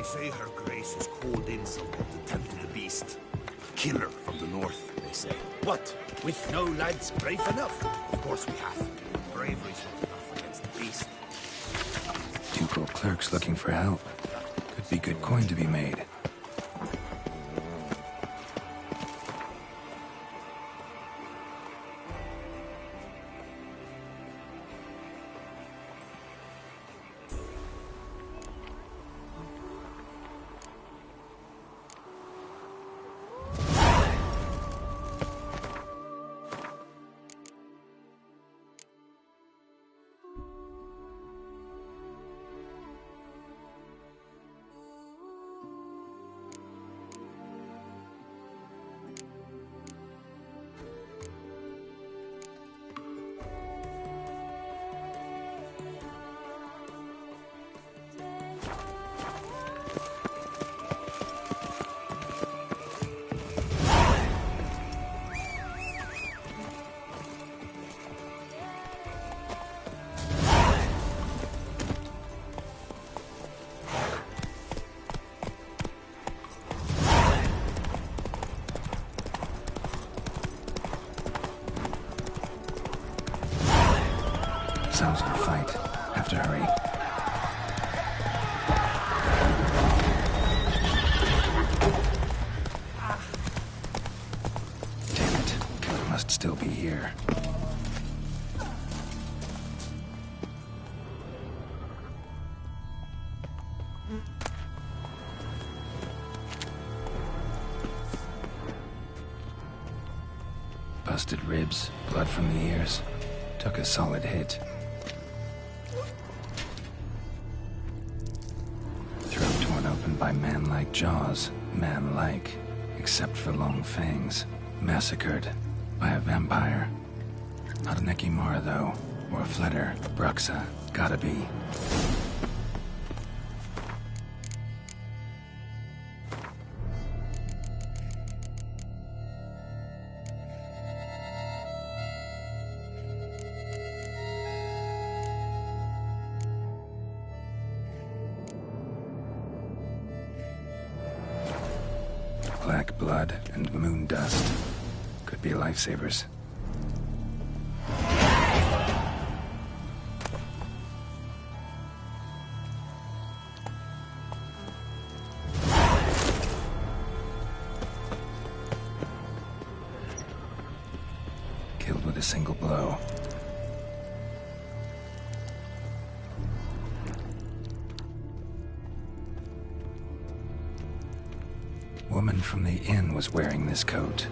say her grace is called in someone to tempt the beast. Killer from the north, they say. What? With no lads brave enough? Of course we have. Bravery's not enough against the beast. Ducal clerks looking for help. Could be good coin to be made. Sounds like a fight. Have to hurry. Damn it. Killer must still be here. Busted ribs, blood from the ears. Took a solid hit. Throat torn open by man-like jaws. Man-like, except for long fangs. Massacred by a vampire. Not an Ekimara, though. Or a Fletter. Bruxa. Gotta be. Black blood and moon dust. Could be lifesavers. Killed with a single blow. Woman from the inn was wearing this coat.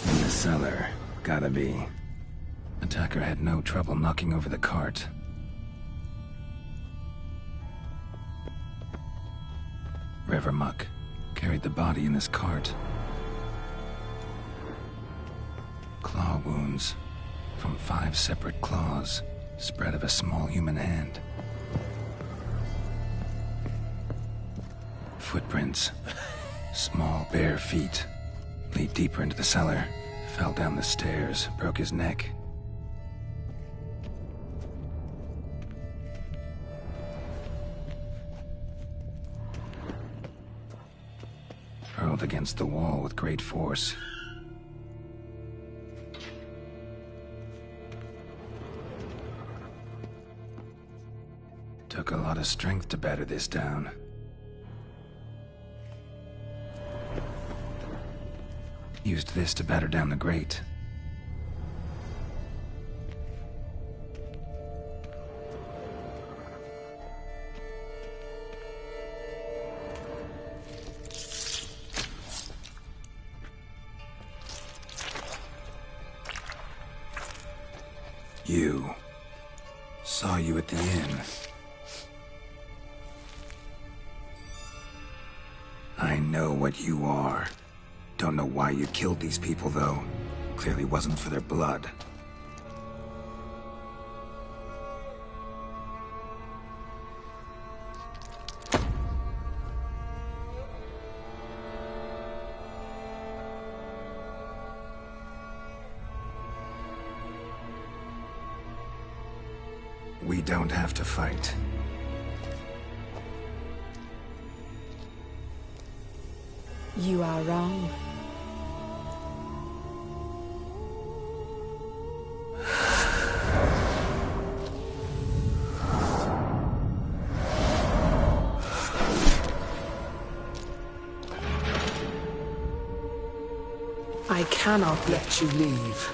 In the cellar. Gotta be. Attacker had no trouble knocking over the cart. River muck carried the body in his cart. Claw wounds. From 5 separate claws, spread of a small human hand. Footprints. Small, bare feet. Lead deeper into the cellar. Fell down the stairs, broke his neck. Hurled against the wall with great force. Took a lot of strength to batter this down. Used this to batter down the grate. You. Saw you at the inn. I know what you are. Don't know why you killed these people, though. Clearly wasn't for their blood. don't have to fight. You are wrong. I cannot let you leave.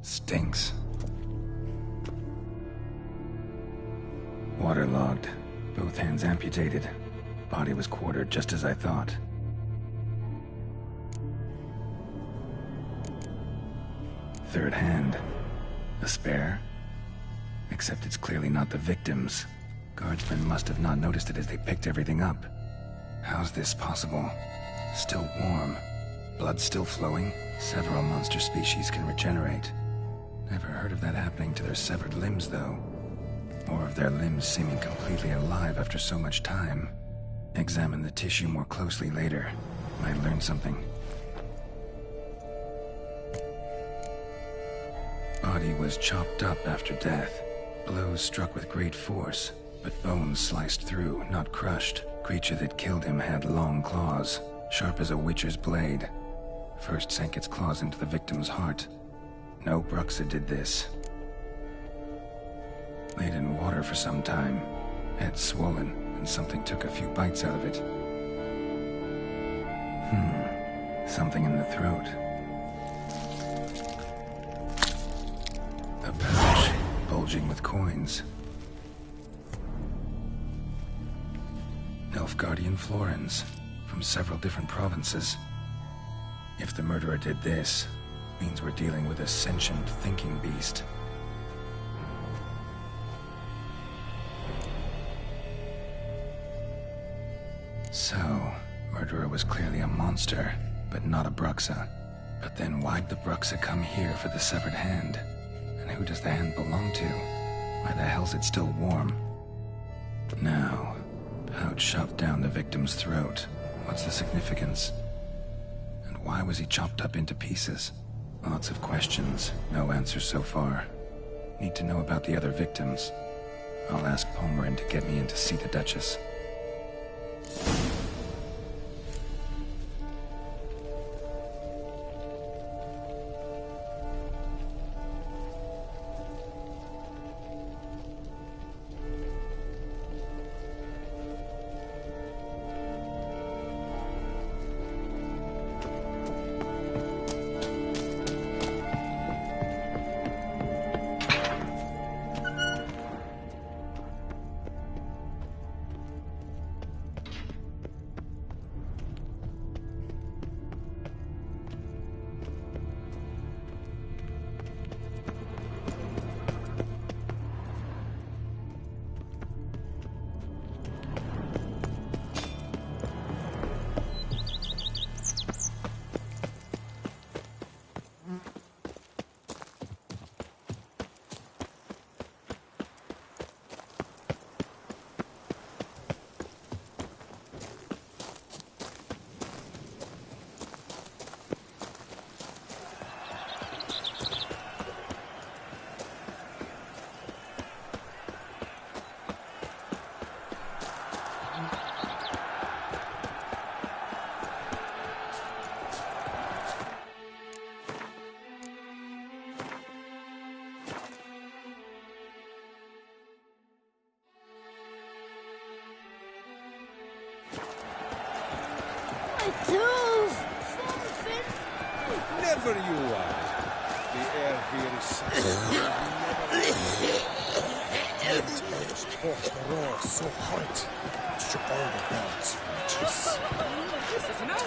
Stinks. Waterlogged. Both hands amputated. Body was quartered just as I thought. Third hand. A spare? Except it's clearly not the victim's. Guardsmen must have not noticed it as they picked everything up. How's this possible? Still warm. Blood still flowing. Several monster species can regenerate. Never heard of that happening to their severed limbs, though. Or of their limbs seeming completely alive after so much time. Examine the tissue more closely later. Might learn something. Body was chopped up after death. Blows struck with great force, but bones sliced through, not crushed. Creature that killed him had long claws, sharp as a witcher's blade. First sank its claws into the victim's heart. No Bruxa did this. Laid in water for some time. Head swollen, and something took a few bites out of it. Something in the throat. A pouch, bulging with coins. Nilfgaardian florins, from several different provinces. If the murderer did this, means we're dealing with a sentient thinking beast. So, murderer was clearly a monster, but not a Bruxa. But then why'd the Bruxa come here for the severed hand? And who does the hand belong to? Why the hell's it still warm? Now, pouch shoved down the victim's throat. What's the significance? And why was he chopped up into pieces? Lots of questions, no answers so far. Need to know about the other victims. I'll ask Palmerin to get me in to see the Duchess. whoever you are, the air here is such mutations forced to roar so horrid. It shook all the birds from the chase.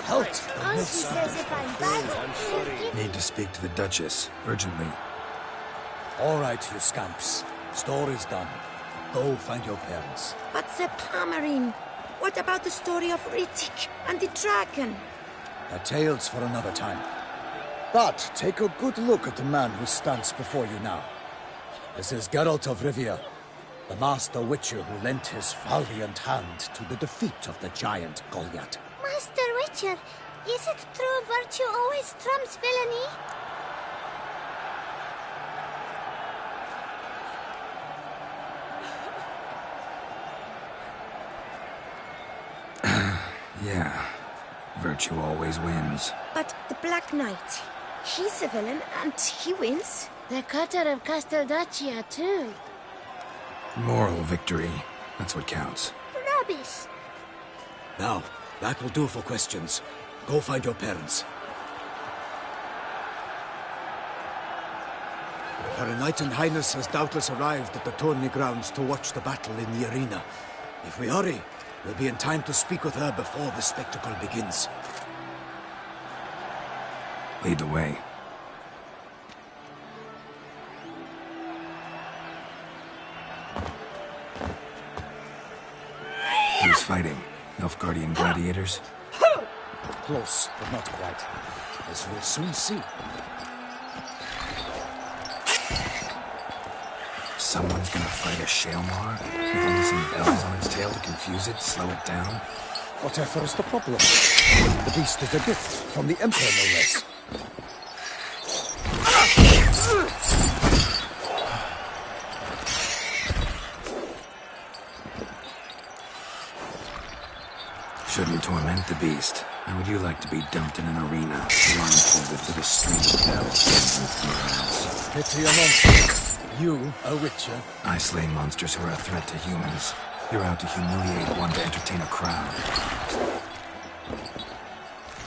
Halt! Auntie says if I'm bad, I'm sorry. Need to speak to the Duchess, urgently. All right, you scamps. Story's done. Go find your parents. but the Pomerine. What about the story of Rittik and the dragon? A tale's for another time. But take a good look at the man who stands before you now. This is Geralt of Rivia, the master witcher who lent his valiant hand to the defeat of the giant Goliath. Master Witcher, is it true virtue always trumps villainy? Yeah, virtue always wins. But the Black Knight, he's a villain and he wins. The cutter of Casteldaccia, too. Moral victory, that's what counts. Rubbish. Now, that will do for questions. Go find your parents. Her Knight and Highness has doubtless arrived at the tourney grounds to watch the battle in the arena. If we hurry, we'll be in time to speak with her before the spectacle begins. Lead the way. Who's fighting? Nilfgaardian gladiators? Close, but not quite. As we'll soon see. Someone's gonna fight a Shaelmar? With only some bells on its tail to confuse it, slow it down? Whatever is the problem? The beast is a gift from the Emperor, no less. Shouldn't torment the beast. How would you like to be dumped in an arena, blindfolded with a string of bells somewhere else? Pity a monster. You, a witcher. I slay monsters who are a threat to humans. You're out to humiliate one to entertain a crowd.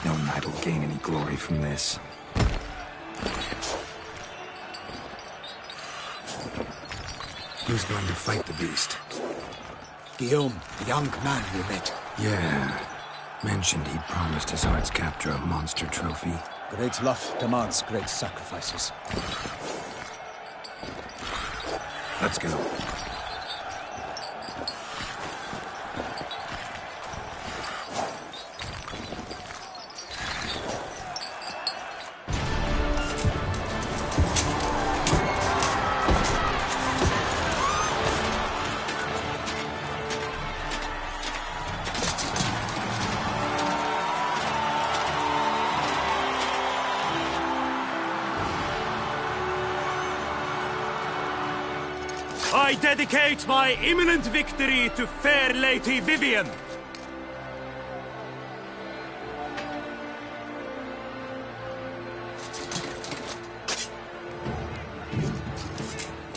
No knight will gain any glory from this. Who's going to fight the beast? Guillaume, the young man you met. Yeah. Mentioned he'd promised his heart's captor a monster trophy. Great love demands great sacrifices. Let's go. I dedicate my imminent victory to fair Lady Vivian.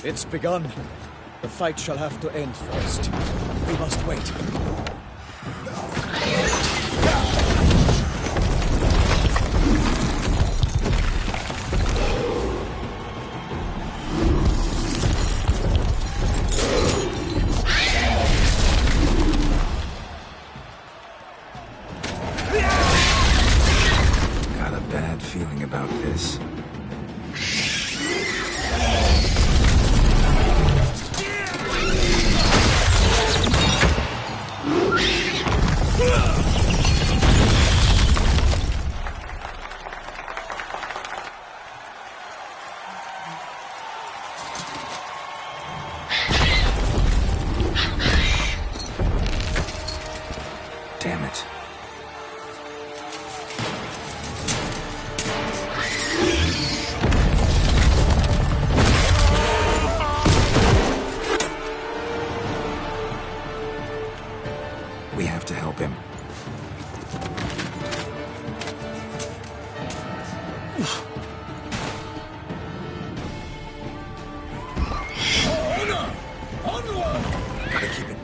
It's begun. The fight shall have to end first. We must wait. Got a bad feeling about this. Damn it. We have to help him. Gotta keep it.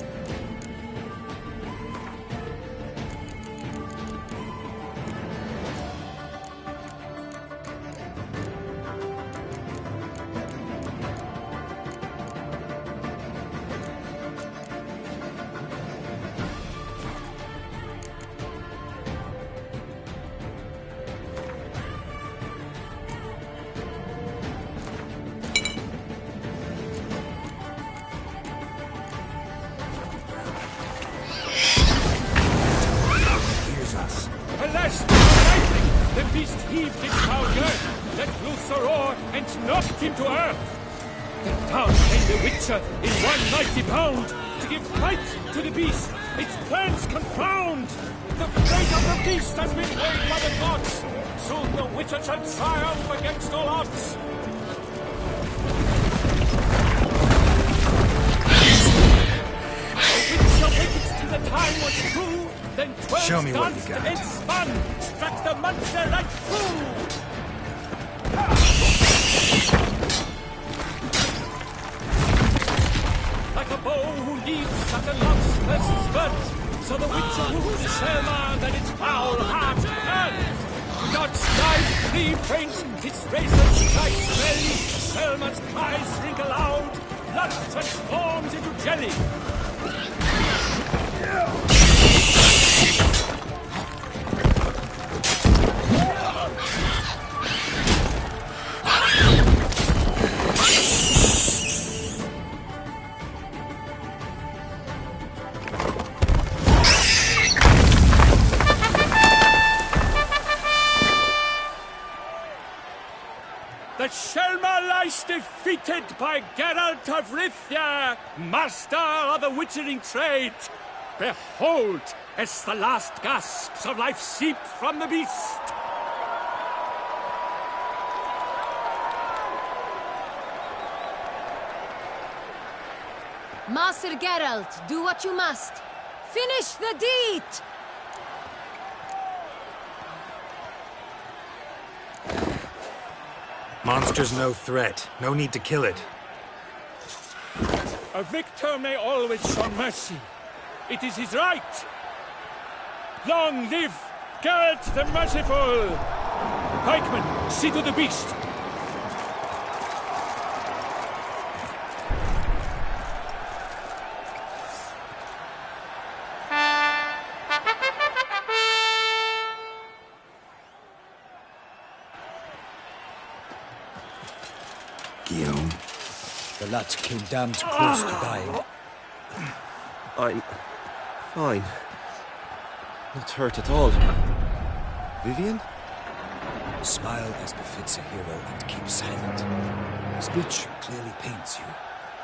roar and knocked him to earth. Then down came the Witcher in one mighty bound to give fight to the beast. Its plans confound. The fate of the beast has been weighed by the gods. Soon the Witcher shall triumph against all odds. The Witcher waited till the time was through. Then 12 Show me what you danced got. and spun, struck the monster right through. Like a bow who leaps at the love's first spurt, so the Witcher wooed the Selma, then its foul heart turned. God's knife free faints, his razor strikes belly, Selma's cries ring aloud, blood transforms into jelly. The Selma lies defeated by Geralt of Rivia, master of the witchering trade. Behold, as the last gasps of life seep from the beast. Master Geralt, do what you must. Finish the deed! Monster's no threat. No need to kill it. A victor may always show mercy. It is his right. Long live Geralt the Merciful! Pikeman, see to the beast. Guillaume. The lad came damned close to dying. I'm fine. Not hurt at all. Vivian? Smile as befits a hero and keep silent. Speech clearly paints you.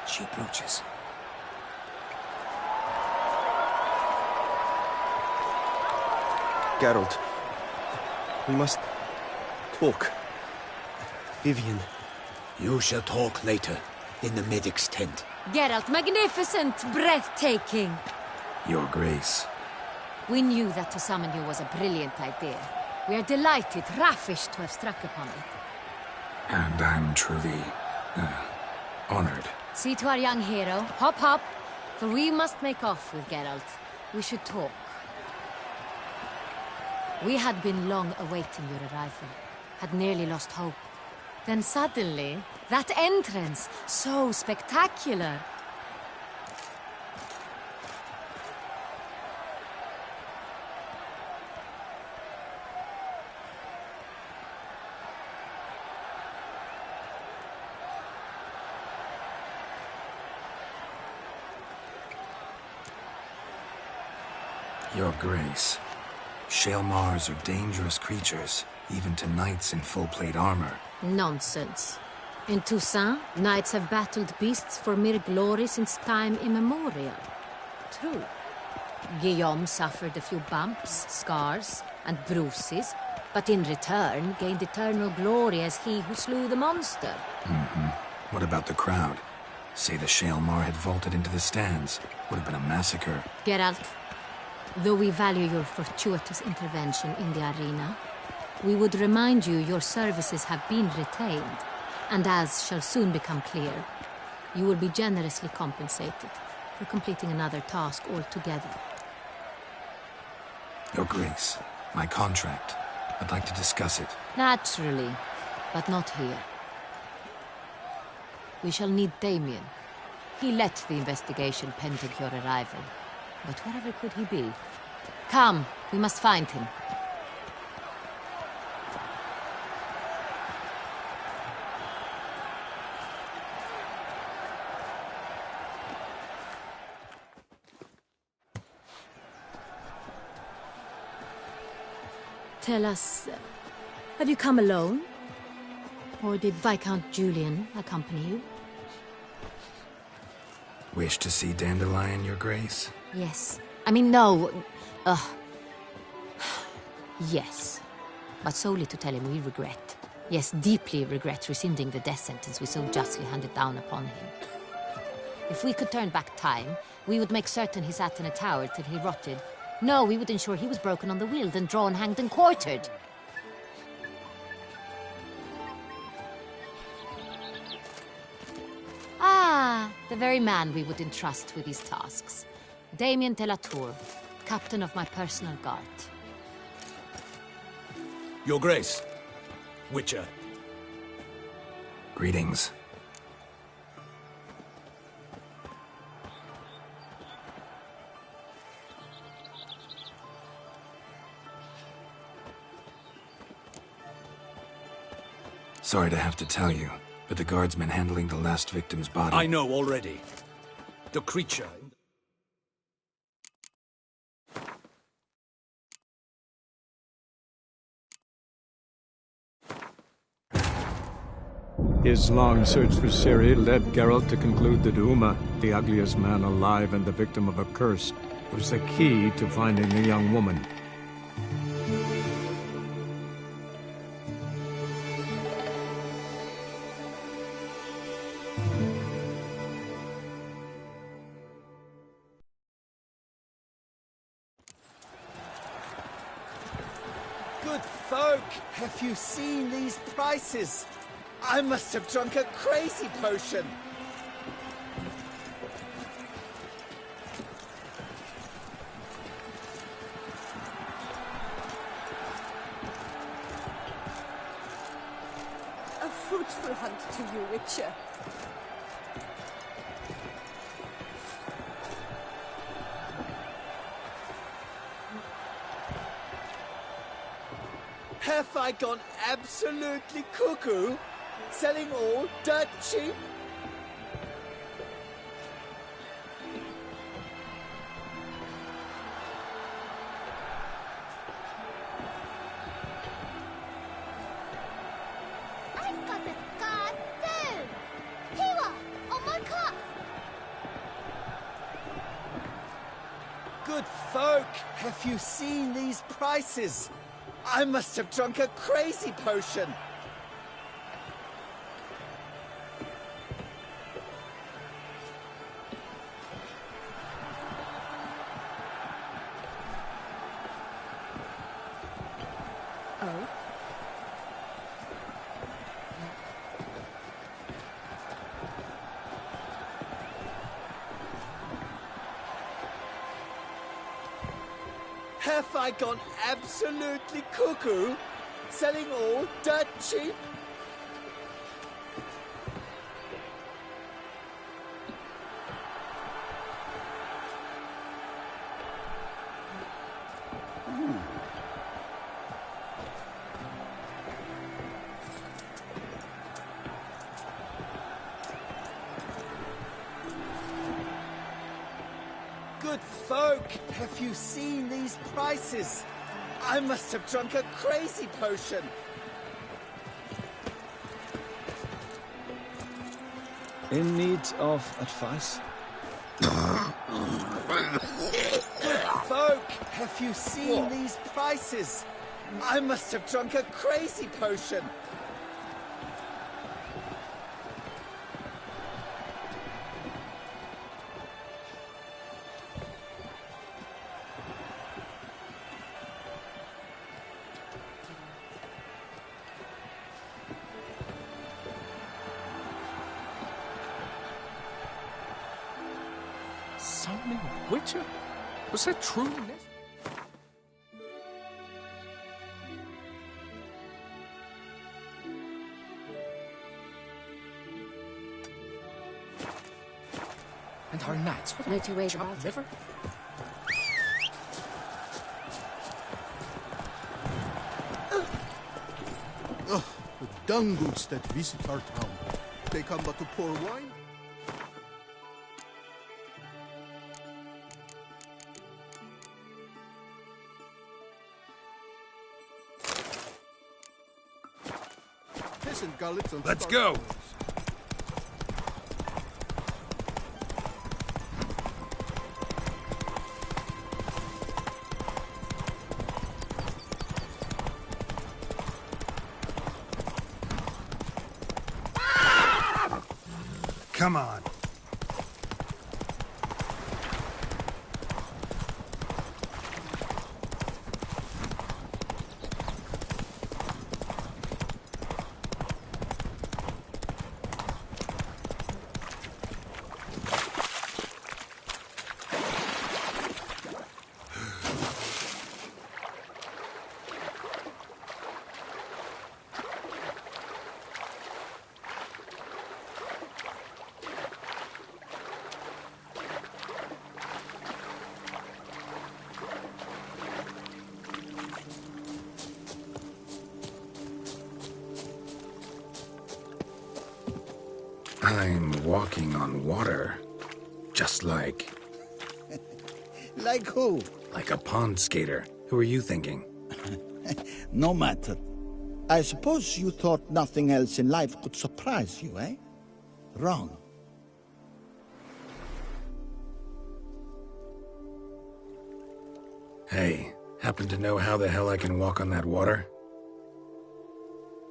She approaches. Geralt. We must talk. Vivian. You shall talk later, in the medic's tent. Geralt, magnificent, breathtaking. Your Grace. We knew that to summon you was a brilliant idea. We are delighted, ravished to have struck upon it. And I'm truly, honored. See to our young hero. Hop, hop. For we must make off with Geralt. We should talk. We had been long awaiting your arrival. Had nearly lost hope. Then suddenly, that entrance, so spectacular. Your Grace. Shaelmars are dangerous creatures, even to knights in full-plate armor. Nonsense. In Toussaint, knights have battled beasts for mere glory since time immemorial. True. Guillaume suffered a few bumps, scars, and bruises, but in return gained eternal glory as he who slew the monster. What about the crowd? Say the Shaelmar had vaulted into the stands. Would have been a massacre. Geralt, though we value your fortuitous intervention in the arena, we would remind you your services have been retained, and as shall soon become clear, you will be generously compensated for completing another task altogether. Your Grace, my contract. I'd like to discuss it. Naturally, but not here. We shall need Damien. He led the investigation pending your arrival. But wherever could he be? Come, we must find him. Tell us, have you come alone? Or did Viscount Julian accompany you? Wish to see Dandelion, Your Grace? Yes. I mean, no. Yes. But solely to tell him we regret. Yes, deeply regret rescinding the death sentence we so justly handed down upon him. If we could turn back time, we would make certain he sat in a tower till he rotted. No, we would ensure he was broken on the wheel, then drawn, hanged, and quartered. Ah, the very man we would entrust with these tasks. Damien de la Tour, captain of my personal guard. Your Grace. Witcher. Greetings. Sorry to have to tell you, but the guardsman handling the last victim's body... I know already. The creature... His long search for Ciri led Geralt to conclude that Uma, the ugliest man alive and the victim of a curse, was the key to finding the young woman. Good folk, have you seen these prices? I must have drunk a crazy potion. A fruitful hunt to you, Witcher. Have I gone absolutely cuckoo? Selling all dirt cheap? I've got the god food! Hiwa! On my cup! Good folk, have you seen these prices? I must have drunk a crazy potion. Oh? Have I gone absolutely cuckoo? Selling all dirt cheap? Good folk, have you seen these prices? I must have drunk a crazy potion. In need of advice? Good folk, have you seen these prices? I must have drunk a crazy potion. Summoning a Witcher? Was that true? And our knights? What No two ways about it. river? Ugh, the dung-goots that visit our town. They come but to pour wine? Let's go! Come on. I'm walking on water. Just like... Like who? Like a pond skater. Who are you thinking? No matter. I suppose you thought nothing else in life could surprise you, eh? Wrong. Hey, happen to know how the hell I can walk on that water?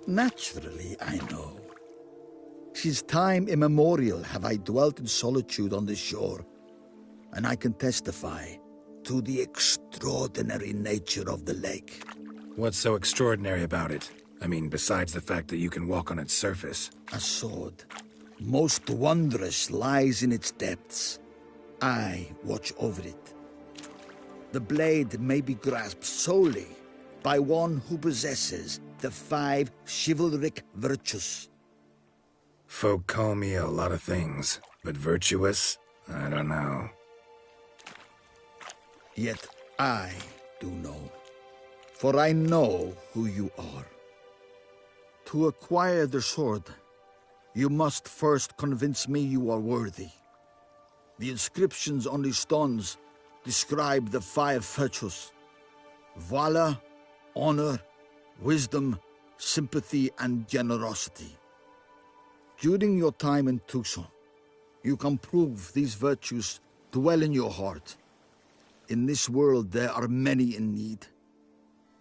Naturally, I know. Since time immemorial have I dwelt in solitude on this shore, and I can testify to the extraordinary nature of the lake. What's so extraordinary about it? I mean, besides the fact that you can walk on its surface. A sword, most wondrous, lies in its depths. I watch over it. The blade may be grasped solely by one who possesses the 5 chivalric virtues. Folk call me a lot of things, but virtuous? I don't know. Yet I do know, for I know who you are. To acquire the sword, you must first convince me you are worthy. The inscriptions on the stones describe the 5 virtues: valor, honor, wisdom, sympathy, and generosity. During your time in Tucson, you can prove these virtues dwell in your heart. In this world, there are many in need.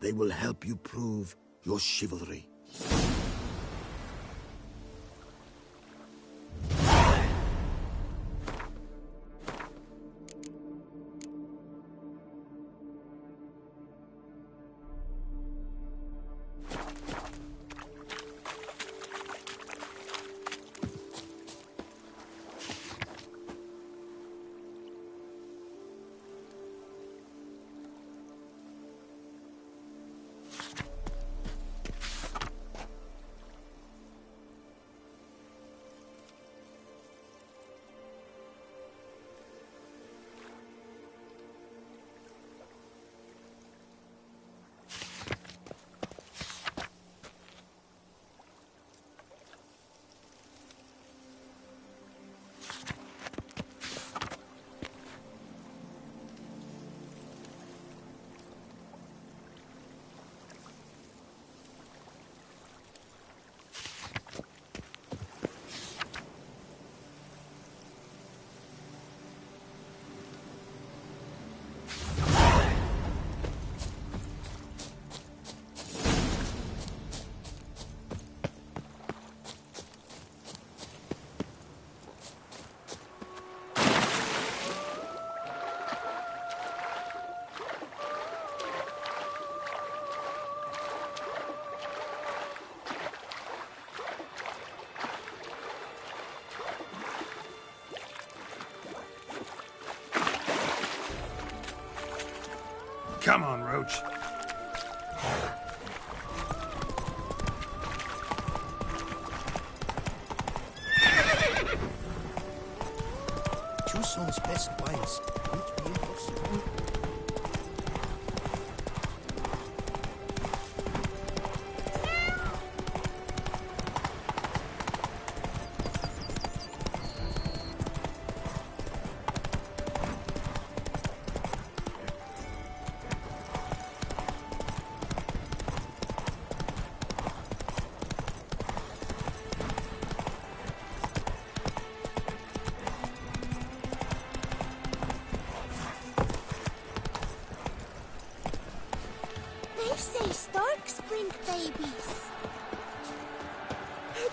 They will help you prove your chivalry. Come on, Roach. Tucson's best wines won't be impossible.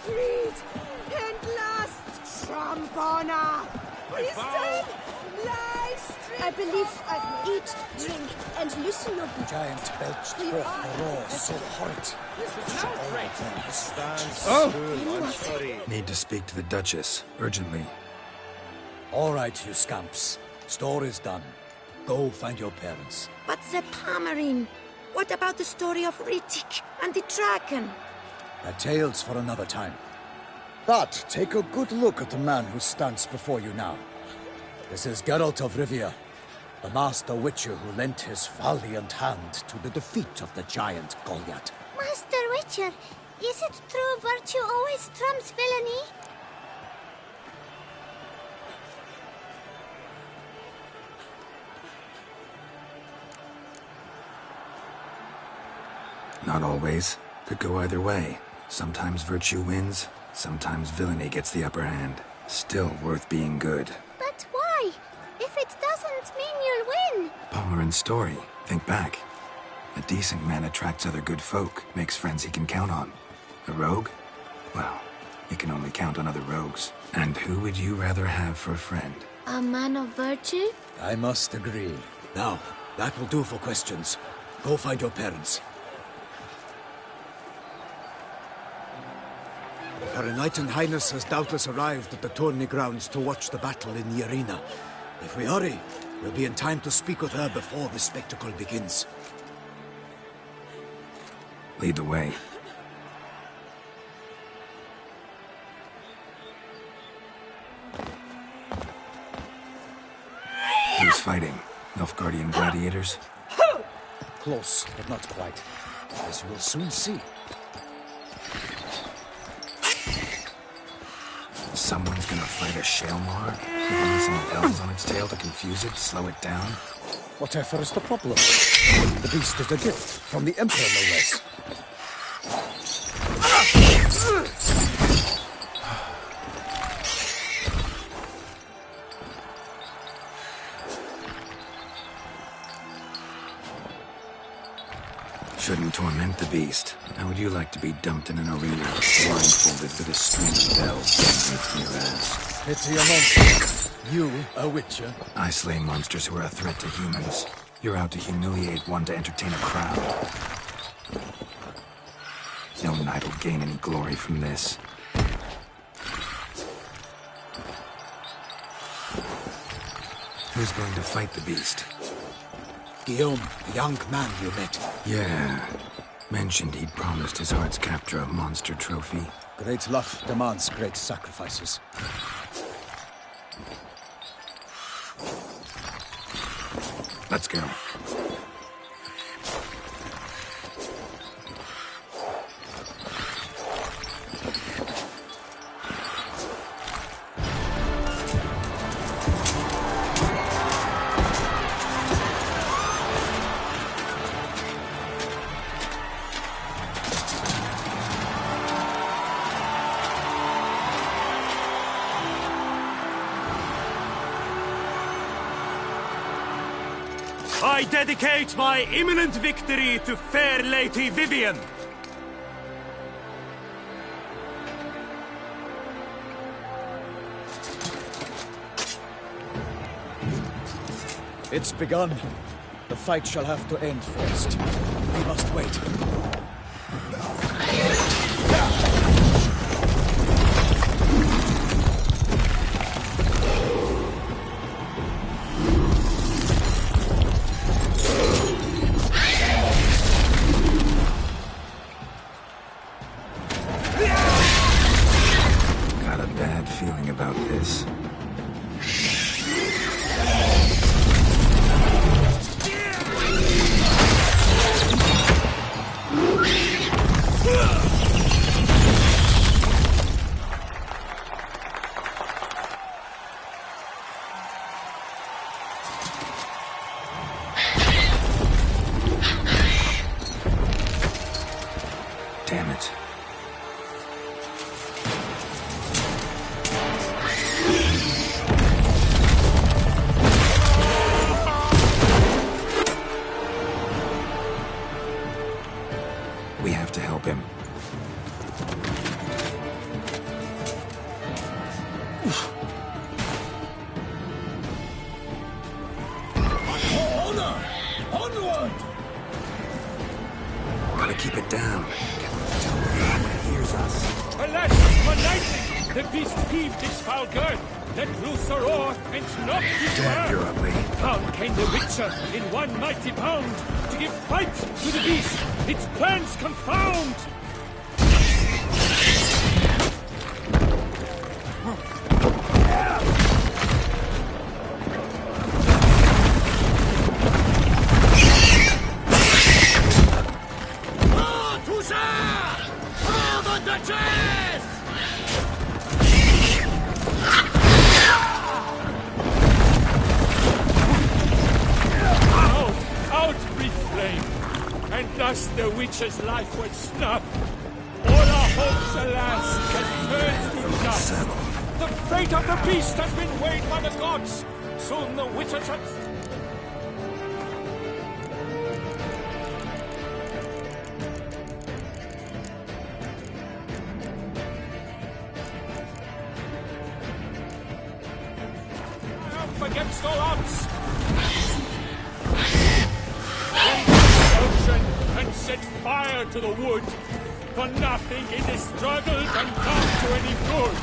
Greed and lust, Trombona! Wisdom, life, strength. I believe eat, drink, and listen your The giant belched forth the roar so horrid. I'm sorry. Need to speak to the Duchess, urgently. All right, you scamps. Store is done. Go find your parents. But the Palmerine, what about the story of Rittik and the dragon? A tale's for another time. But take a good look at the man who stands before you now. This is Geralt of Rivia, the master witcher who lent his valiant hand to the defeat of the giant Goliath. Master Witcher, is it true virtue always trumps villainy? Not always. Could go either way. Sometimes virtue wins, sometimes villainy gets the upper hand. Still worth being good. But why? If it doesn't mean you'll win. Palmerin's story. Think back. A decent man attracts other good folk, makes friends he can count on. A rogue? Well, you can only count on other rogues. And who would you rather have for a friend? A man of virtue? I must agree. Now, that will do for questions. Go find your parents. Her Enlightened Highness has doubtless arrived at the tourney grounds to watch the battle in the arena. If we hurry, we'll be in time to speak with her before the spectacle begins. Lead the way. Who's fighting? Nilfgaardian gladiators? Close, but not quite. As you will soon see. Someone's gonna fight a Shaelmar? With only some bells on its tail to confuse it, slow it down? Whatever is the problem? The beast is a gift from the Emperor, no less. Shouldn't torment the beast. How would you like to be dumped in an arena, blindfolded with a string of bells dangling from your ass? Pity a monster. You, a witcher? I slay monsters who are a threat to humans. You're out to humiliate one to entertain a crowd. No knight will gain any glory from this. Who's going to fight the beast? Guillaume, the young man you met. Yeah. Mentioned he'd promised his heart's captor a monster trophy. Great love demands great sacrifices. Let's go. I dedicate my imminent victory to fair Lady Vivian. It's begun. The fight shall have to end first. We must wait. Got a bad feeling about this. Damn it. The beast heaved its foul girth, let loose a roar, and knocked it Damn, you're ugly. Down came the Witcher in one mighty bound to give fight to the beast, its plans confound. Thus the witch's life went snuff. All our hopes, alas, had turned to dust. The fate of the beast has been weighed by the gods. Soon the witcher shall... triumph against all odds. And set fire to the wood, for nothing in this struggle can come to any good.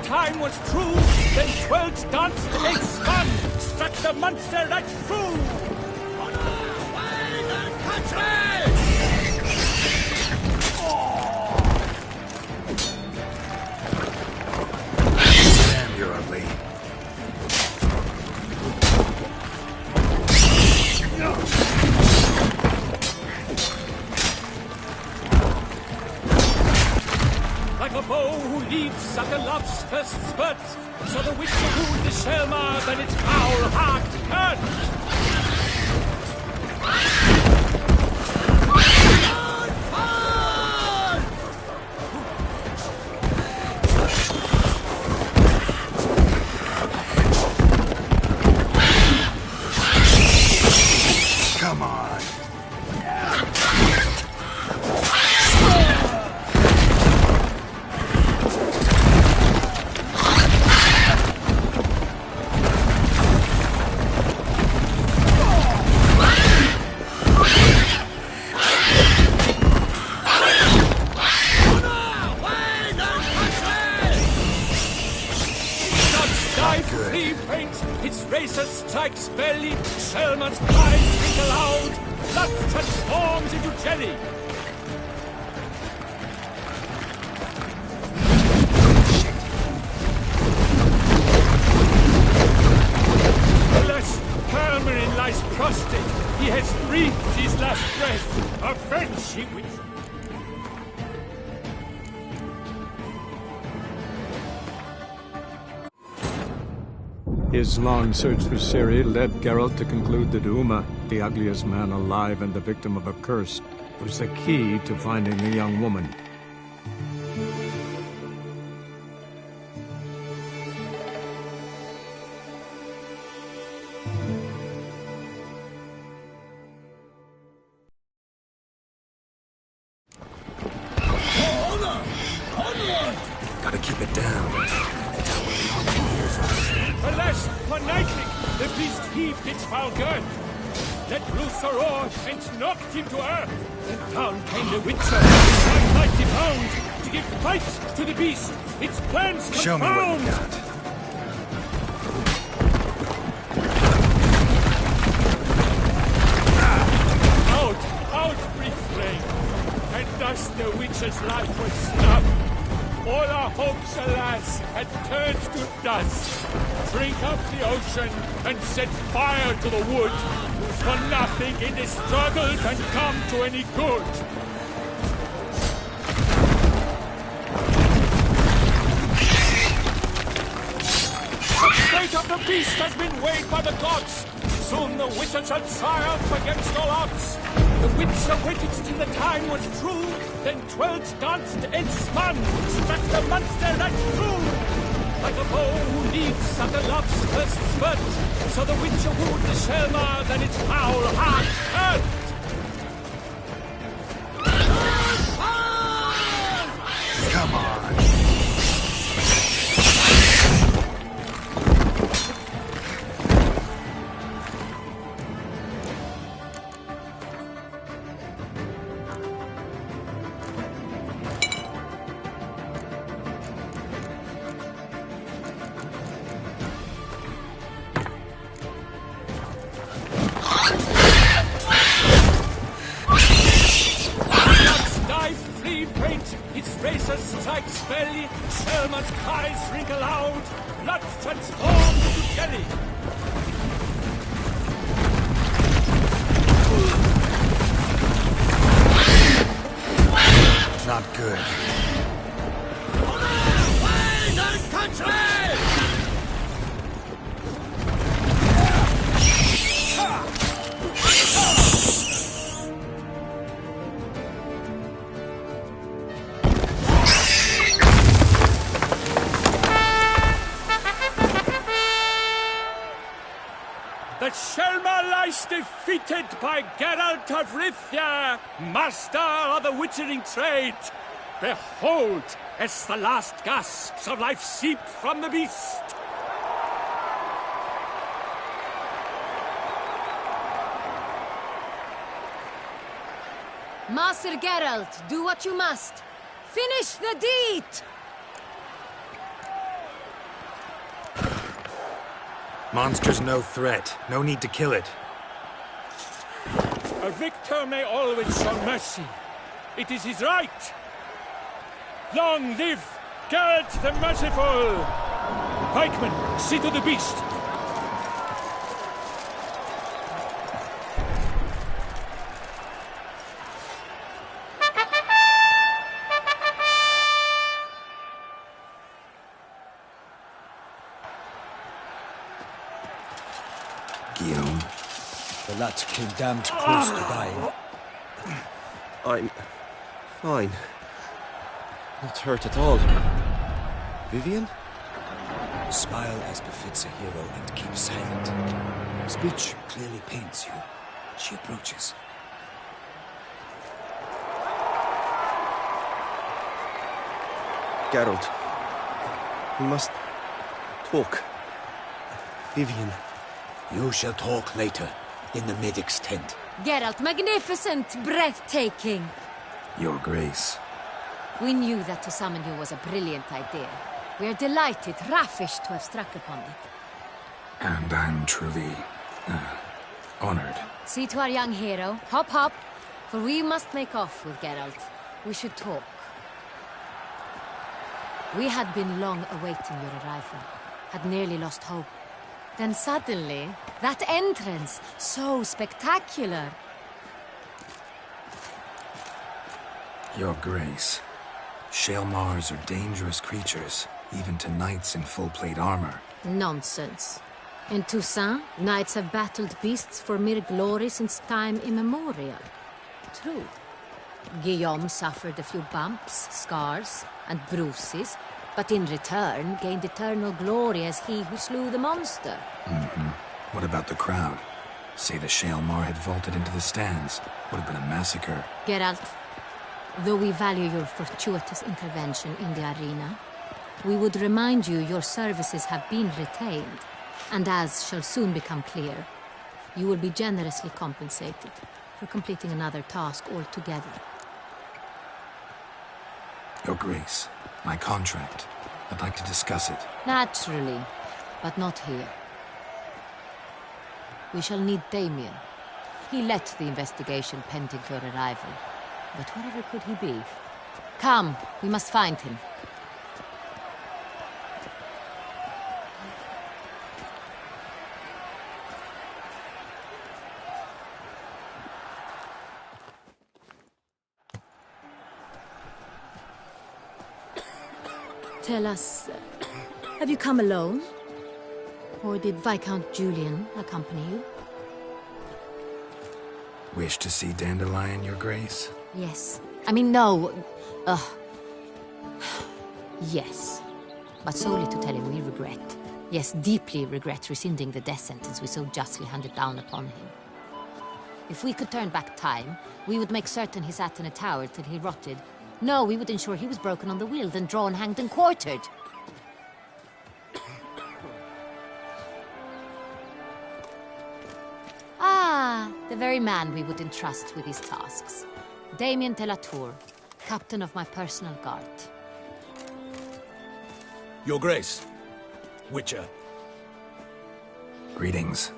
Time was true, then 12 danced a spun, struck the monster right through. Honor, wine and country! Damn, you're ugly. Like a bow who leaps at the love's first spurt, so the witch wooed the Selma, then its foul heart turned. Come on. Its razor strikes belly, Selman's cries ring aloud, blood transforms into jelly. Alas, Hermarin lies prostrate, he has breathed his last breath, avenge he will. His long search for Ciri led Geralt to conclude that Uma, the ugliest man alive and the victim of a curse, was the key to finding the young woman. Gotta keep it down. Alas, for nightly, the beast heaved its foul girth, let loose a roar, and knocked him to earth. And down came the Witcher, one mighty bound, to give fight to the beast, its plans confound. Show me what you got. Out, brief flame, and thus the Witcher's life was snuffed. All our hopes, alas, had turned to dust. Drink up the ocean and set fire to the wood, for nothing in this struggle can come to any good. The beast has been weighed by the gods. Soon the witcher shall triumph against all odds. The witcher waited till the time was true, then 12 danced Edsman, struck the monster right through. Like a bow who leaps after love's first spurt, so the witcher wooed the Selma, then its foul heart turned. Come on. Strikes belly, Selma's cries ring aloud, blood transformed to jelly. Not good. Wine and country! The Selma lies defeated by Geralt of Rivia, master of the witchering trade. Behold, as the last gasps of life seep from the beast. Master Geralt, do what you must. Finish the deed! Monster's no threat. No need to kill it. A victor may always show mercy. It is his right. Long live Geralt the Merciful! Pikeman, see to the beast. Guillaume. The lad came damned close to dying. I'm fine. Not hurt at all. Vivian? Smile as befits a hero and keep silent. Speech clearly pains you. She approaches. Geralt. We must talk. Vivian. You shall talk later, in the medic's tent. Geralt, magnificent, breathtaking. Your Grace. We knew that to summon you was a brilliant idea. We are delighted, ravished to have struck upon it. And I'm truly, honored. See to our young hero. Hop, hop. For we must make off with Geralt. We should talk. We had been long awaiting your arrival. Had nearly lost hope. Then suddenly, that entrance, so spectacular. Your Grace. Shaelmars are dangerous creatures, even to knights in full-plate armor. Nonsense. In Toussaint, knights have battled beasts for mere glory since time immemorial. True. Guillaume suffered a few bumps, scars, and bruises, but in return gained eternal glory as he who slew the monster. What about the crowd? Say the Shaelmar had vaulted into the stands. Would have been a massacre. Geralt, though we value your fortuitous intervention in the arena, we would remind you your services have been retained, and as shall soon become clear, you will be generously compensated for completing another task altogether. Your Grace, my contract. I'd like to discuss it. Naturally, but not here. We shall need Damien. He led the investigation pending your arrival. But wherever could he be? Come, we must find him. Tell us, have you come alone? Or did Viscount Julian accompany you? Wish to see Dandelion, Your Grace? Yes. I mean, no. Yes. But solely to tell him we regret. Yes, deeply regret rescinding the death sentence we so justly handed down upon him. If we could turn back time, we would make certain he sat in a tower till he rotted. No, we would ensure he was broken on the wheel, then drawn, hanged, and quartered. Ah, the very man we would entrust with these tasks. Damien de la Tour, captain of my personal guard. Your Grace. Witcher. Greetings.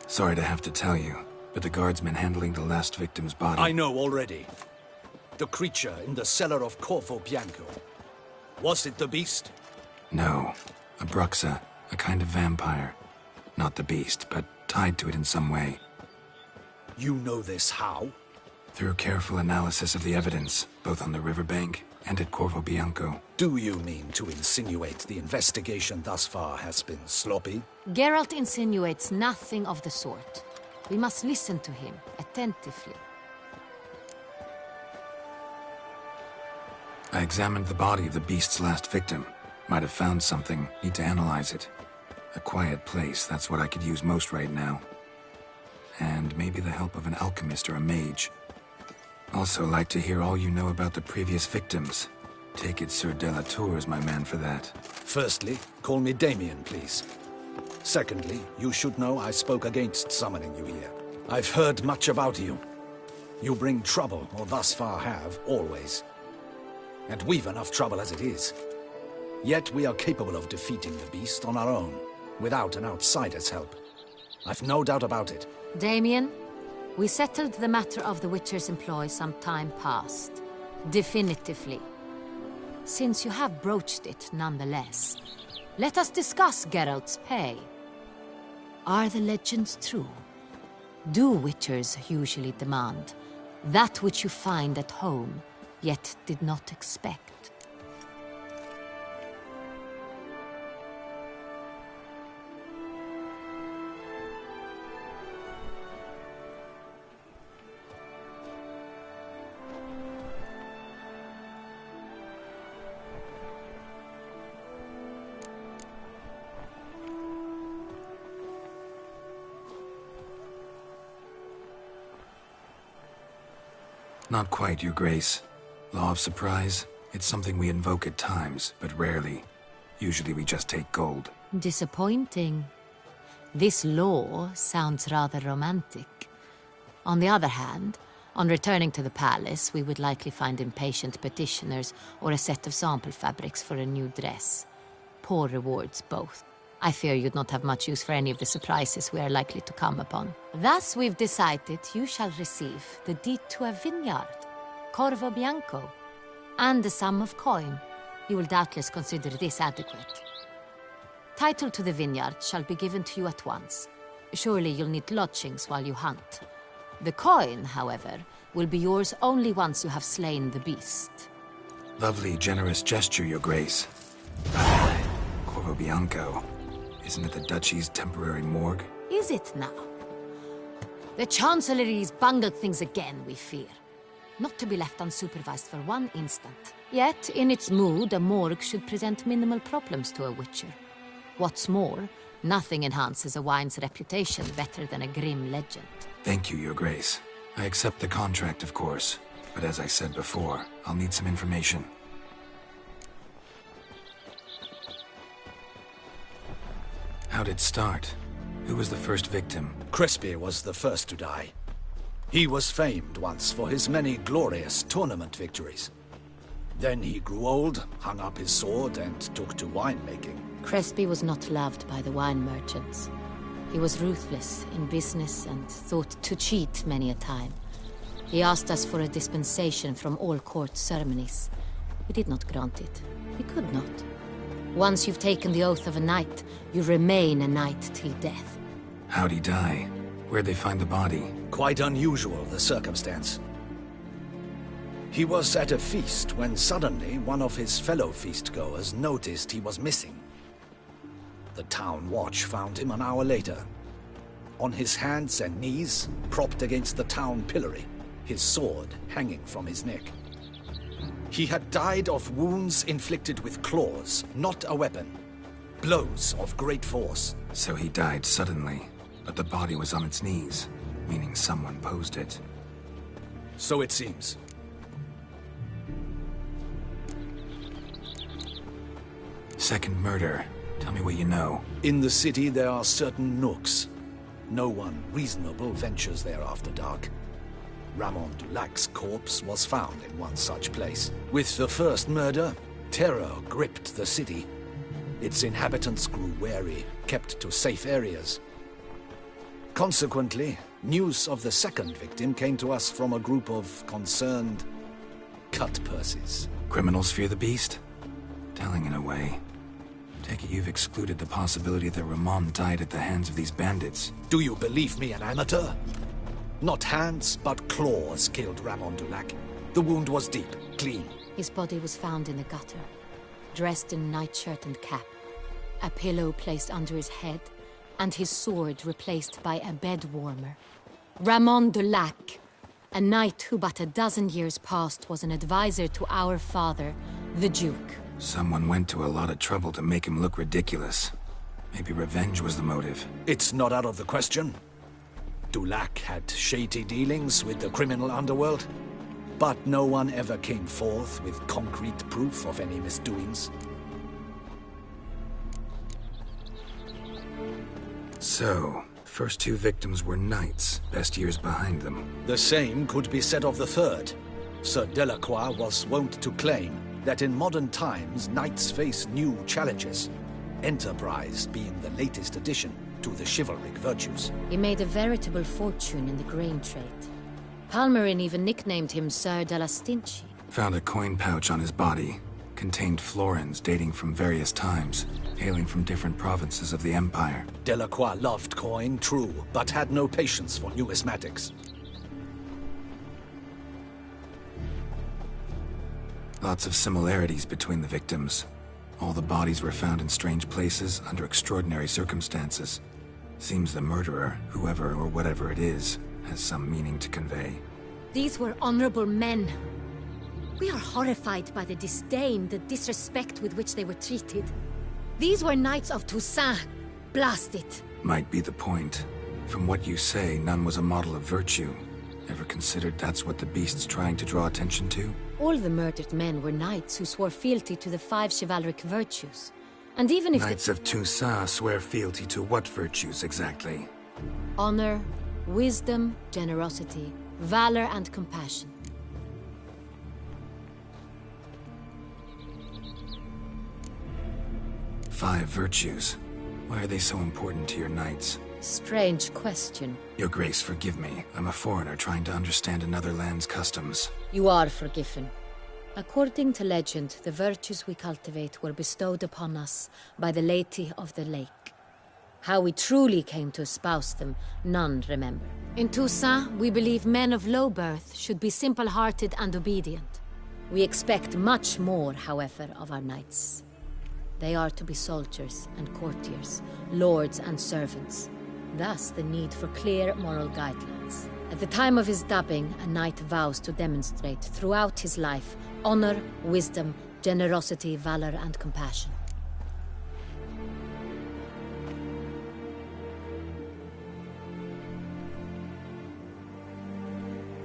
Sorry to have to tell you, but the guardsman handling the last victim's body... I know already. The creature in the cellar of Corvo Bianco. Was it the beast? No. A Bruxa, a kind of vampire. Not the beast, but tied to it in some way. You know this how? Through careful analysis of the evidence, both on the riverbank and at Corvo Bianco. Do you mean to insinuate the investigation thus far has been sloppy? Geralt insinuates nothing of the sort. We must listen to him attentively. I examined the body of the beast's last victim. Might have found something. Need to analyze it. A quiet place, that's what I could use most right now. And maybe the help of an alchemist or a mage. Also like to hear all you know about the previous victims. Take it Sir de la Tour is my man for that. Firstly, call me Damien, please. Secondly, you should know I spoke against summoning you here. I've heard much about you. You bring trouble, or thus far have, always. And we've enough trouble as it is. Yet we are capable of defeating the beast on our own, without an outsider's help. I've no doubt about it. Damien, we settled the matter of the Witcher's employ some time past. Definitively. Since you have broached it nonetheless, let us discuss Geralt's pay. Are the legends true? Do Witchers usually demand that which you find at home, yet did not expect? Not quite, Your Grace. Law of surprise, it's something we invoke at times, but rarely. Usually we just take gold. Disappointing. This law sounds rather romantic. On the other hand, on returning to the palace, we would likely find impatient petitioners or a set of sample fabrics for a new dress. Poor rewards, both. I fear you'd not have much use for any of the surprises we are likely to come upon. Thus, we've decided you shall receive the deed to a vineyard, Corvo Bianco, and a sum of coin. You will doubtless consider this adequate. Title to the vineyard shall be given to you at once. Surely you'll need lodgings while you hunt. The coin, however, will be yours only once you have slain the beast. Lovely, generous gesture, Your Grace. Corvo Bianco. Isn't it the Duchy's temporary morgue? Is it now? The Chancellery's bungled things again, we fear. Not to be left unsupervised for one instant. Yet, in its mood, a morgue should present minimal problems to a Witcher. What's more, nothing enhances a wine's reputation better than a grim legend. Thank you, Your Grace. I accept the contract, of course. But as I said before, I'll need some information. How'd it start? Who was the first victim? Crespi was the first to die. He was famed once for his many glorious tournament victories. Then he grew old, hung up his sword, and took to winemaking. Crespi was not loved by the wine merchants. He was ruthless in business and thought to cheat many a time. He asked us for a dispensation from all court ceremonies. We did not grant it. We could not. Once you've taken the oath of a knight, you remain a knight till death. How'd he die? Where'd they find the body? Quite unusual, the circumstance. He was at a feast when suddenly one of his fellow feast-goers noticed he was missing. The town watch found him an hour later, on his hands and knees, propped against the town pillory, his sword hanging from his neck. He had died of wounds inflicted with claws, not a weapon. Blows of great force. So he died suddenly, but the body was on its knees, meaning someone posed it. So it seems. Second murder. Tell me what you know. In the city there are certain nooks. No one reasonable ventures there after dark. Ramon Dulac's corpse was found in one such place. With the first murder, terror gripped the city. Its inhabitants grew wary, kept to safe areas. Consequently, news of the second victim came to us from a group of concerned cut-purses. Criminals fear the beast? Telling in a way. Take it you've excluded the possibility that Ramon died at the hands of these bandits. Do you believe me an amateur? Not hands, but claws killed Ramon Dulac. The wound was deep, clean. His body was found in a gutter, dressed in nightshirt and cap, a pillow placed under his head, and his sword replaced by a bed warmer. Ramon Dulac, a knight who but a dozen years past was an advisor to our father, the Duke. Someone went to a lot of trouble to make him look ridiculous. Maybe revenge was the motive. It's not out of the question. Dulac had shady dealings with the criminal underworld, but no one ever came forth with concrete proof of any misdoings. So, first two victims were knights, best years behind them. The same could be said of the third. Sir Delacroix was wont to claim that in modern times, knights face new challenges, enterprise being the latest addition to the chivalric virtues. He made a veritable fortune in the grain trade. Palmerin even nicknamed him Sir de la Stinchi. Found a coin pouch on his body. Contained florins dating from various times, hailing from different provinces of the Empire. Delacroix loved coin, true, but had no patience for numismatics. Lots of similarities between the victims. All the bodies were found in strange places under extraordinary circumstances. Seems the murderer, whoever or whatever it is, has some meaning to convey. These were honorable men. We are horrified by the disdain, the disrespect with which they were treated. These were knights of Toussaint. Blast it. Might be the point. From what you say, none was a model of virtue. Ever considered that's what the beast's trying to draw attention to? All the murdered men were knights who swore fealty to the 5 chivalric virtues. And even if Knights of Toussaint swear fealty to what virtues exactly? honor, wisdom, generosity, valor, and compassion. Five virtues. Why are they so important to your knights? Strange question. Your Grace, forgive me. I'm a foreigner trying to understand another land's customs. You are forgiven. According to legend, the virtues we cultivate were bestowed upon us by the Lady of the Lake. How we truly came to espouse them, none remember. In Toussaint, we believe men of low birth should be simple-hearted and obedient. We expect much more, however, of our knights. They are to be soldiers and courtiers, lords and servants. Thus, the need for clear moral guidelines. At the time of his dubbing, a knight vows to demonstrate throughout his life honor, wisdom, generosity, valor, and compassion.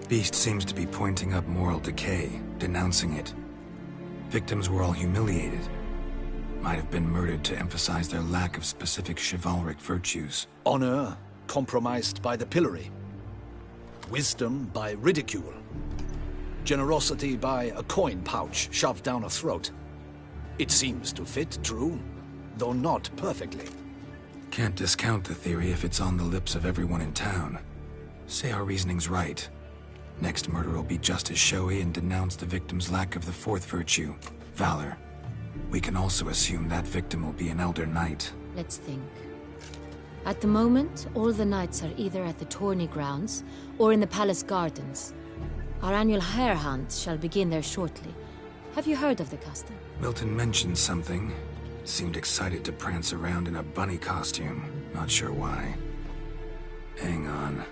Beast seems to be pointing up moral decay, denouncing it. Victims were all humiliated. Might have been murdered to emphasize their lack of specific chivalric virtues. Honor compromised by the pillory. Wisdom by ridicule. Generosity by a coin pouch shoved down a throat. It seems to fit, true, though not perfectly. Can't discount the theory if it's on the lips of everyone in town. Say our reasoning's right. Next murder will be just as showy and denounce the victim's lack of the fourth virtue, valor. We can also assume that victim will be an elder knight. Let's think. At the moment, all the knights are either at the tourney grounds or in the palace gardens. Our annual hare hunt shall begin there shortly. Have you heard of the custom? Milton mentioned something. Seemed excited to prance around in a bunny costume. Not sure why. Hang on.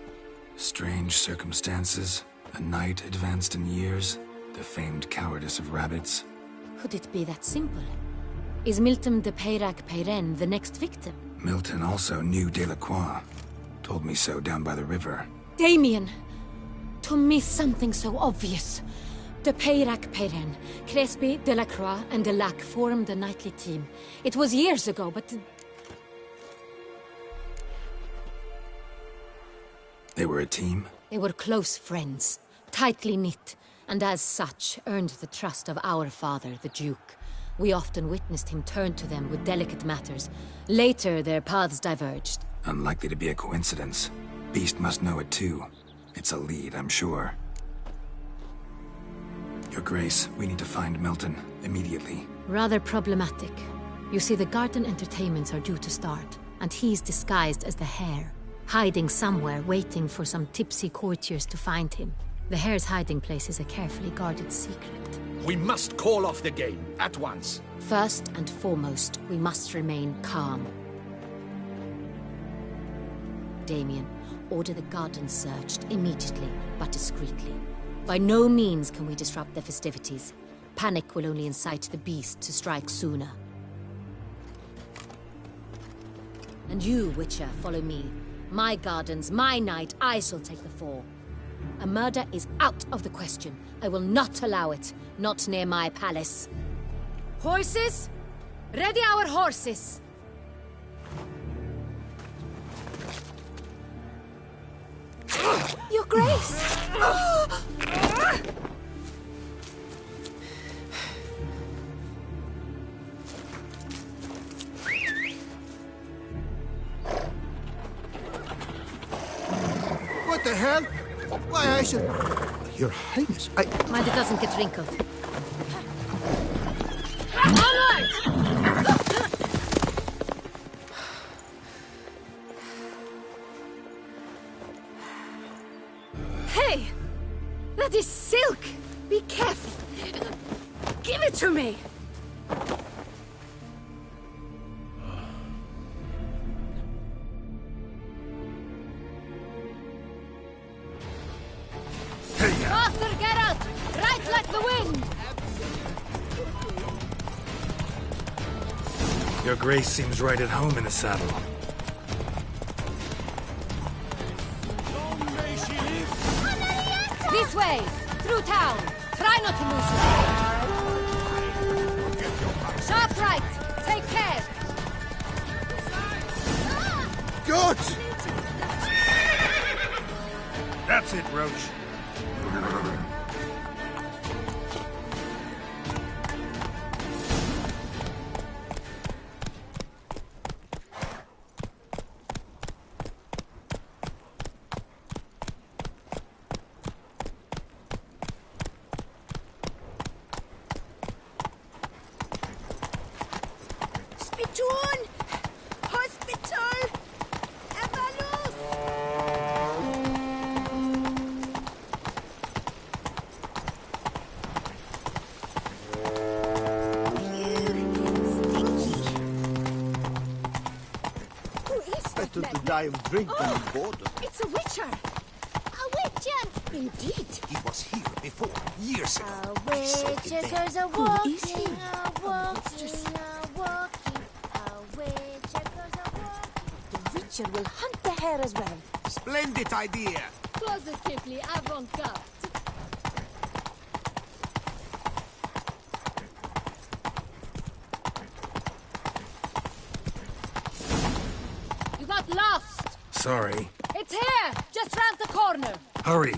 Strange circumstances. A knight advanced in years. The famed cowardice of rabbits. Could it be that simple? Is Milton de Peyrac-Peyren the next victim? Milton also knew Delacroix. Told me so down by the river. Damien! To miss something so obvious. De Peyrac-Peyren, Crespi, Delacroix, and Delac formed a knightly team. It was years ago, but... They were a team? They were close friends, tightly knit, and as such earned the trust of our father, the Duke. We often witnessed him turn to them with delicate matters. Later, their paths diverged. Unlikely to be a coincidence. Beast must know it too. It's a lead, I'm sure. Your Grace, we need to find Milton, immediately. Rather problematic. You see, the garden entertainments are due to start, and he's disguised as the hare, hiding somewhere, waiting for some tipsy courtiers to find him. The hare's hiding place is a carefully guarded secret. We must call off the game, at once. First and foremost, we must remain calm. Damien, order the garden searched immediately, but discreetly. By no means can we disrupt the festivities. Panic will only incite the beast to strike sooner. And you, Witcher, follow me. My gardens, my night, I shall take the fall. A murder is out of the question. I will not allow it. Not near my palace. Horses? Ready our horses! Your Grace! What the hell? Why, I should... Your Highness, I... Mind it doesn't get wrinkled. Onward! Hey! That is silk! Be careful! Give it to me! Faster, Geralt! Right like the wind! Your Grace seems right at home in the saddle. This way! Through town! Try not to lose her! Sharp right! Take care! Good! That's it, Roach. Spittoon! Hospital! Evalus! Who is that Better to man? die of drink than of boredom. It's a witcher! A witcher! Indeed! He was here before, years ago. A I saw him witcher then. goes a Who walking, is he? a walking, a walking. A witcher goes a walking. The witcher will hunt the hare as well. Splendid idea. Positively avant-garde. You got lost! Sorry. It's here! Just round the corner! Hurry!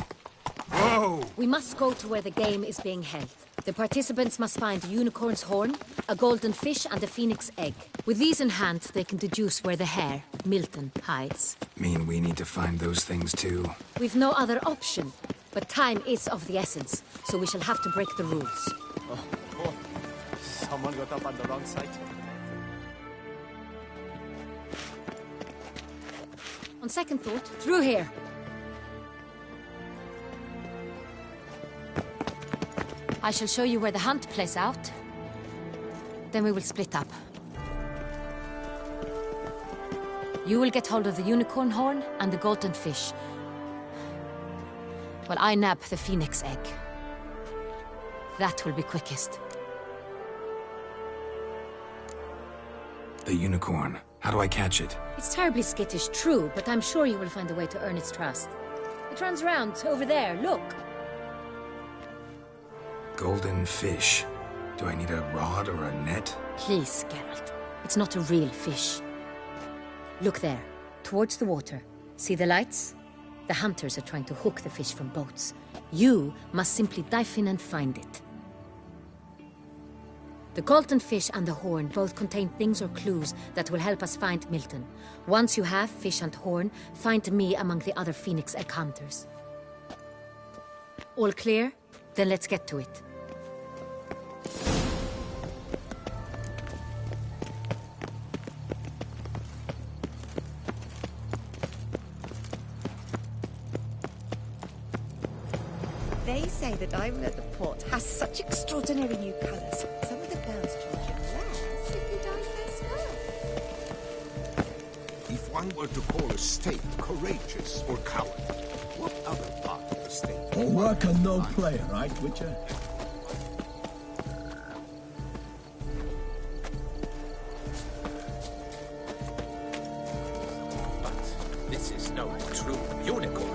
Whoa! We must go to where the game is being held. The participants must find a unicorn's horn, a golden fish, and a phoenix egg. With these in hand, they can deduce where the hare, Milton, hides. Mean we need to find those things too? We've no other option. But time is of the essence, so we shall have to break the rules. Oh, someone got up on the wrong side. On second thought, through here. I shall show you where the hunt plays out. Then we will split up. You will get hold of the unicorn horn and the golden fish. While I nab the phoenix egg. That will be quickest. The unicorn. How do I catch it? It's terribly skittish, true, but I'm sure you will find a way to earn its trust. It runs around over there, look. Golden fish. Do I need a rod or a net? Please, Geralt. It's not a real fish. Look there, towards the water. See the lights? The hunters are trying to hook the fish from boats. You must simply dive in and find it. The golden fish and the horn both contain things or clues that will help us find Milton. Once you have fish and horn, find me among the other phoenix egg hunters. All clear? Then let's get to it. They say that diamond at the port has such extraordinary new colors. Some of the girls charge you less if you dye their skirt. If one were to call a state courageous or coward, what other part of the state? All work and no play, right, Witcher? But this is no true unicorn.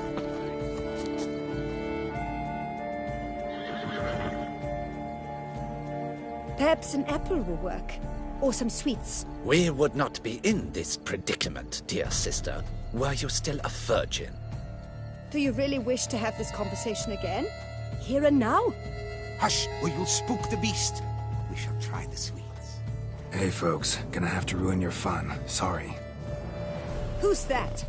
Perhaps an apple will work. Or some sweets. We would not be in this predicament, dear sister, were you still a virgin. Do you really wish to have this conversation again? Here and now? Hush, or you'll spook the beast. We shall try the sweets. Hey, folks. Gonna have to ruin your fun. Sorry. Who's that?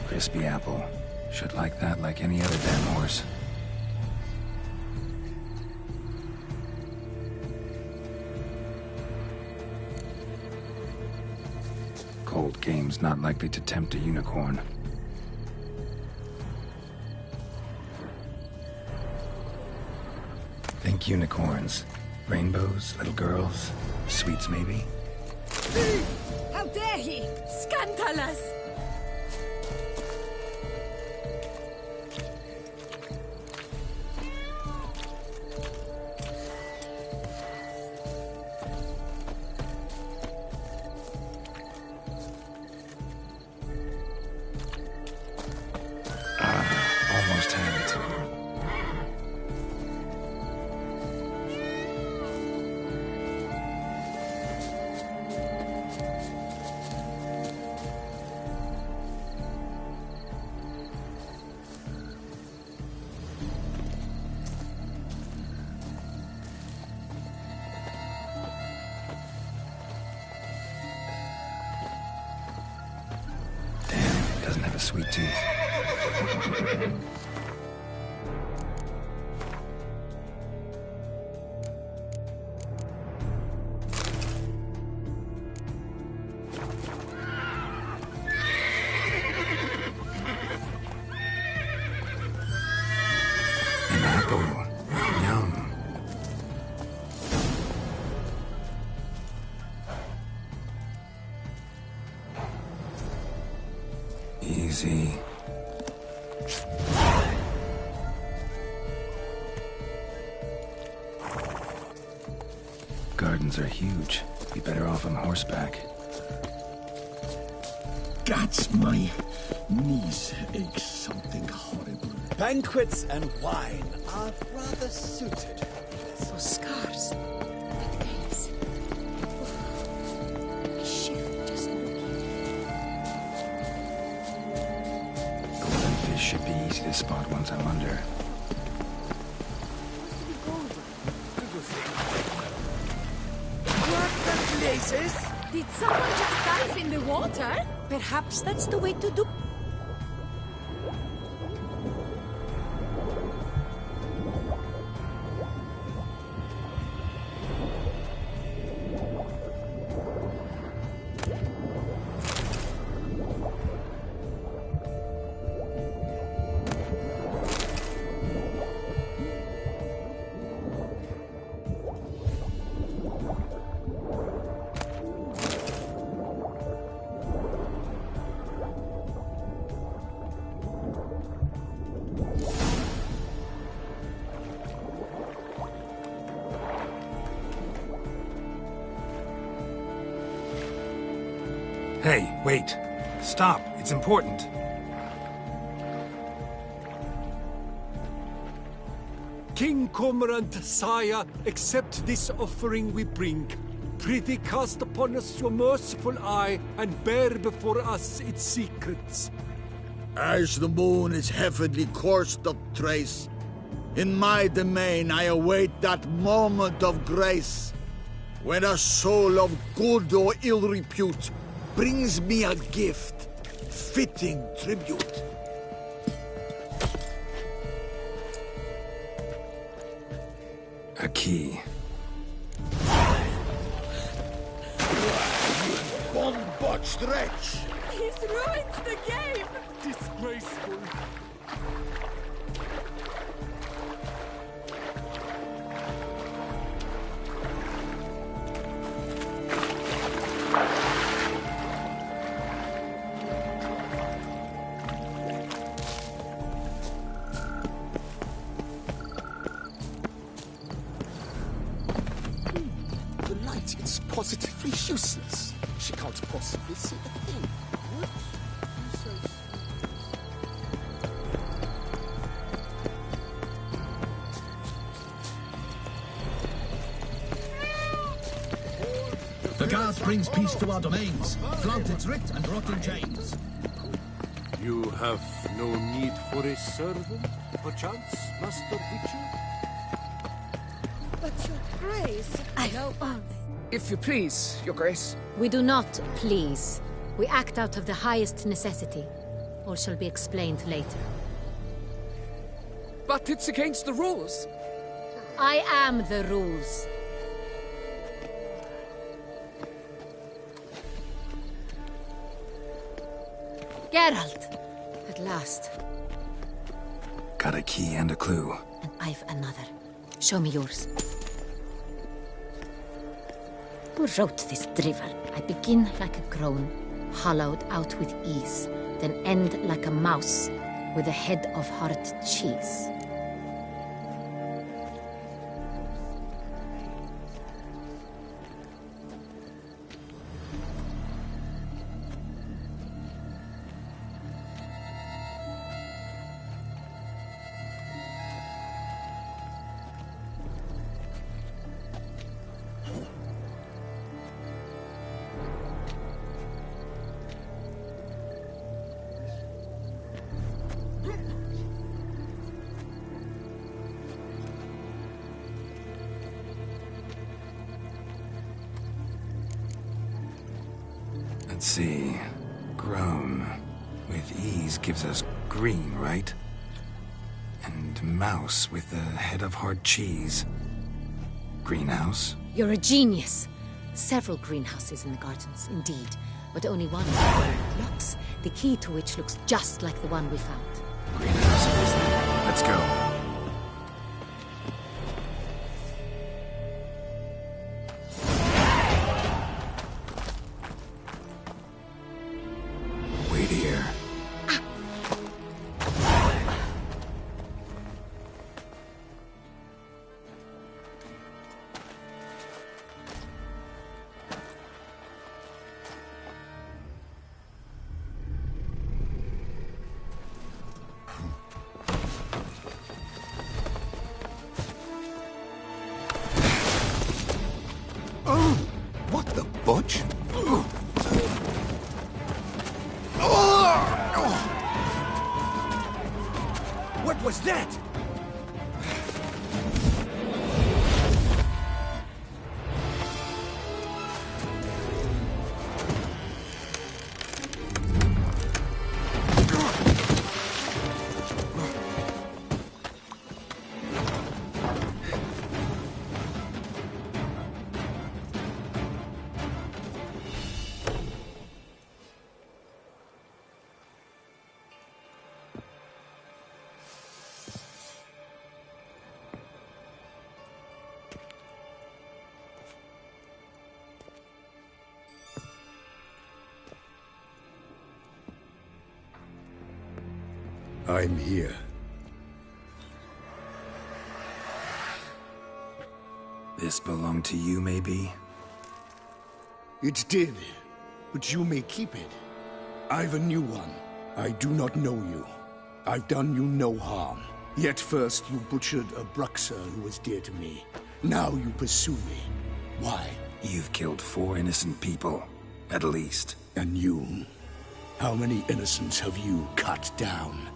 Crispy apple. Should like that like any other damn horse. Cold game's not likely to tempt a unicorn. Think unicorns. Rainbows, little girls, sweets maybe? How dare he! Scandalous! Almost had it. Damn, doesn't have a sweet tooth. An apple. Yum. Easy. Gardens are huge. Be better off on horseback. Gats, my knees ache something horrible. Banquets and wine are rather suited for this. For scars. Big days. I shift just looking. should be easy to spot once I'm under. What the blazes? Did someone just dive in the water? Perhaps that's the way to do... Hey, wait. Stop. It's important. King Cormorant, sire, accept this offering we bring. Prithee cast upon us your merciful eye, and bear before us its secrets. As the moon is heavily coursed of trace, in my domain I await that moment of grace, when a soul of good or ill repute brings me a gift, fitting tribute. A key. One-botched wretch! He's ruined the game! Disgraceful. The light is positively useless. She can't possibly see a thing. What? The guard brings peace to our domains. Flout its writ and rot in chains. You have no need for a servant, perchance, Master Witcher? But your grace... If you please, Your Grace. We do not please. We act out of the highest necessity. All shall be explained later. But it's against the rules. I am the rules. Geralt! At last. Got a key and a clue. And I've another. Show me yours. Who wrote this drivel? I begin like a crone, hollowed out with ease, then end like a mouse, with a head of hard cheese. Let's see. Grown. With ease gives us green, right? And mouse with the head of hard cheese. Greenhouse? You're a genius. Several greenhouses in the gardens, indeed. But only one locks, the key to which looks just like the one we found. Greenhouse it is then. Let's go. Wait here. was that? I'm here. This belonged to you, maybe? It did, but you may keep it. I've a new one. I do not know you. I've done you no harm. Yet first you butchered a Bruxer who was dear to me. Now you pursue me. Why? You've killed 4 innocent people, at least. And you? How many innocents have you cut down?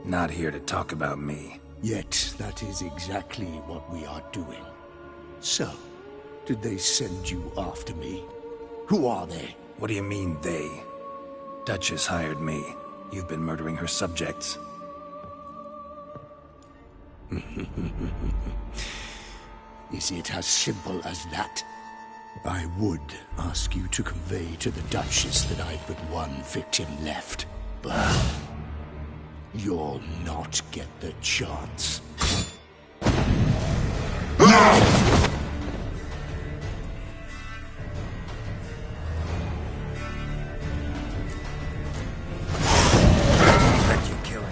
Not here to talk about me. Yet that is exactly what we are doing. So, did they send you after me? Who are they? What do you mean, they? Duchess hired me. You've been murdering her subjects. Is it as simple as that? I would ask you to convey to the Duchess that I've but one victim left, but you'll not get the chance. Let you kill him.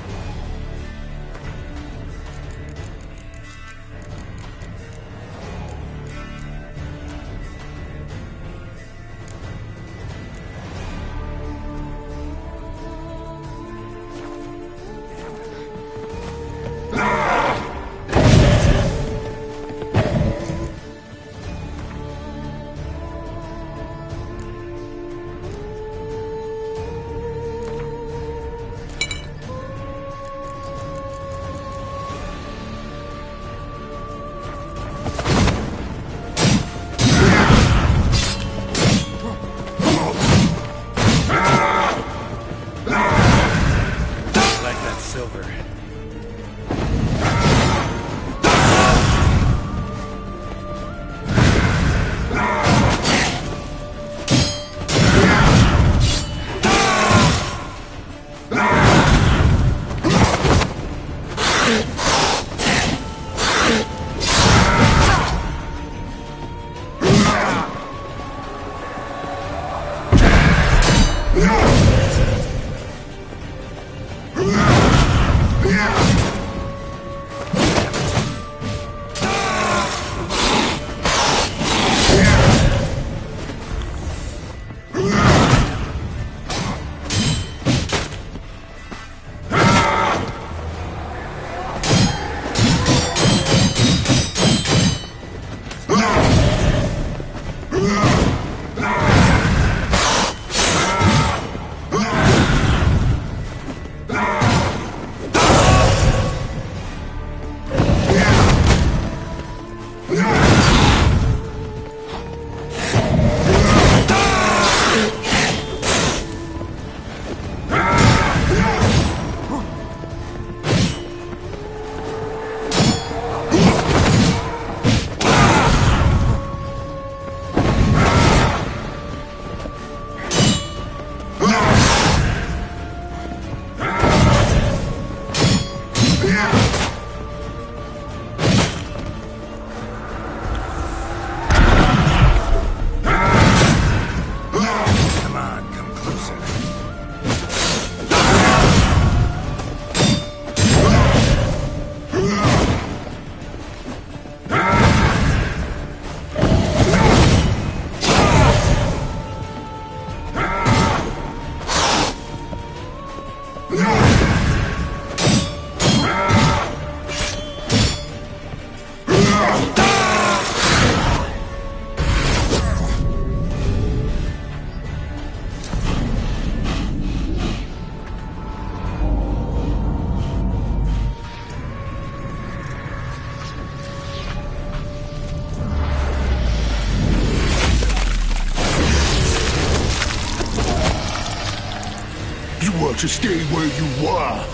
were to stay where you were.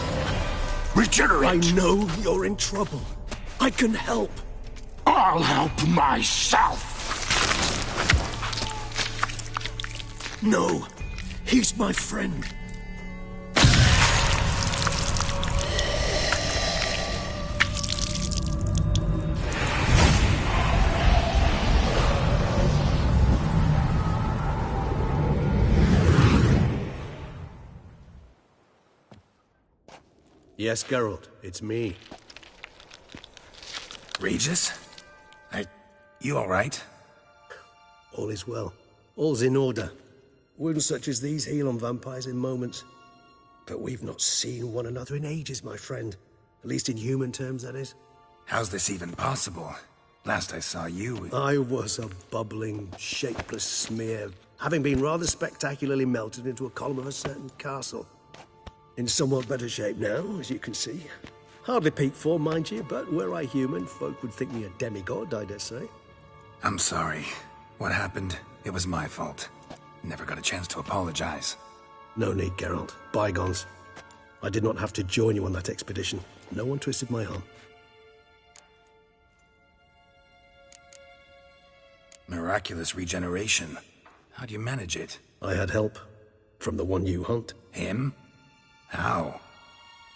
Regenerate! I know you're in trouble. I can help. I'll help myself! No, he's my friend. Yes, Geralt, it's me. Regis? You all right? All is well. All's in order. Wounds such as these heal on vampires in moments. But we've not seen one another in ages, my friend. At least in human terms, that is. How's this even possible? Last I saw you... I was a bubbling, shapeless smear, having been rather spectacularly melted into a column of a certain castle. In somewhat better shape now, as you can see. Hardly peak form, mind you, but were I human, folk would think me a demigod, I dare say. I'm sorry. What happened, it was my fault. Never got a chance to apologize. No need, Geralt. Bygones. I did not have to join you on that expedition. No one twisted my arm. Miraculous regeneration. How do you manage it? I had help. From the one you hunt. Him? How?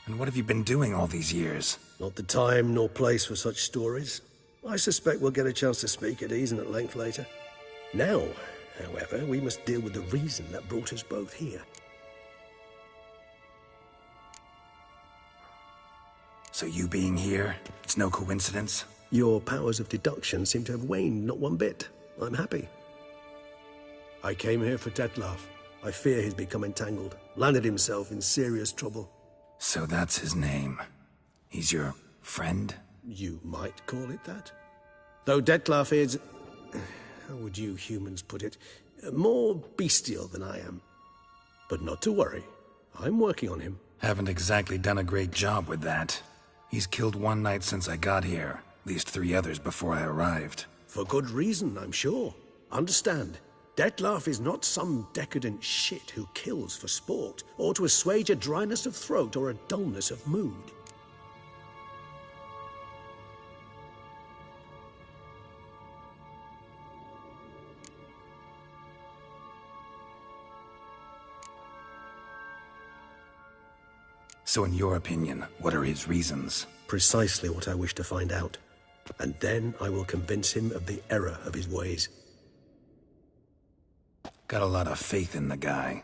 And what have you been doing all these years? Not the time nor place for such stories. I suspect we'll get a chance to speak at ease and at length later. Now, however, we must deal with the reason that brought us both here. So you being here, it's no coincidence? Your powers of deduction seem to have waned not one bit. I'm happy. I came here for Detlef. I fear he's become entangled, landed himself in serious trouble. So that's his name. He's your friend? You might call it that. Though Detlef is... how would you humans put it? More bestial than I am. But not to worry. I'm working on him. Haven't exactly done a great job with that. He's killed one knight since I got here. At least 3 others before I arrived. For good reason, I'm sure. Understand, Detlef is not some decadent shit who kills for sport, or to assuage a dryness of throat or a dullness of mood. So in your opinion, what are his reasons? Precisely what I wish to find out. And then I will convince him of the error of his ways. Got a lot of faith in the guy.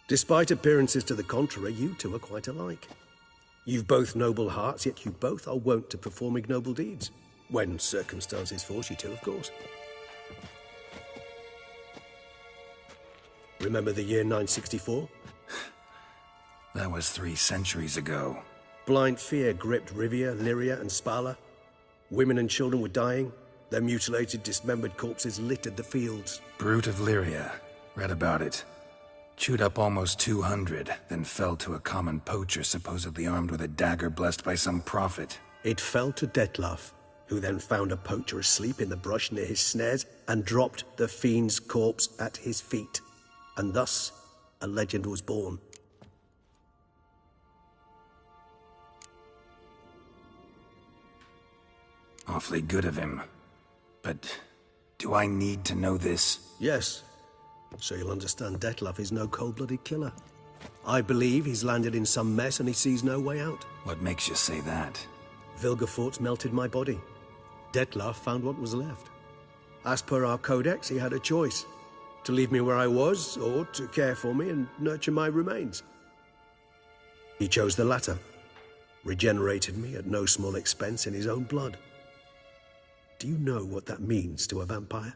Despite appearances to the contrary, you two are quite alike. You've both noble hearts, yet you both are wont to perform ignoble deeds. When circumstances force you to, of course. Remember the year 964? That was 3 centuries ago. Blind fear gripped Rivia, Lyria, and Spala. Women and children were dying. Their mutilated, dismembered corpses littered the fields. Brute of Lyria. Read about it. Chewed up almost 200, then fell to a common poacher supposedly armed with a dagger blessed by some prophet. It fell to Detlef, who then found a poacher asleep in the brush near his snares and dropped the fiend's corpse at his feet. And thus, a legend was born. Awfully good of him. But do I need to know this? Yes. So you'll understand Detlef is no cold-blooded killer. I believe he's landed in some mess and he sees no way out. What makes you say that? Vilgefortz melted my body. Detlef found what was left. As per our codex, he had a choice. To leave me where I was, or to care for me and nurture my remains. He chose the latter. Regenerated me at no small expense in his own blood. Do you know what that means to a vampire?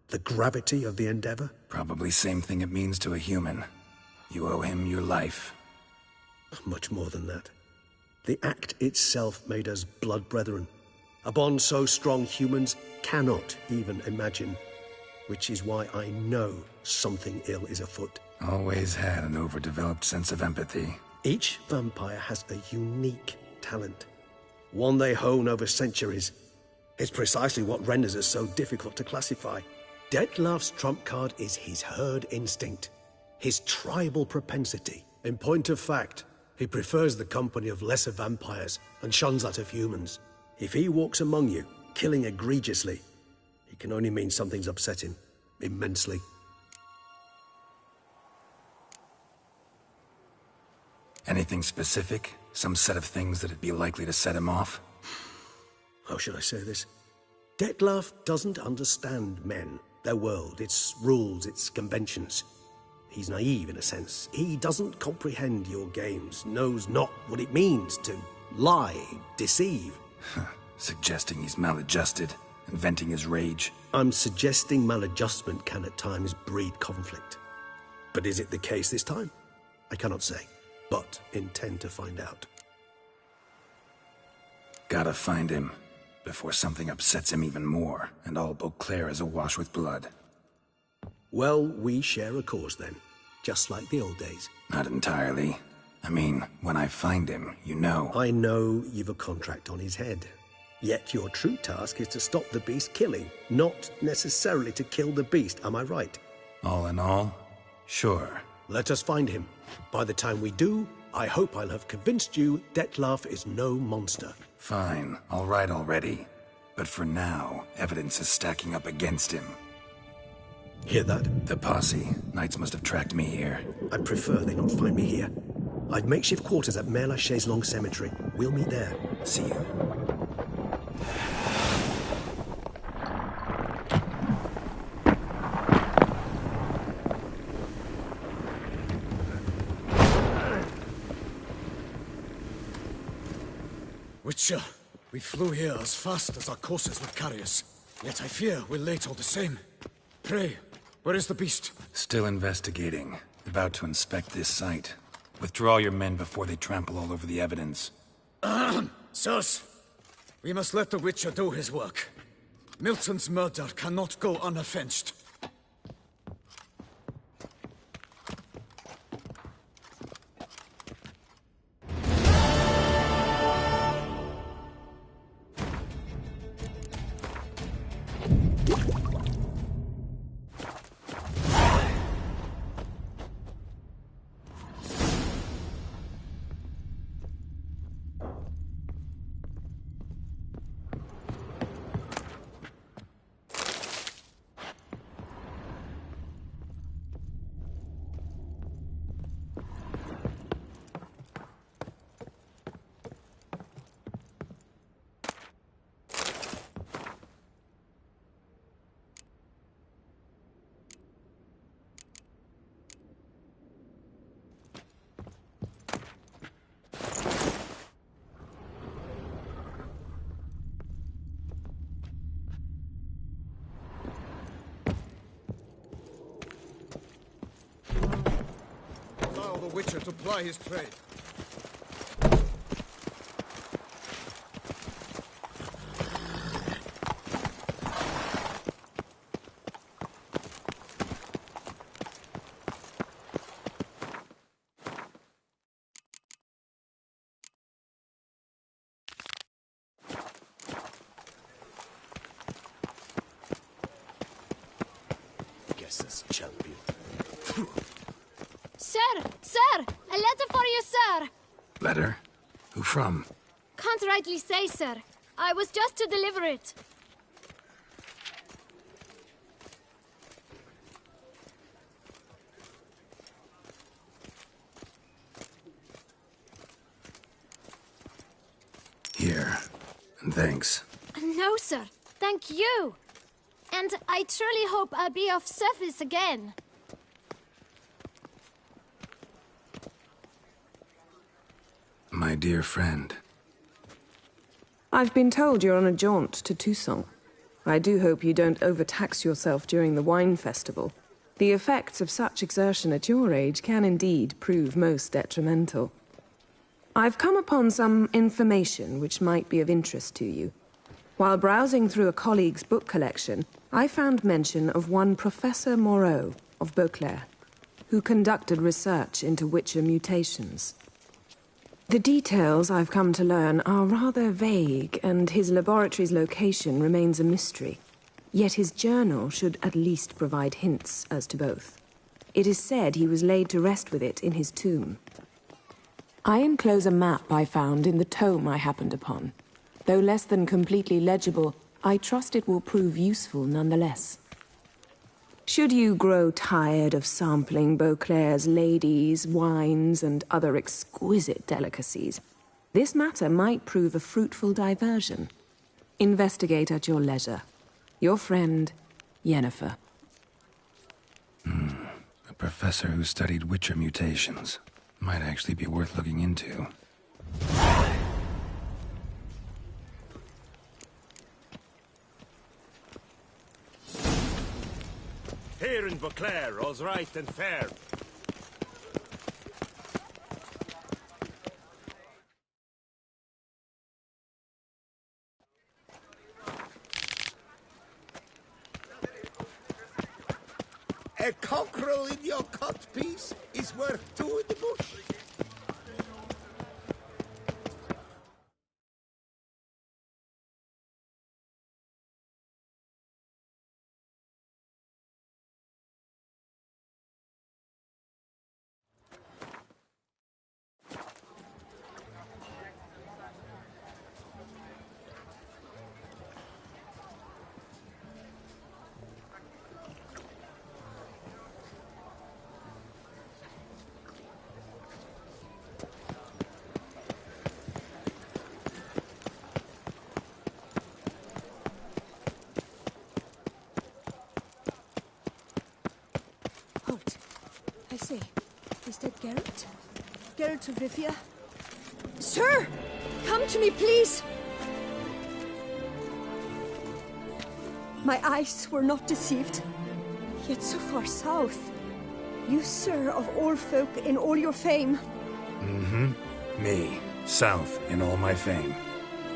The gravity of the endeavor? Probably same thing it means to a human. You owe him your life. Much more than that. The act itself made us blood brethren. A bond so strong humans cannot even imagine. Which is why I know something ill is afoot. Always had an overdeveloped sense of empathy. Each vampire has a unique talent. One they hone over centuries. It's precisely what renders us so difficult to classify. Detlef's trump card is his herd instinct. his tribal propensity. In point of fact, he prefers the company of lesser vampires and shuns that of humans. If he walks among you, killing egregiously, it can only mean something's upset him immensely. Anything specific? Some set of things that'd be likely to set him off? How should I say this? Detlef doesn't understand men, their world, its rules, its conventions. He's naive in a sense. He doesn't comprehend your games, knows not what it means to lie, deceive. Suggesting he's maladjusted, and venting his rage. I'm suggesting maladjustment can at times breed conflict. But is it the case this time? I cannot say, but intend to find out. Gotta find him, before something upsets him even more, and all Beauclair is awash with blood. Well, we share a cause then, just like the old days. Not entirely. I mean, when I find him, you know. I know you've a contract on his head. Yet your true task is to stop the beast killing, not necessarily to kill the beast, am I right? All in all, sure. Let us find him. By the time we do, I hope I'll have convinced you Detlef is no monster. Fine, all right already. But for now, evidence is stacking up against him. Hear that? The posse. Knights must have tracked me here. I prefer they not find me here. I've makeshift quarters at Mère Lachaise Long Cemetery. We'll meet there. See you. Witcher, we flew here as fast as our courses would carry us. Yet I fear we're late all the same. Pray, where is the beast? Still investigating. About to inspect this site. Withdraw your men before they trample all over the evidence. Sirs, we must let the Witcher do his work. Milton's murder cannot go unavenged. The Witcher to ply his trade. Guess this champion. Sir! A letter for you, sir! Letter? Who from? Can't rightly say, sir. I was just to deliver it. Here. And thanks. No, sir. Thank you. And I truly hope I'll be of service again. My dear friend. I've been told you're on a jaunt to Toussaint. I do hope you don't overtax yourself during the wine festival. The effects of such exertion at your age can indeed prove most detrimental. I've come upon some information which might be of interest to you. While browsing through a colleague's book collection, I found mention of one Professor Moreau of Beauclair, who conducted research into Witcher mutations. The details I've come to learn are rather vague, and his laboratory's location remains a mystery. Yet his journal should at least provide hints as to both. It is said he was laid to rest with it in his tomb. I enclose a map I found in the tome I happened upon. Though less than completely legible, I trust it will prove useful nonetheless. Should you grow tired of sampling Beauclair's ladies, wines, and other exquisite delicacies, this matter might prove a fruitful diversion. Investigate at your leisure. Your friend, Yennefer. A professor who studied Witcher mutations. Might actually be worth looking into. Here in Beauclair, all's right and fair. A cockerel in your cut piece is worth two in the bush. Halt. I say, is that Geralt? Geralt of Rivia? Sir! Come to me, please! My eyes were not deceived. Yet so far south. You, sir, of all folk in all your fame. Me, south in all my fame.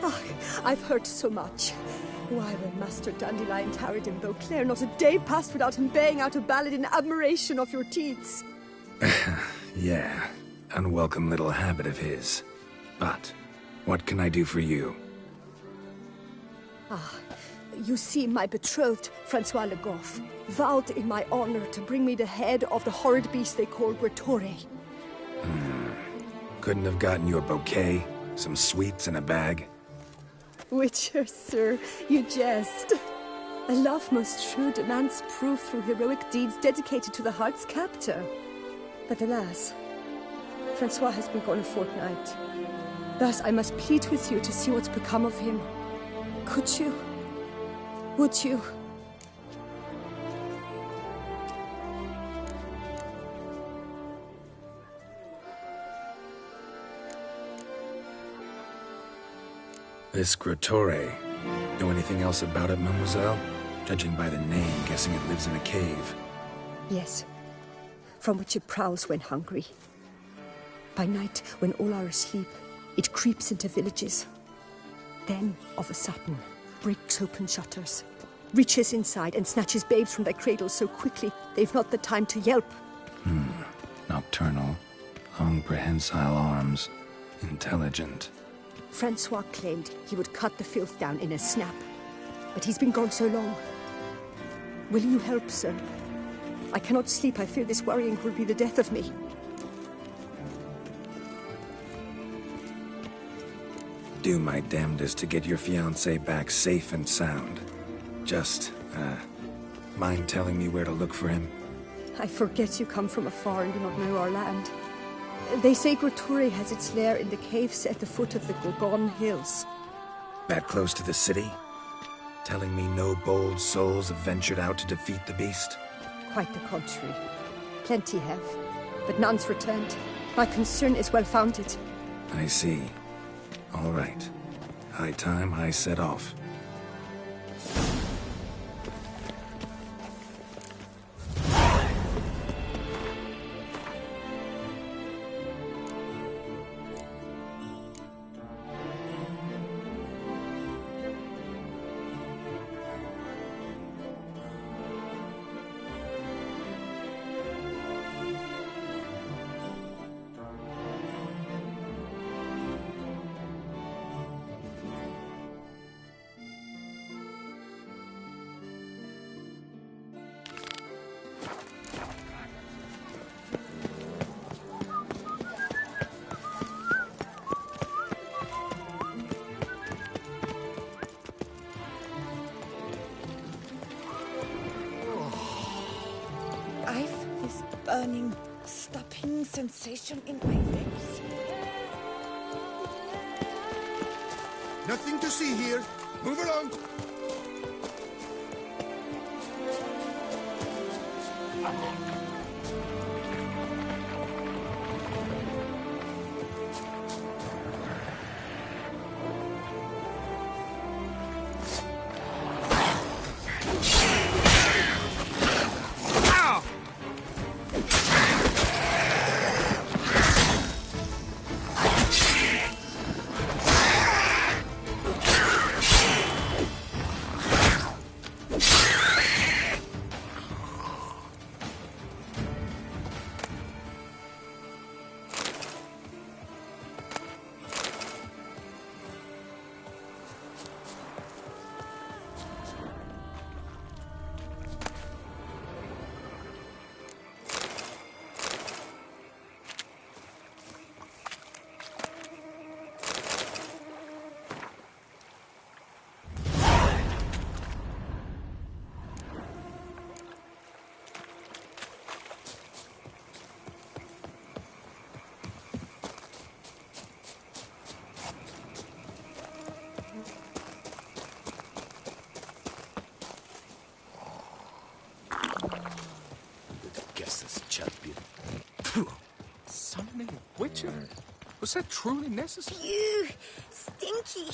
Ah, I've heard so much. Why, when Master Dandelion tarried in Beauclair, not a day passed without him baying out a ballad in admiration of your deeds. Yeah, unwelcome little habit of his. But, what can I do for you? Ah, you see, my betrothed, Francois Le Goff, vowed in my honor to bring me the head of the horrid beast they call Gretore. Couldn't have gotten you a bouquet, some sweets in a bag? Witcher, sir, you jest. A love most true demands proof through heroic deeds dedicated to the heart's captor. But alas, Francois has been gone a fortnight. Thus I must plead with you to see what's become of him. Could you? Would you? This Gretore. Know anything else about it, mademoiselle? Judging by the name, guessing it lives in a cave. Yes, from which it prowls when hungry. By night, when all are asleep, it creeps into villages. Then, of a sudden, breaks open shutters, reaches inside and snatches babes from their cradles so quickly they've not the time to yelp. Nocturnal. Long prehensile arms. Intelligent. Francois claimed he would cut the filth down in a snap. But he's been gone so long. Will you help, sir? I cannot sleep. I fear this worrying will be the death of me. Do my damnedest to get your fiancé back safe and sound. Just, mind telling me where to look for him? I forget you come from afar and do not know our land. They say Gretore has its lair in the caves at the foot of the Gorgon Hills. That close to the city? Telling me no bold souls have ventured out to defeat the beast? Quite the contrary. Plenty have, but none's returned. My concern is well-founded. I see. All right. High time I set off. this burning, stopping sensation in my ribs. Nothing to see here. Move along. Champion. Summoning a witcher? Was that truly necessary? Phew! Stinky!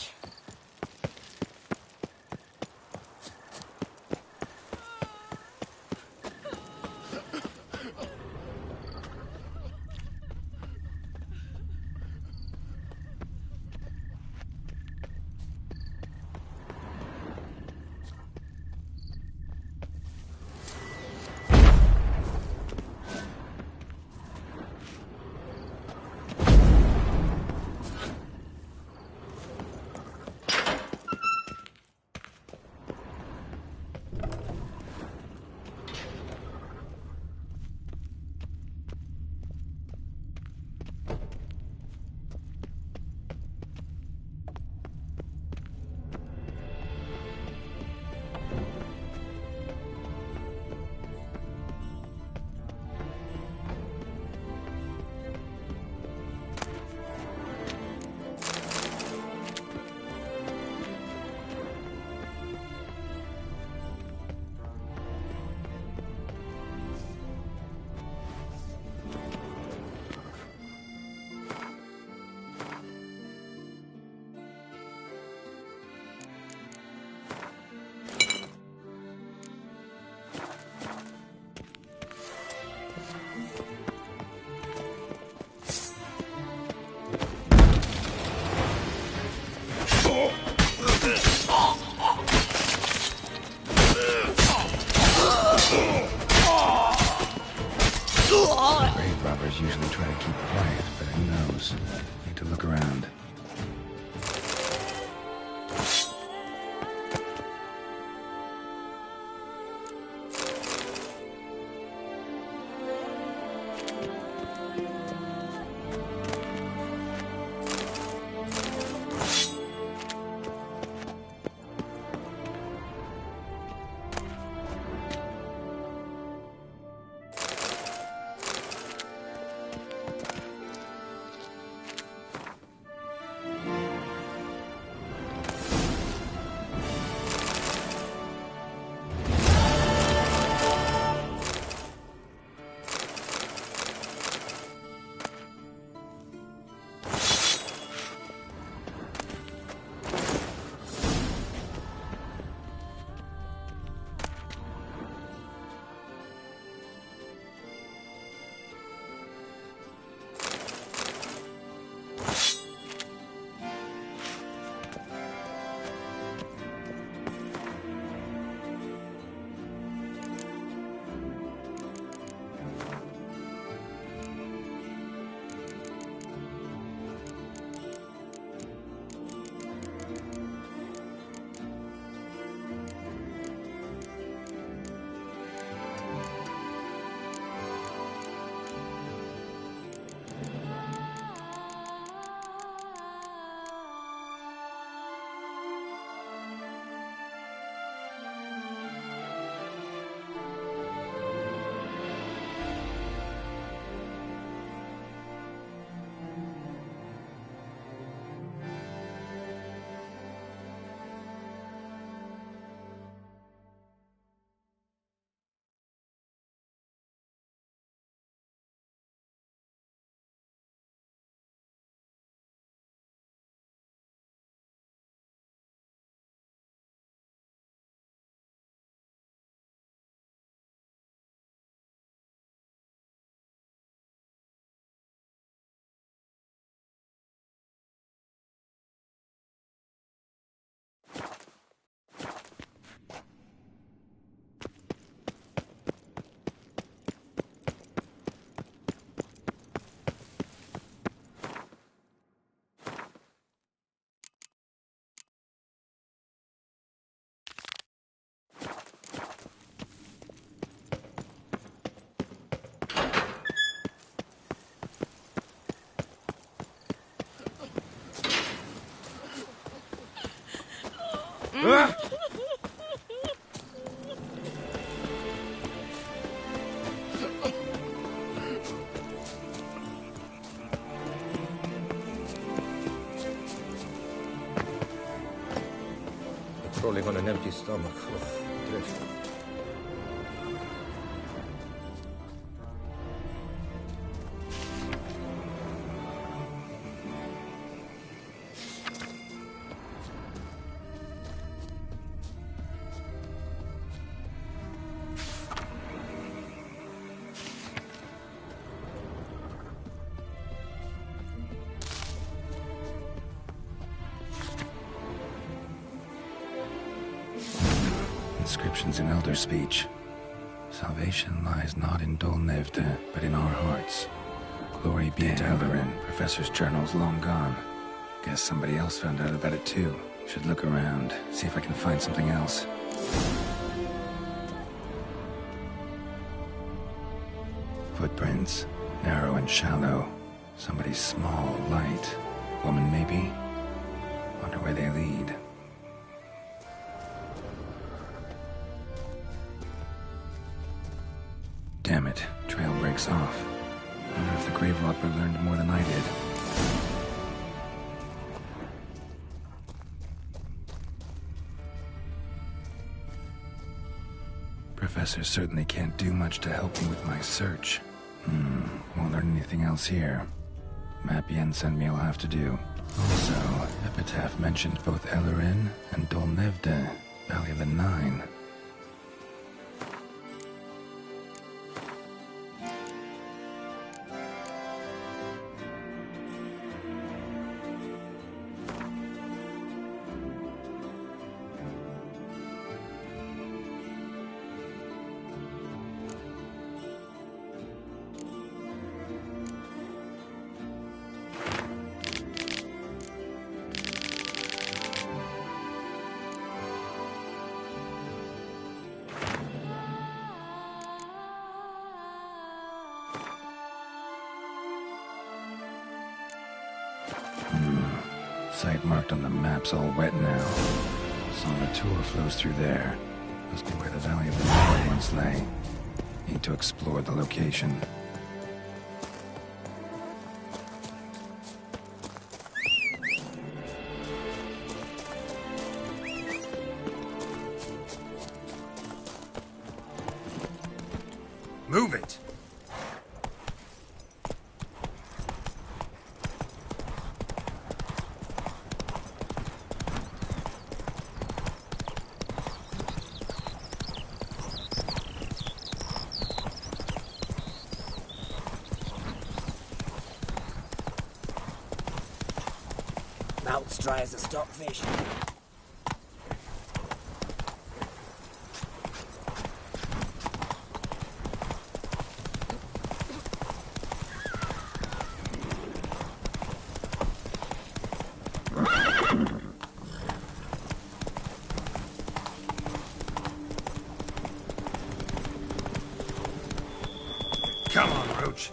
Grave robbers usually try to keep quiet, but who knows? Need to look around. crawling on an empty stomach. Oh, dreadful. Inscriptions in Elder speech. Salvation lies not in Dol Nevde, but in our hearts. Glory be to Eldarin. Professor's journal's long gone. Guess somebody else found out about it too. Should look around, see if I can find something else. Footprints. Narrow and shallow. Somebody small, light. Woman maybe? Wonder where they lead. Damn it, trail breaks off. Wonder if the grave robber learned more than I did. Professor certainly can't do much to help me with my search. Won't learn anything else here. Map Yen sent me will have to do. Also, Epitaph mentioned both Eldarin and Dol Nevde, Valley of the Nine. Site marked on the map's all wet now. Somnatur flows through there. Must be where the Valley of the Nine once lay. Need to explore the location. Move it! Mouth's dry as a stockfish. Come on, Roach.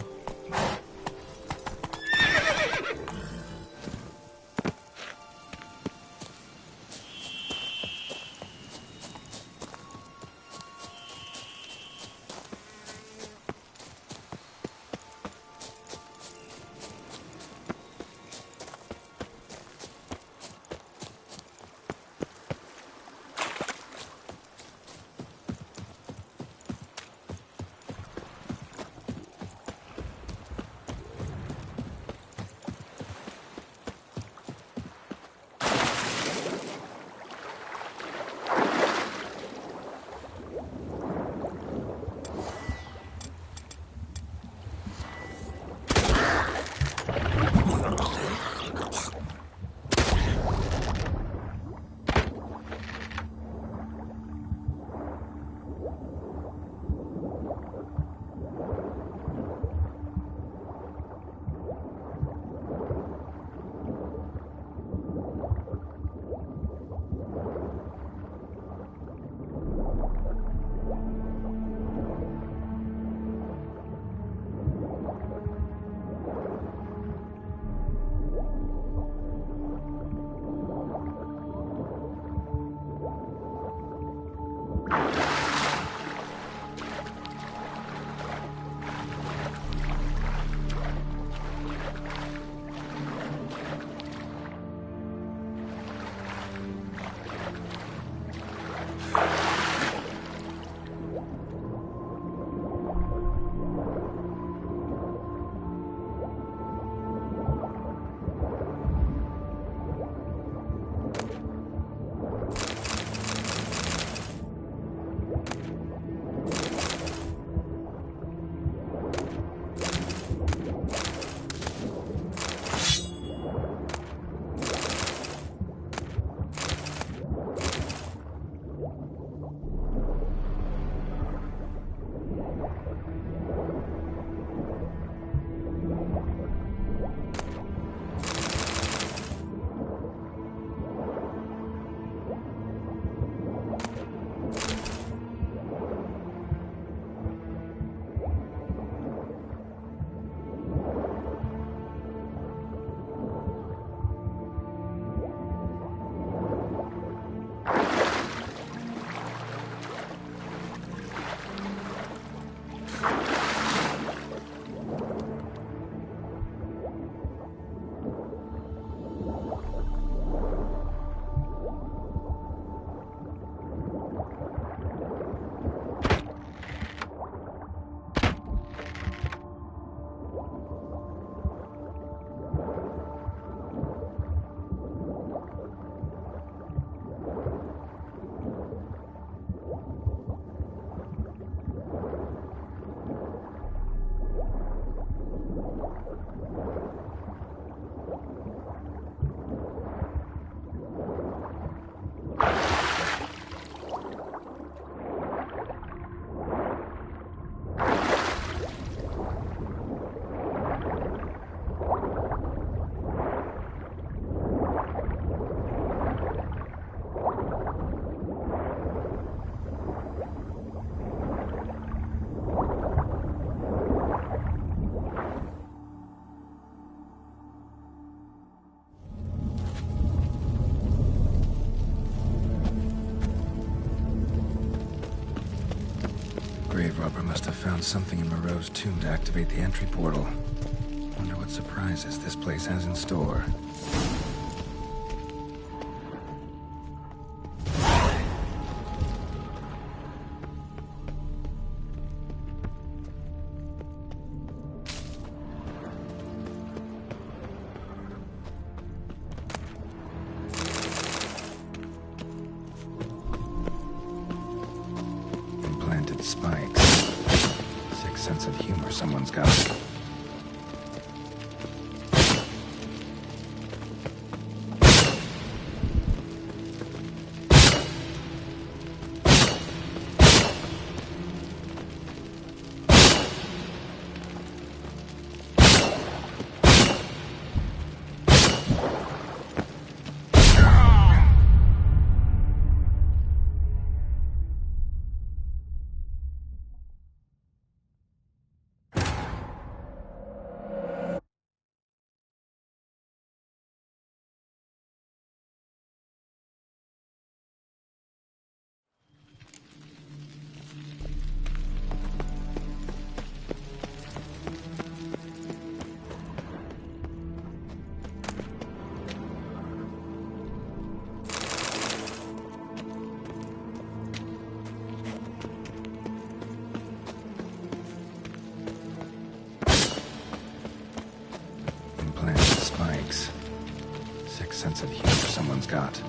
something in Moreau's tomb to activate the entry portal. Wonder what surprises this place has in store. Implanted spikes. Sick sense of humor someone's got. Implanted spikes. Sick sense of humor someone's got.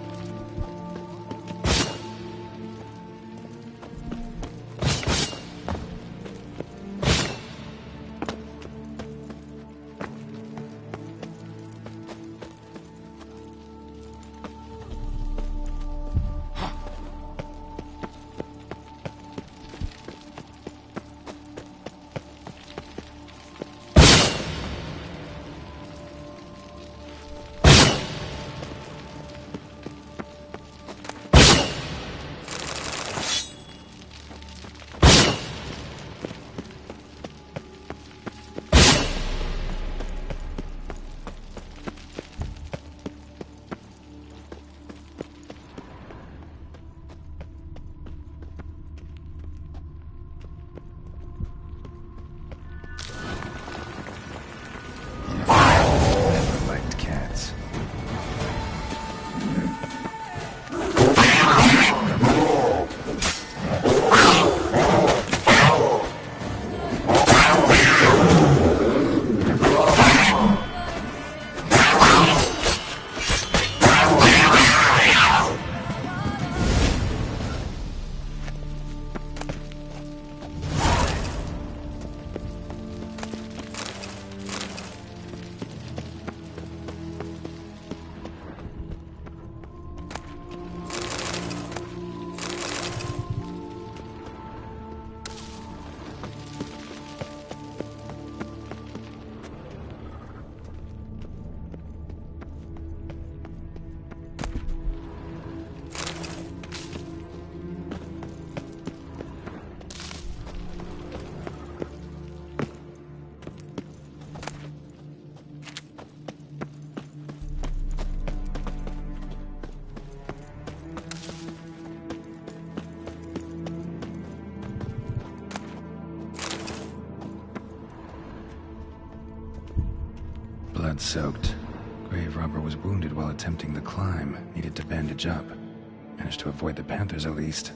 Never liked cats. Blood-soaked. Grave robber was wounded while attempting the climb. Needed to bandage up. Managed to avoid the Panthers at least.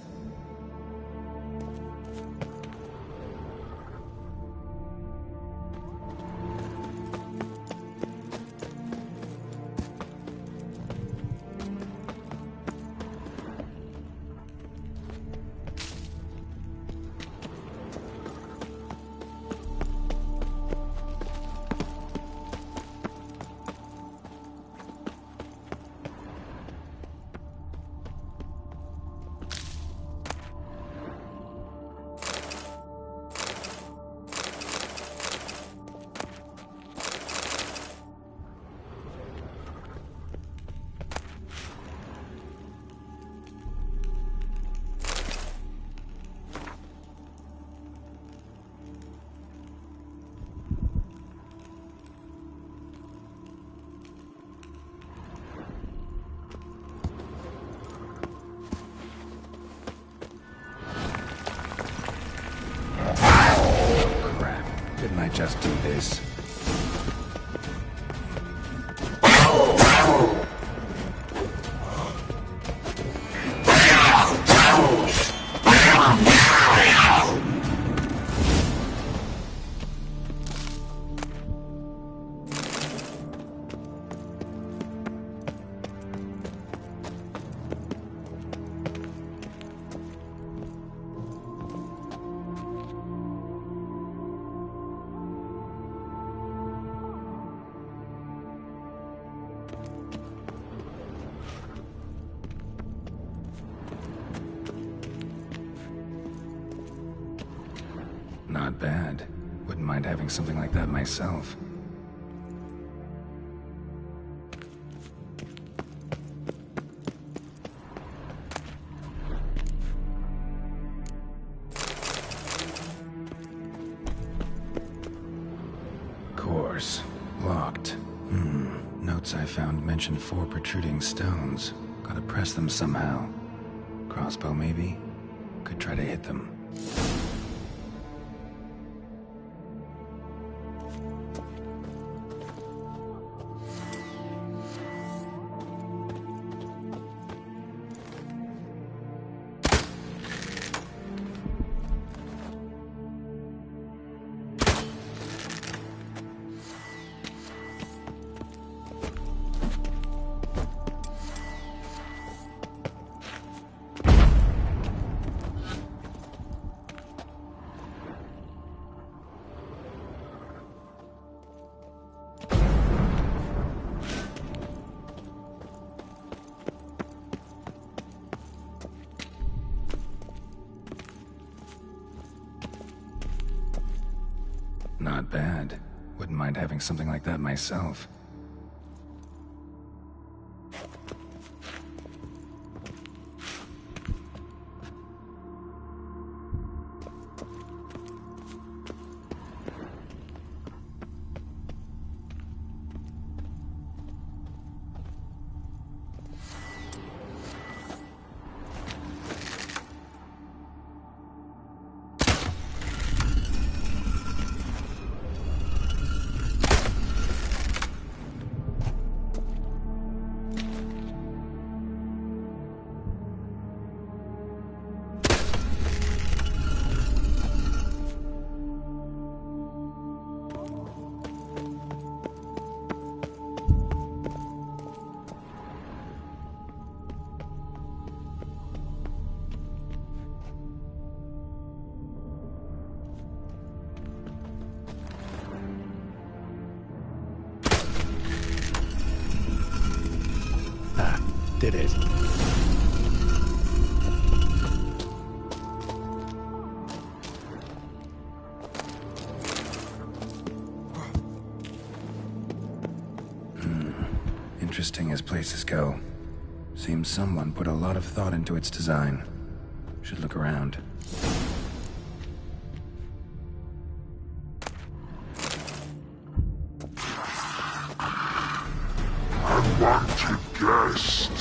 Couldn't I just do this? Not bad. Wouldn't mind having something like that myself. Course. Locked. Notes I found mention 4 protruding stones. Gotta press them somehow. Crossbow, maybe? Could try to hit them. Not bad. Wouldn't mind having something like that myself. Did it. Interesting as places go. Seems someone put a lot of thought into its design. Should look around. Unwanted guest.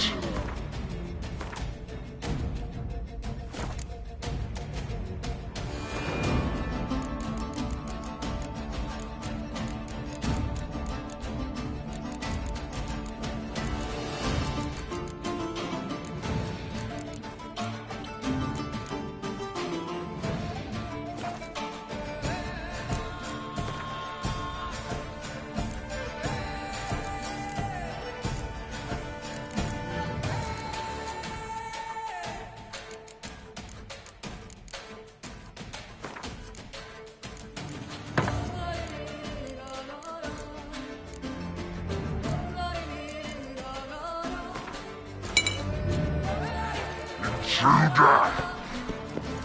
Judah,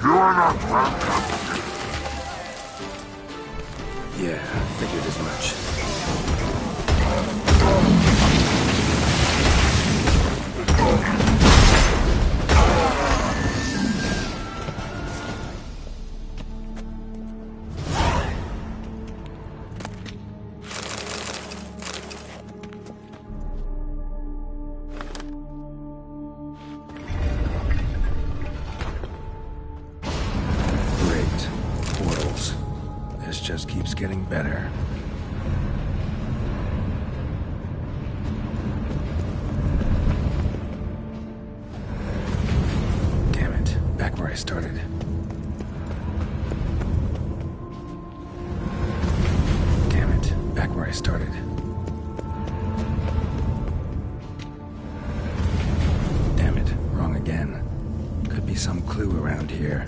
you are not welcome. Yeah, figured as much. getting better. Damn it, back where I started. Damn it, back where I started. Damn it, wrong again. Could be some clue around here.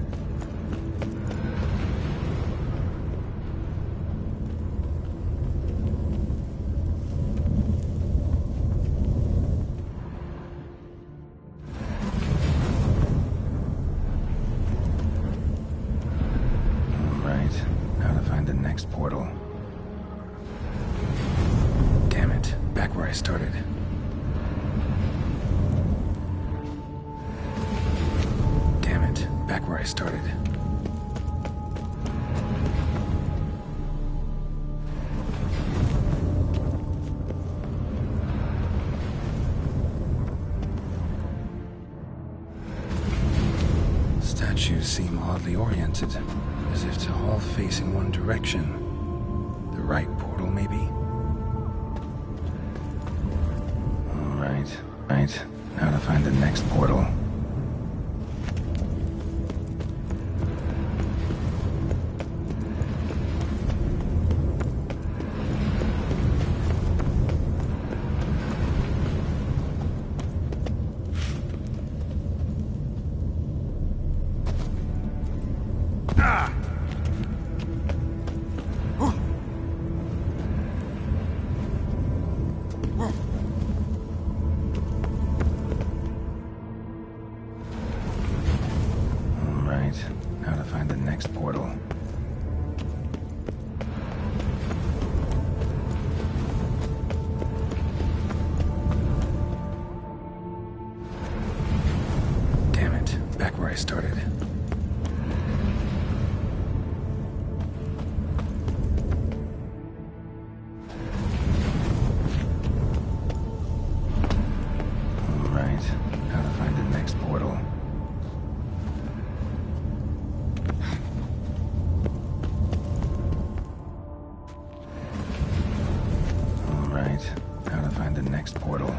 Portal. Damn it, back where I started. Damn it, back where I started. Statues seem oddly oriented, as if to all face in one direction. The right portal, maybe? Right. Now to find the next portal. Now to find the next portal. Damn it, back where I started. Alright, now to find the next portal. Now to find the next portal.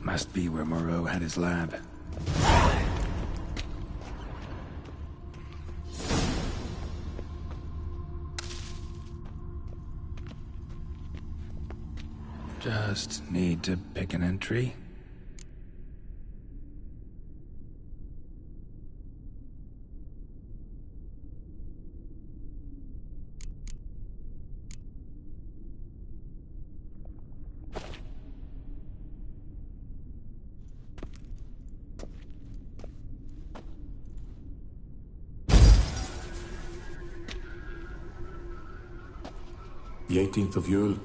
Must be where Moreau had his lab. Just need to pick an entry. The 18th of Yule,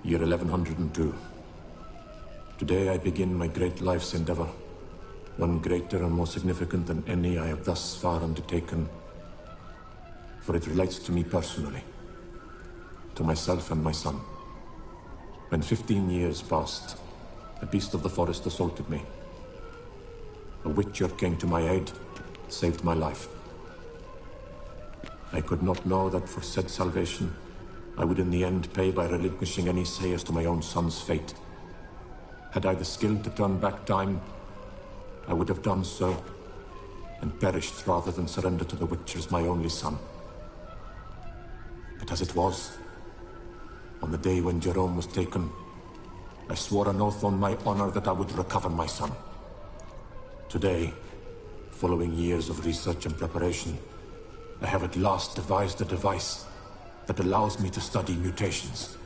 year 1102. Today I begin my great life's endeavor, one greater and more significant than any I have thus far undertaken, for it relates to me personally, to myself and my son. When 15 years passed, a beast of the forest assaulted me. A witcher came to my aid, saved my life. I could not know that for said salvation, I would in the end pay by relinquishing any say as to my own son's fate. Had I the skill to turn back time, I would have done so, and perished rather than surrender to the Witchers my only son. But as it was, on the day when Jerome was taken, I swore an oath on my honor that I would recover my son. Today, following years of research and preparation, I have at last devised a device that allows me to study mutations.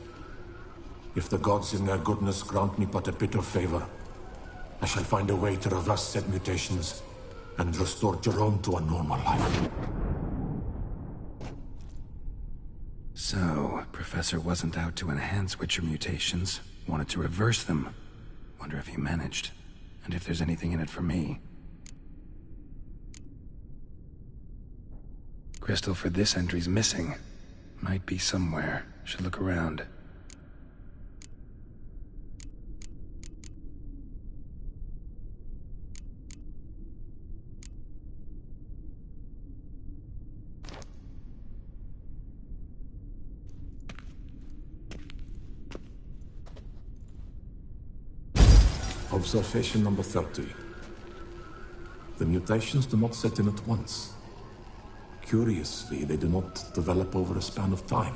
If the gods in their goodness grant me but a bit of favor, I shall find a way to reverse said mutations and restore Jerome to a normal life. So, Professor wasn't out to enhance Witcher mutations, wanted to reverse them. Wonder if he managed, and if there's anything in it for me. Crystal for this entry's missing. Might be somewhere. Should look around. Observation number 30. The mutations do not set in at once. Curiously, they do not develop over a span of time.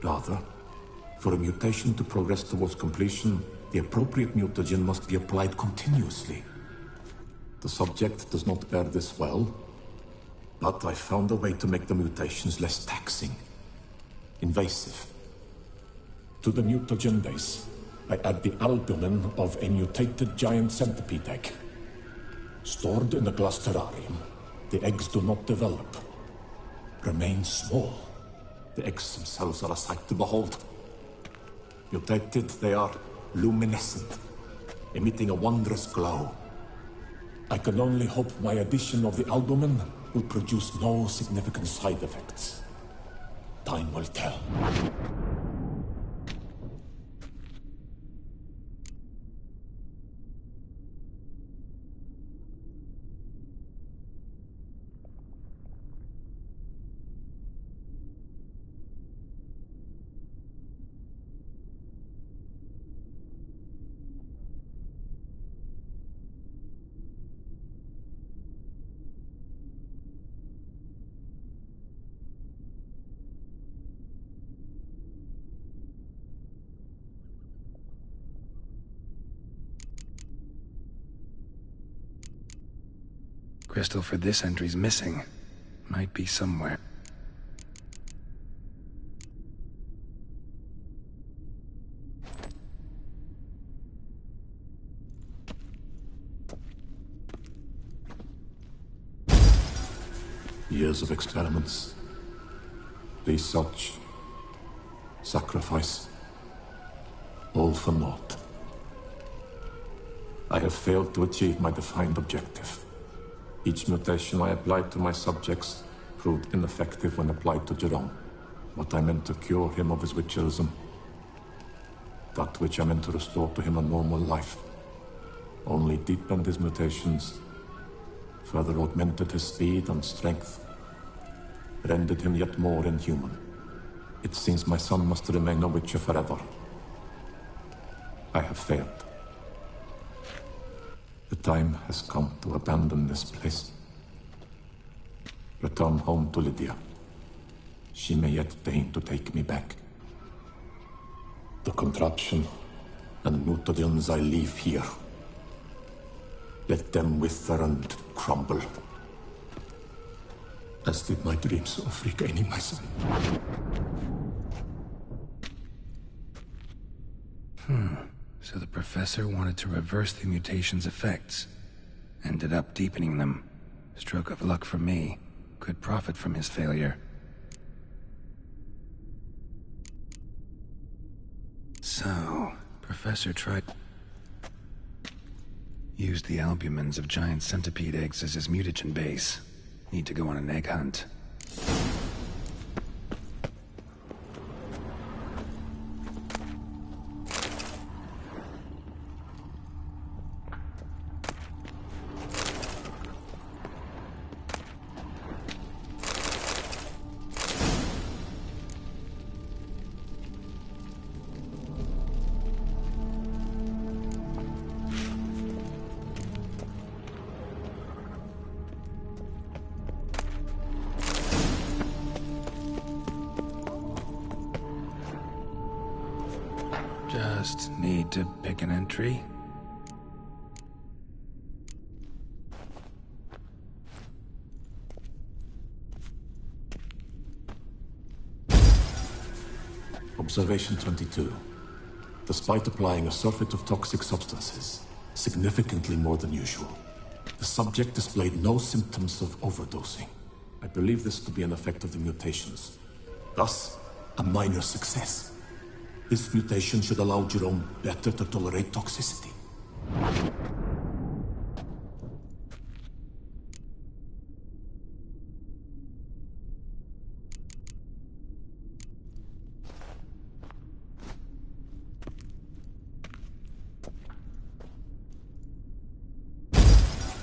Rather, for a mutation to progress towards completion, the appropriate mutagen must be applied continuously. The subject does not bear this well, but I found a way to make the mutations less taxing, invasive. To the mutagen base, I add the albumin of a mutated giant centipede egg. Stored in a glass terrarium, the eggs do not develop, remain small. The eggs themselves are a sight to behold. Mutated, they are luminescent, emitting a wondrous glow. I can only hope my addition of the albumin will produce no significant side effects. Time will tell. Crystal for this entry's missing. Might be somewhere. Years of experiments, research, sacrifice, all for naught. I have failed to achieve my defined objective. Each mutation I applied to my subjects proved ineffective when applied to Jerome. What I meant to cure him of his witcherism, that which I meant to restore to him a normal life, only deepened his mutations, further augmented his speed and strength, rendered him yet more inhuman. It seems my son must remain a witcher forever. I have failed. The time has come to abandon this place. Return home to Lydia. She may yet deign to take me back. The contraption and mutagens I leave here, let them wither and crumble, as did my dreams of regaining my son. So the professor wanted to reverse the mutation's effects. Ended up deepening them. Stroke of luck for me. Could profit from his failure. So, Professor tried... used the albumins of giant centipede eggs as his mutagen base. Need to go on an egg hunt. Just need to pick an entry. Observation 22. Despite applying a surfeit of toxic substances, significantly more than usual, the subject displayed no symptoms of overdosing. I believe this to be an effect of the mutations. Thus, a minor success. This mutation should allow Jerome better to tolerate toxicity.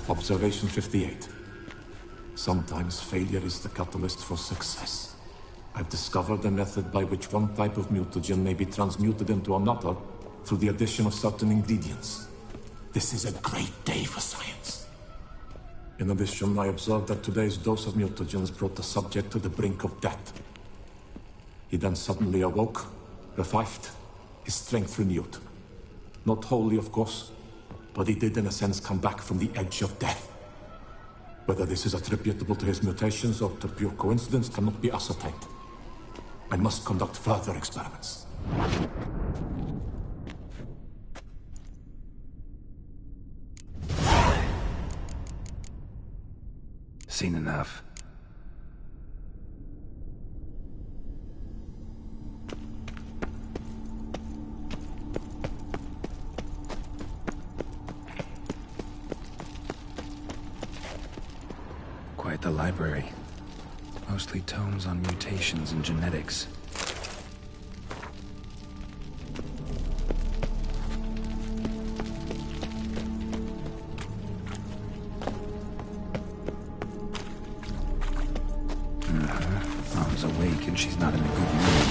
Observation 58. Sometimes failure is the catalyst for success. I've discovered a method by which one type of mutagen may be transmuted into another through the addition of certain ingredients. This is a great day for science. In addition, I observed that today's dose of mutagens brought the subject to the brink of death. He then suddenly awoke, revived, his strength renewed. Not wholly, of course, but he did in a sense come back from the edge of death. Whether this is attributable to his mutations or to pure coincidence cannot be ascertained. I must conduct further experiments. Seen enough. Quite the library. Mostly tomes on mutations and genetics. Mom's awake and she's not in a good mood.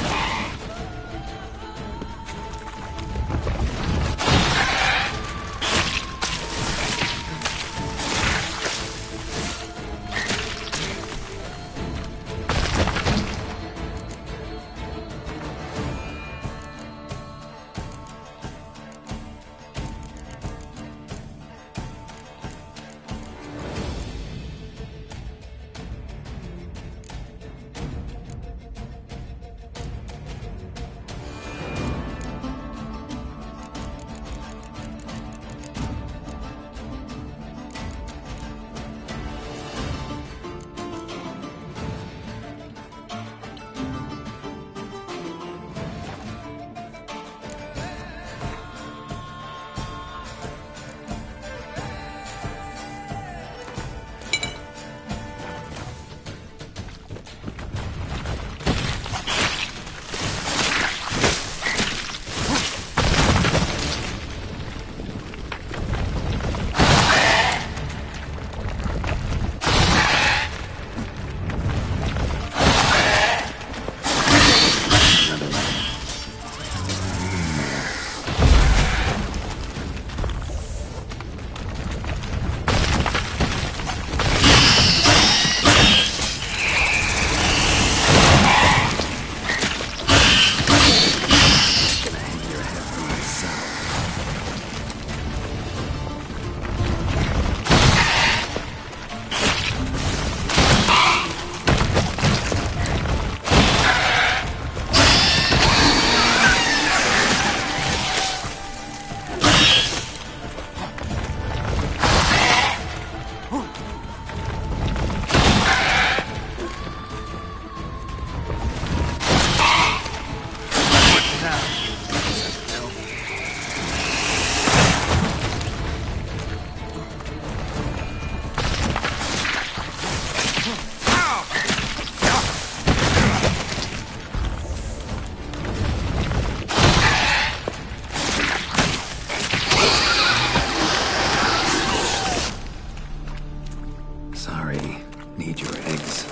Need your eggs.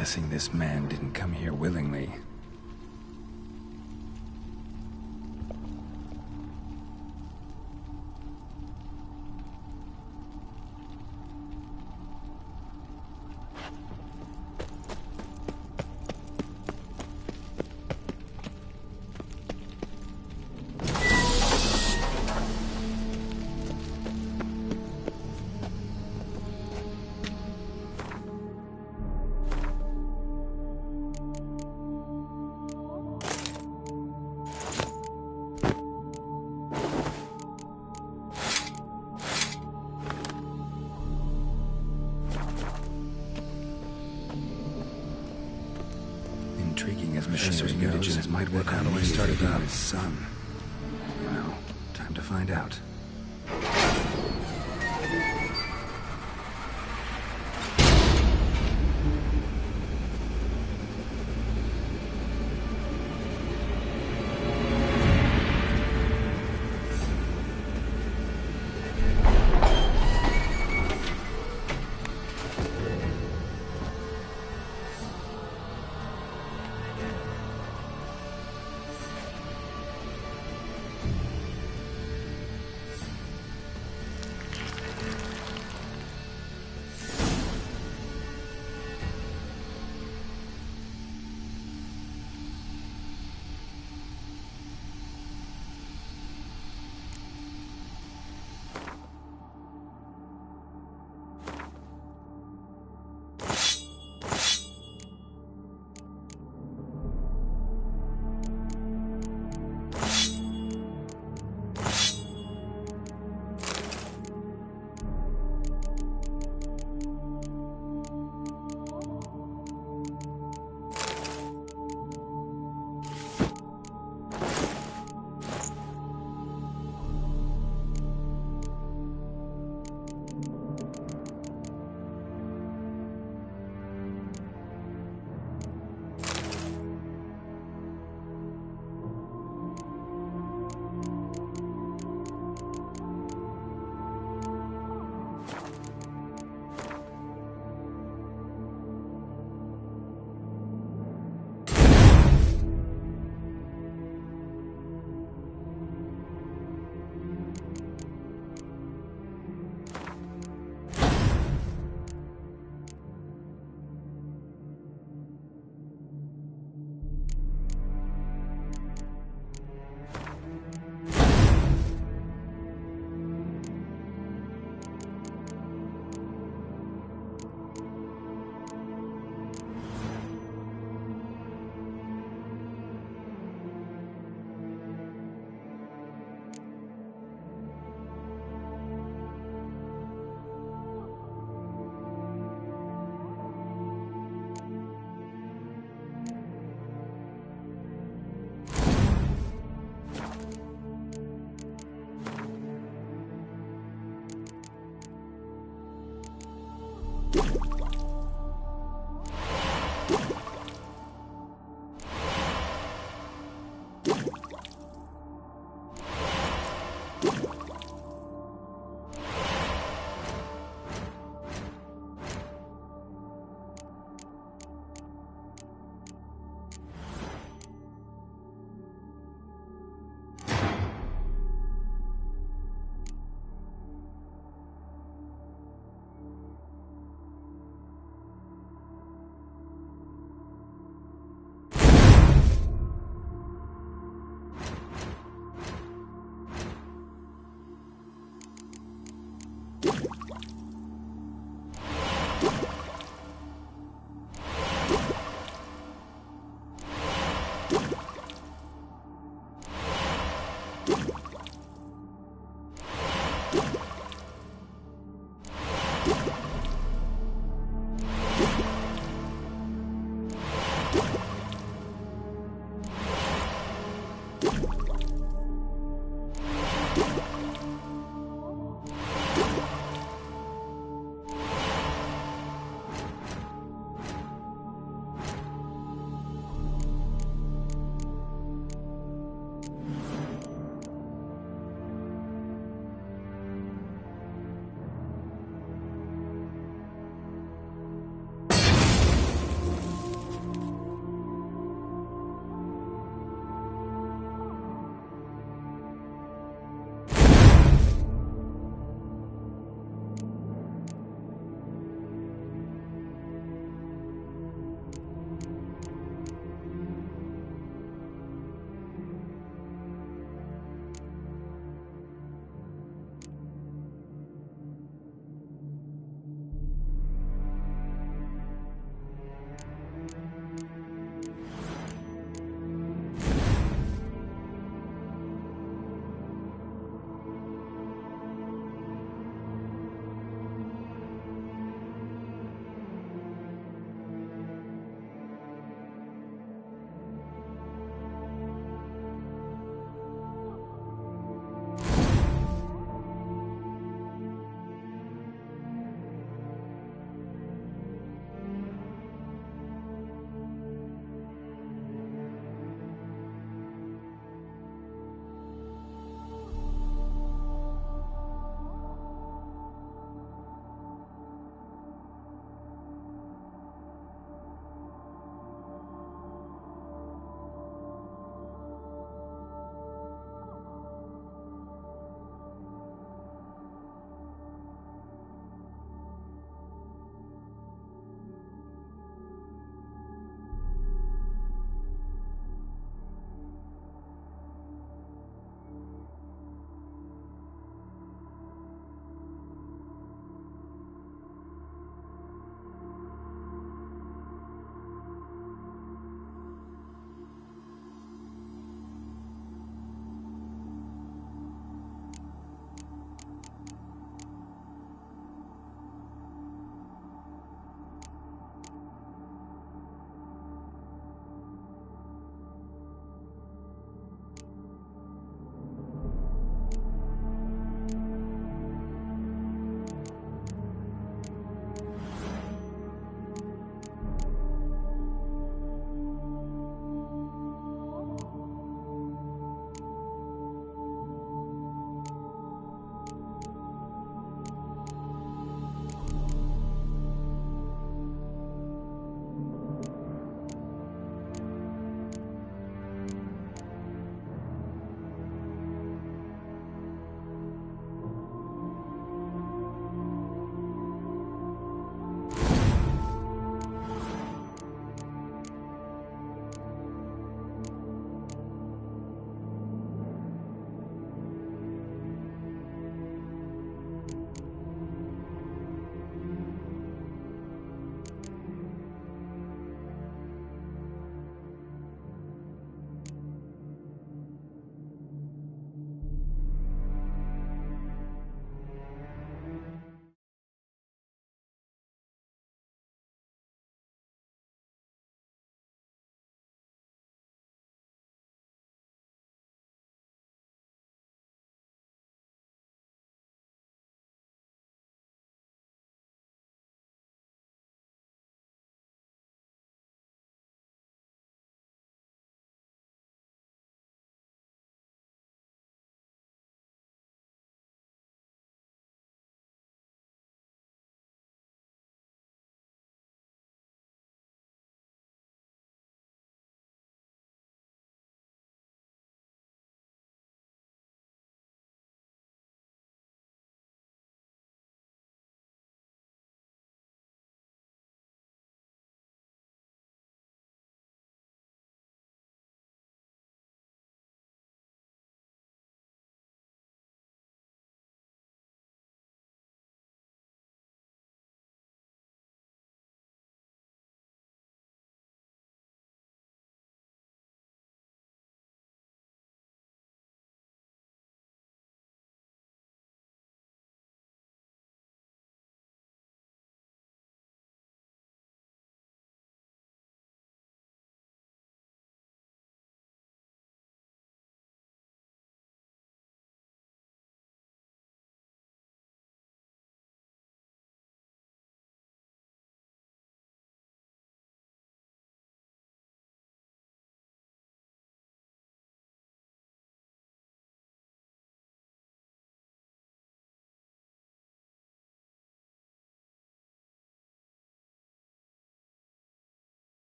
guessing this man didn't come here willingly. Intriguing as machinery mutations might work on me started out his son. Well, time to find out.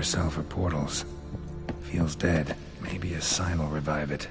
cell for portals. Feels dead. Maybe a sign will revive it.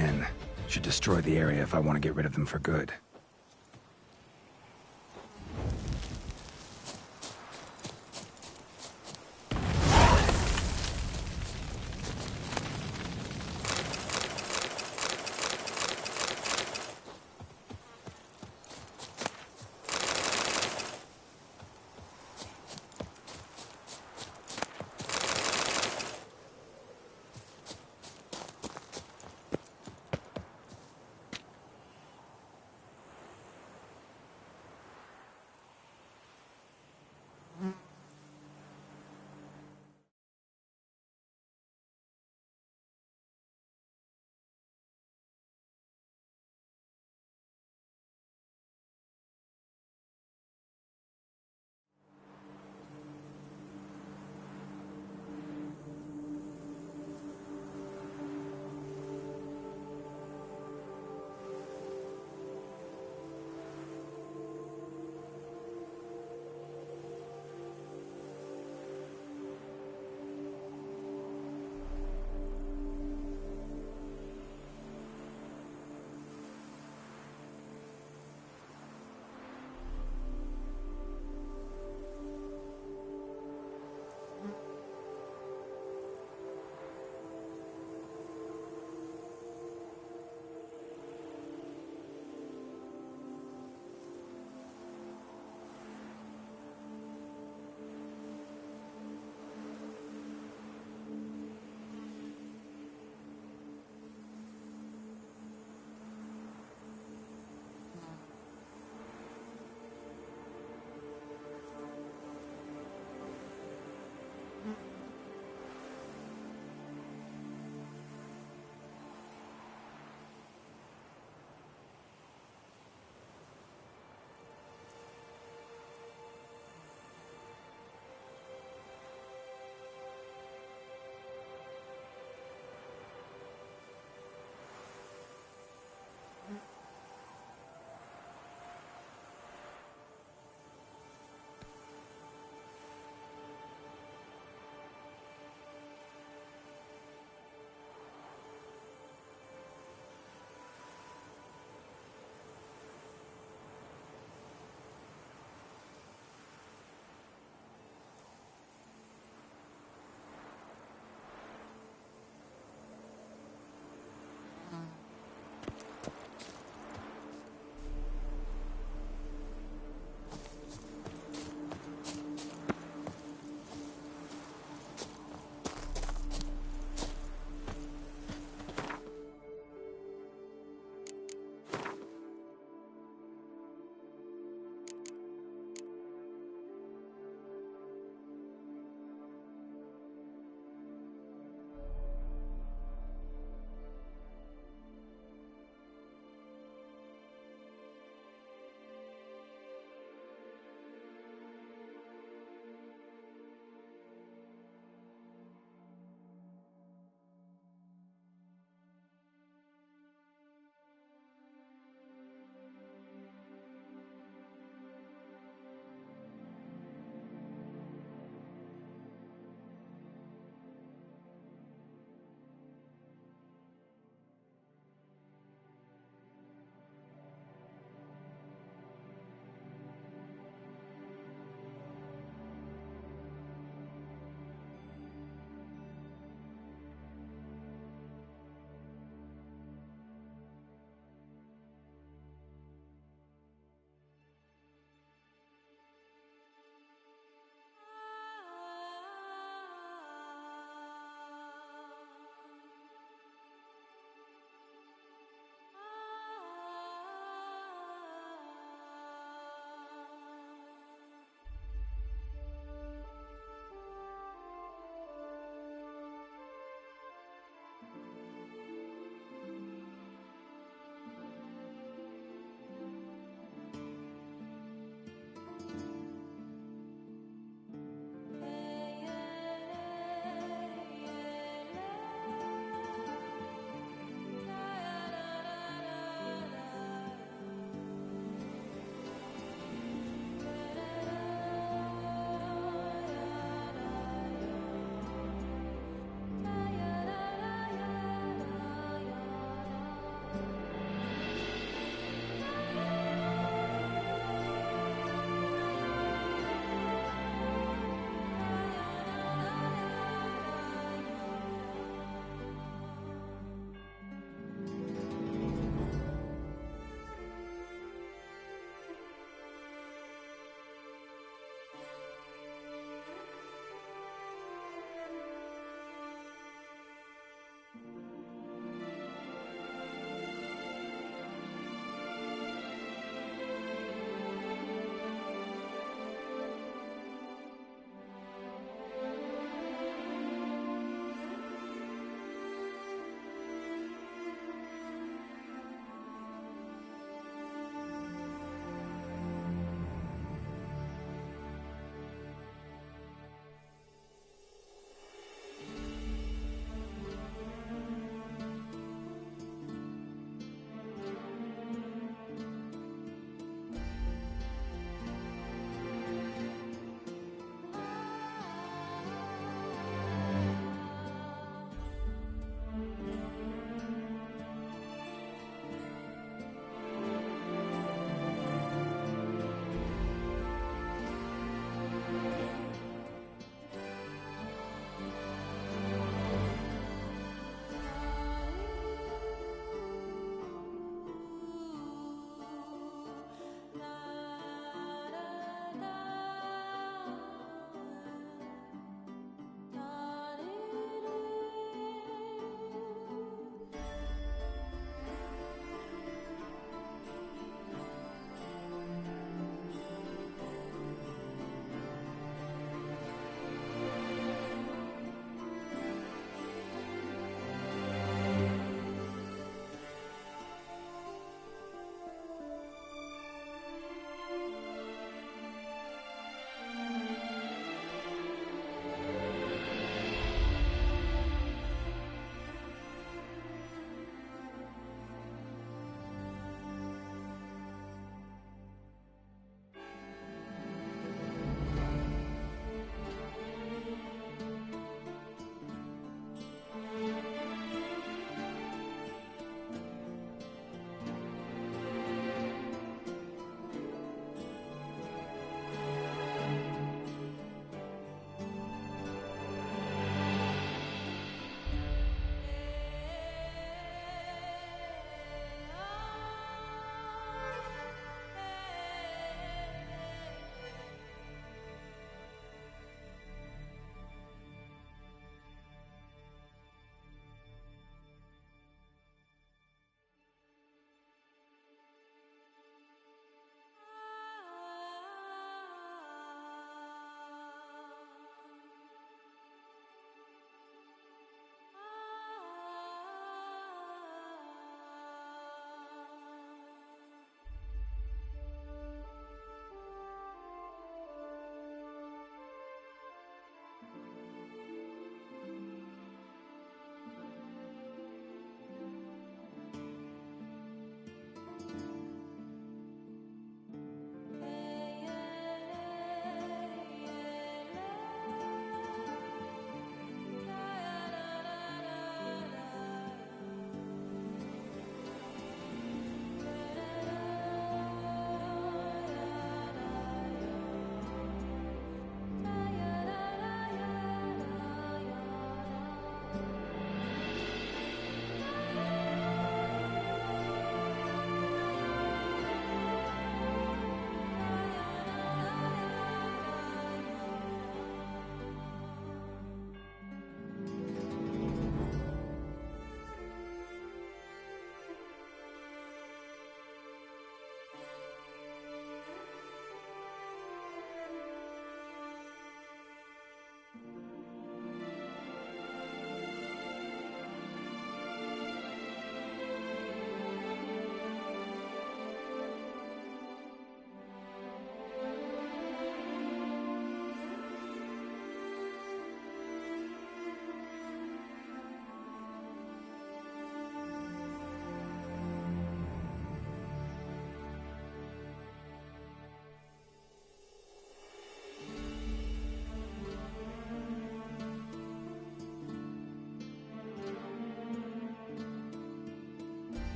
again. Should destroy the area if I want to get rid of them for good.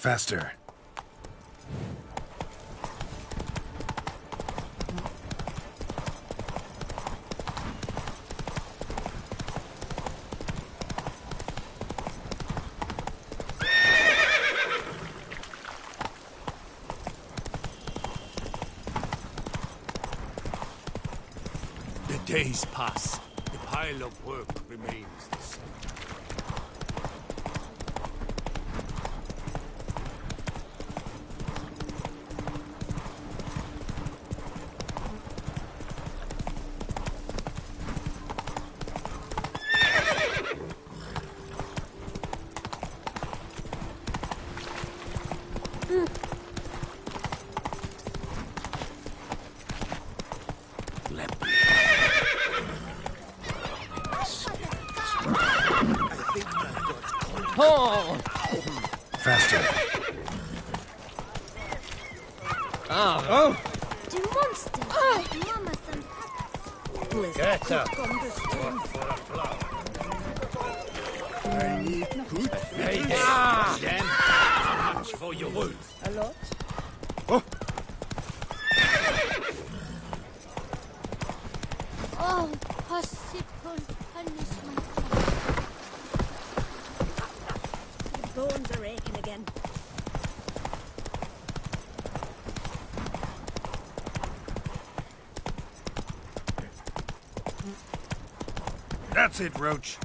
Faster. The days pass. The pile of work remains the same. Oh! Faster. Oh! The monsters like mamas and papas. Get up! I need good Hey, Jam. How much for your wound? A lot? Oh, possible punishment. The bones are aching again. That's it, Roach.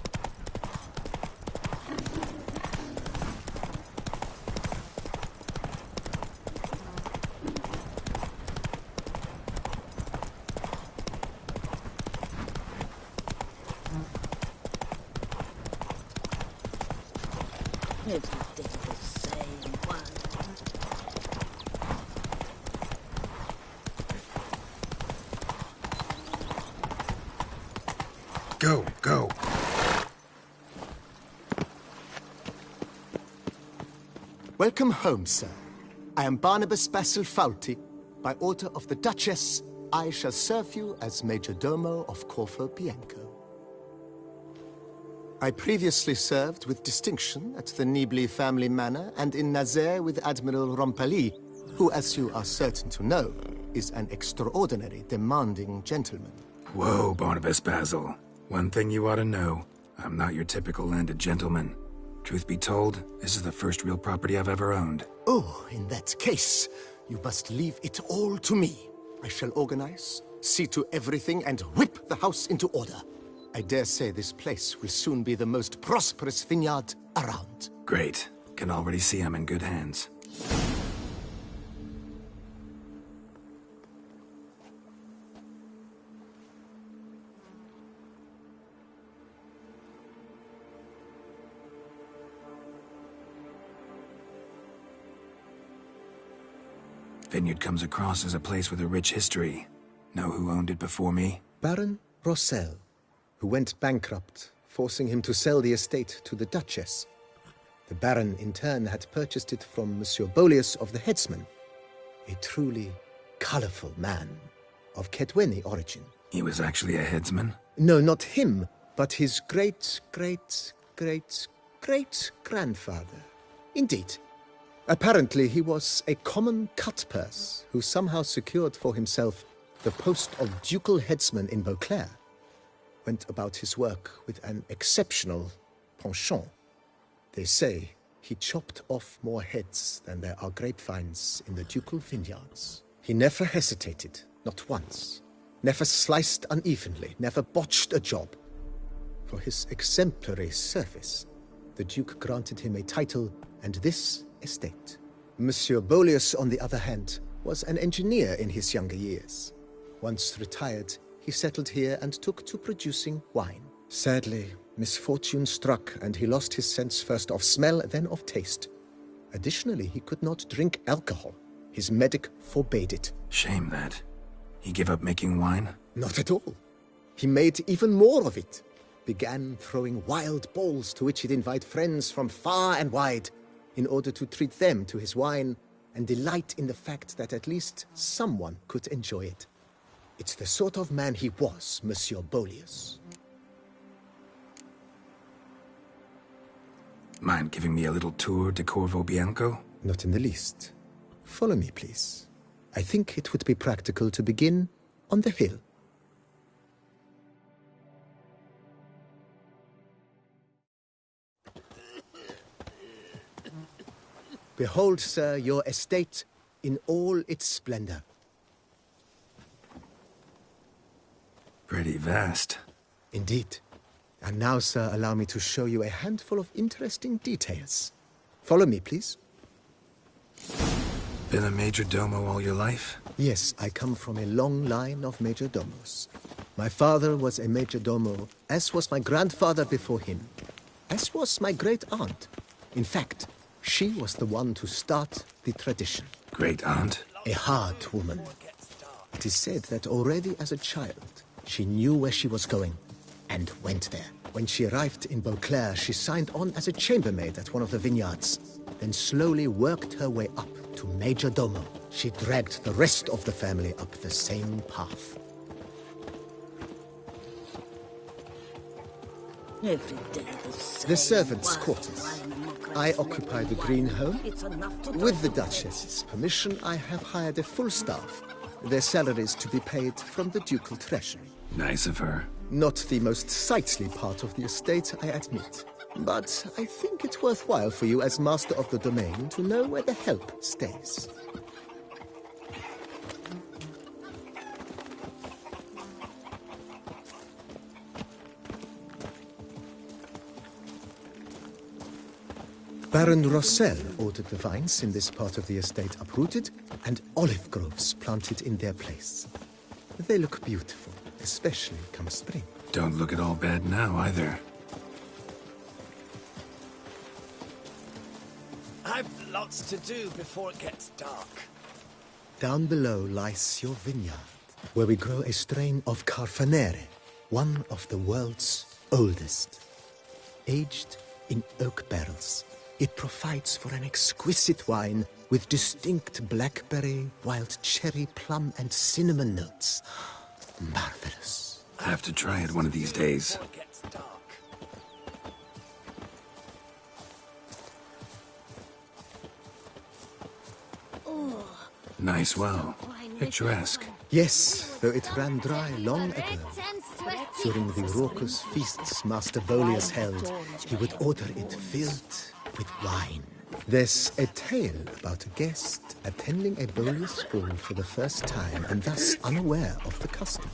Every day the same one. Go, go. Welcome home, sir. I am Barnabas Basil Fawlty. By order of the Duchess, I shall serve you as Major Domo of Corfu Bianco. I previously served with distinction at the Nibley family manor and in Nazaire with Admiral Rompali, who, as you are certain to know, is an extraordinary, demanding gentleman. Whoa, Barnabas Basil. One thing you ought to know. I'm not your typical landed gentleman. Truth be told, this is the first real property I've ever owned. Oh, in that case, you must leave it all to me. I shall organize, see to everything, and whip the house into order. I dare say this place will soon be the most prosperous vineyard around. Great. Can already see I'm in good hands. Vineyard comes across as a place with a rich history. Know who owned it before me? Baron Rossel, who went bankrupt, forcing him to sell the estate to the Duchess. The Baron, in turn, had purchased it from Monsieur Bolius of the Headsman, a truly colorful man of Kedweni origin. He was actually a headsman? No, not him, but his great-great-great-great-grandfather. Indeed. Apparently, he was a common cut-purse who somehow secured for himself the post of ducal headsman in Beauclair. Went about his work with an exceptional penchant. They say he chopped off more heads than there are grapevines in the ducal vineyards. He never hesitated, not once. Never sliced unevenly, never botched a job. For his exemplary service, the Duke granted him a title and this estate. Monsieur Bolius, on the other hand, was an engineer in his younger years. Once retired, he settled here and took to producing wine. Sadly, misfortune struck and he lost his sense first of smell, then of taste. Additionally, he could not drink alcohol. His medic forbade it. Shame that. He gave up making wine? Not at all. He made even more of it. Began throwing wild balls to which he'd invite friends from far and wide in order to treat them to his wine and delight in the fact that at least someone could enjoy it. It's the sort of man he was, Monsieur Bolius. Mind giving me a little tour de Corvo Bianco? Not in the least. Follow me, please. I think it would be practical to begin on the hill. Behold, sir, your estate in all its splendor. Pretty vast. Indeed. And now, sir, allow me to show you a handful of interesting details. Follow me, please. Been a major domo all your life? Yes, I come from a long line of major domos. My father was a major domo, as was my grandfather before him, as was my great-aunt. In fact, she was the one to start the tradition. Great-aunt? A hard woman. It is said that already as a child, she knew where she was going, and went there. When she arrived in Beauclair, she signed on as a chambermaid at one of the vineyards, then slowly worked her way up to Major Domo. She dragged the rest of the family up the same path. The servants' quarters. I occupy the green home. With the Duchess's permission, I have hired a full staff. Their salaries to be paid from the ducal treasury. Nice of her. Not the most sightly part of the estate, I admit. But I think it's worthwhile for you as master of the domain to know where the help stays. Baron Rossel ordered the vines in this part of the estate uprooted and olive groves planted in their place. They look beautiful, especially come spring. Don't look at all bad now, either. I've lots to do before it gets dark. Down below lies your vineyard, where we grow a strain of Carfanere, one of the world's oldest. Aged in oak barrels, it provides for an exquisite wine with distinct blackberry, wild cherry, plum, and cinnamon notes. Marvelous. I have to try it one of these days. Nice well. Picturesque. Yes, though it ran dry long ago. During the raucous feasts Master Bolius held, he would order it filled with wine. There's a tale about a guest attending a Bolius ball for the first time and thus unaware of the custom.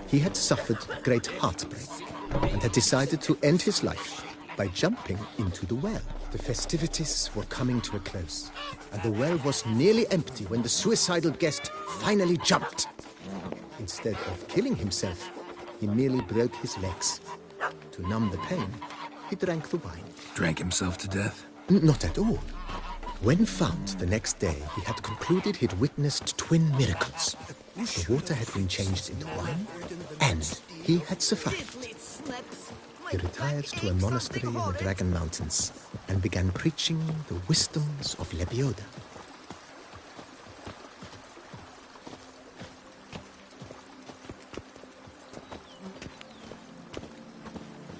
He had suffered great heartbreak and had decided to end his life by jumping into the well. The festivities were coming to a close, and the well was nearly empty when the suicidal guest finally jumped. Instead of killing himself, he merely broke his legs. To numb the pain, he drank the wine. Drank himself to death? Not at all. When found the next day, he had concluded he'd witnessed twin miracles. The water had been changed into wine, and he had survived. He retired to a monastery in the Dragon Mountains and began preaching the wisdoms of Lebioda.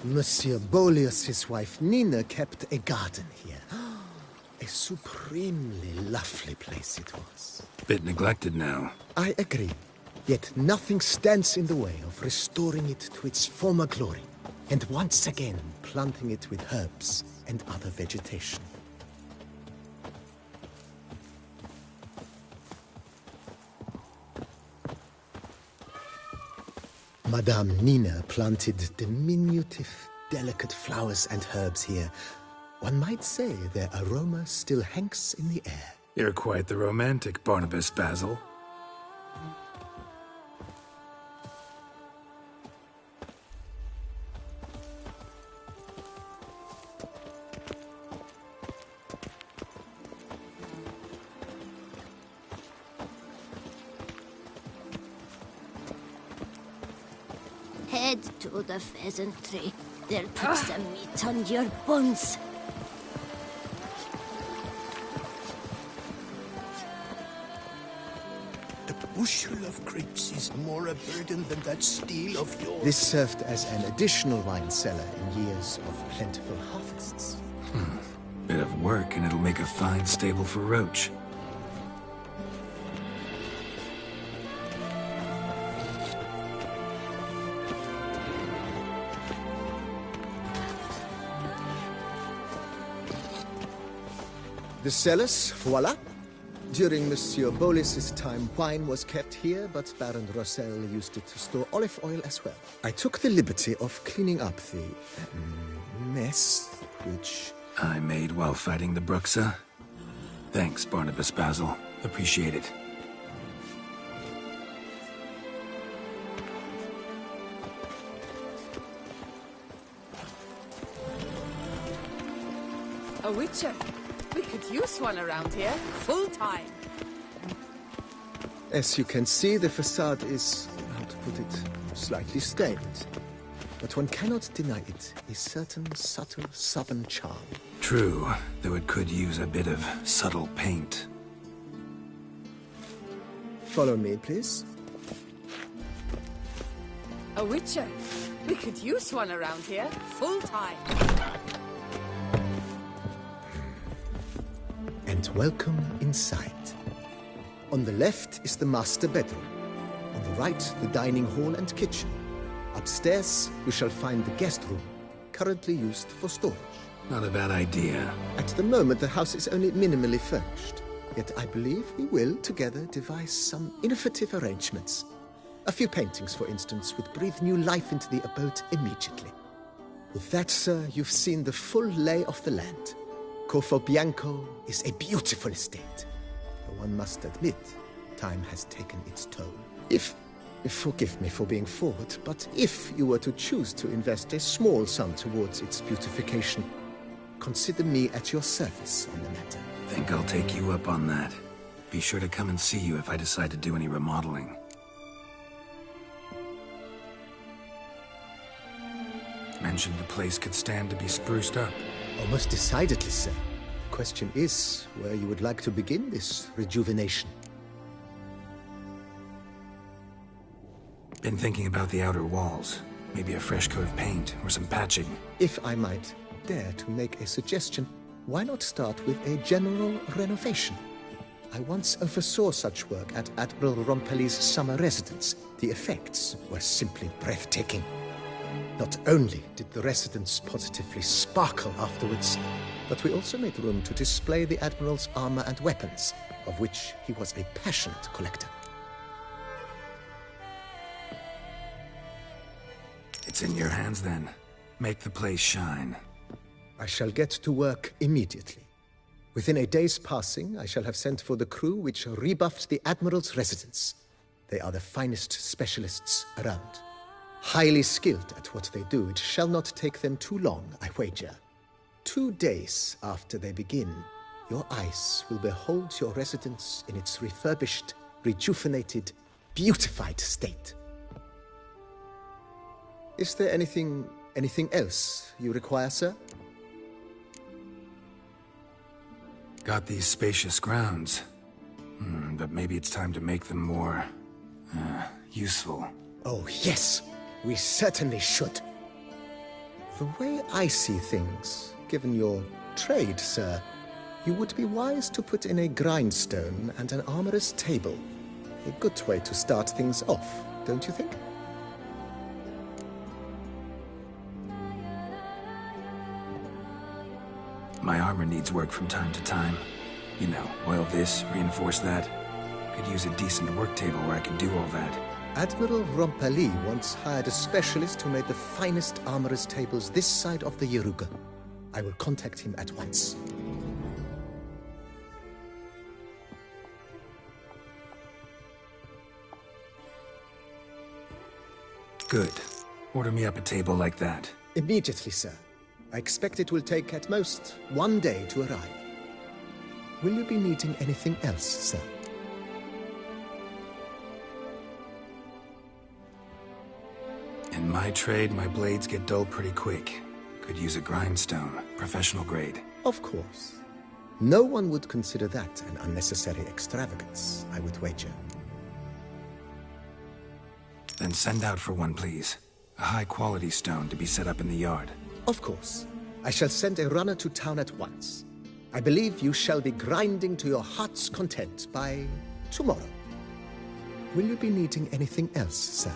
Monsieur Bolius' wife Nina kept a garden here. A supremely lovely place it was. Bit neglected now. I agree. Yet nothing stands in the way of restoring it to its former glory, and once again planting it with herbs and other vegetation. Madame Nina planted diminutive, delicate flowers and herbs here. One might say their aroma still hangs in the air. You're quite the romantic, Barnabas Basil. Head to the pheasantry. They'll put some meat on your bones. The bushel of grapes is more a burden than that steel of yours. This served as an additional wine cellar in years of plentiful harvests. Bit of work and it'll make a fine stable for Roach. The cellars, voila. During Monsieur Bolis's time, wine was kept here, but Baron Rossel used it to store olive oil as well. I took the liberty of cleaning up the mess, which I made while fighting the Bruxa. Thanks, Barnabas Basil. Appreciate it. A witcher. We could use one around here, full time. As you can see, the facade is, how to put it, slightly stained. But one cannot deny it, a certain subtle southern charm. True, though it could use a bit of subtle paint. Follow me, please. A witcher. We could use one around here, full time. And welcome inside. On the left is the master bedroom. On the right, the dining hall and kitchen. Upstairs, we shall find the guest room, currently used for storage. Not a bad idea. At the moment, the house is only minimally furnished. Yet I believe we will, together, devise some innovative arrangements. A few paintings, for instance, would breathe new life into the abode immediately. With that, sir, you've seen the full lay of the land. Corfo Bianco is a beautiful estate. Though one must admit, time has taken its toll. Forgive me for being forward, but if you were to choose to invest a small sum towards its beautification, consider me at your service on the matter. Think I'll take you up on that. Be sure to come and see you if I decide to do any remodeling. Mentioned the place could stand to be spruced up. Most decidedly, sir. The question is where you would like to begin this rejuvenation. Been thinking about the outer walls. Maybe a fresh coat of paint or some patching. If I might dare to make a suggestion, why not start with a general renovation? I once oversaw such work at Admiral Rompelli's summer residence. The effects were simply breathtaking. Not only did the residence positively sparkle afterwards, but we also made room to display the Admiral's armor and weapons, of which he was a passionate collector. It's in your hands then. Make the place shine. I shall get to work immediately. Within a day's passing, I shall have sent for the crew which rebuffed the Admiral's residence. They are the finest specialists around. Highly skilled at what they do, it shall not take them too long, I wager. 2 days after they begin, your eyes will behold your residence in its refurbished, rejuvenated, beautified state. Is there anything else you require, sir? Got these spacious grounds. But maybe it's time to make them more... useful. Oh, yes! We certainly should. The way I see things, given your trade, sir, you would be wise to put in a grindstone and an armorer's table. A good way to start things off, don't you think? My armor needs work from time to time. You know, oil this, reinforce that. Could use a decent work table where I could do all that. Admiral Rompelli once hired a specialist who made the finest armorer's tables this side of the Yeruga. I will contact him at once. Good. Order me up a table like that. Immediately, sir. I expect it will take at most 1 day to arrive. Will you be needing anything else, sir? In my trade, my blades get dull pretty quick. Could use a grindstone, professional grade. Of course. No one would consider that an unnecessary extravagance, I would wager. Then send out for one, please. A high-quality stone to be set up in the yard. Of course. I shall send a runner to town at once. I believe you shall be grinding to your heart's content by tomorrow. Will you be needing anything else, sir?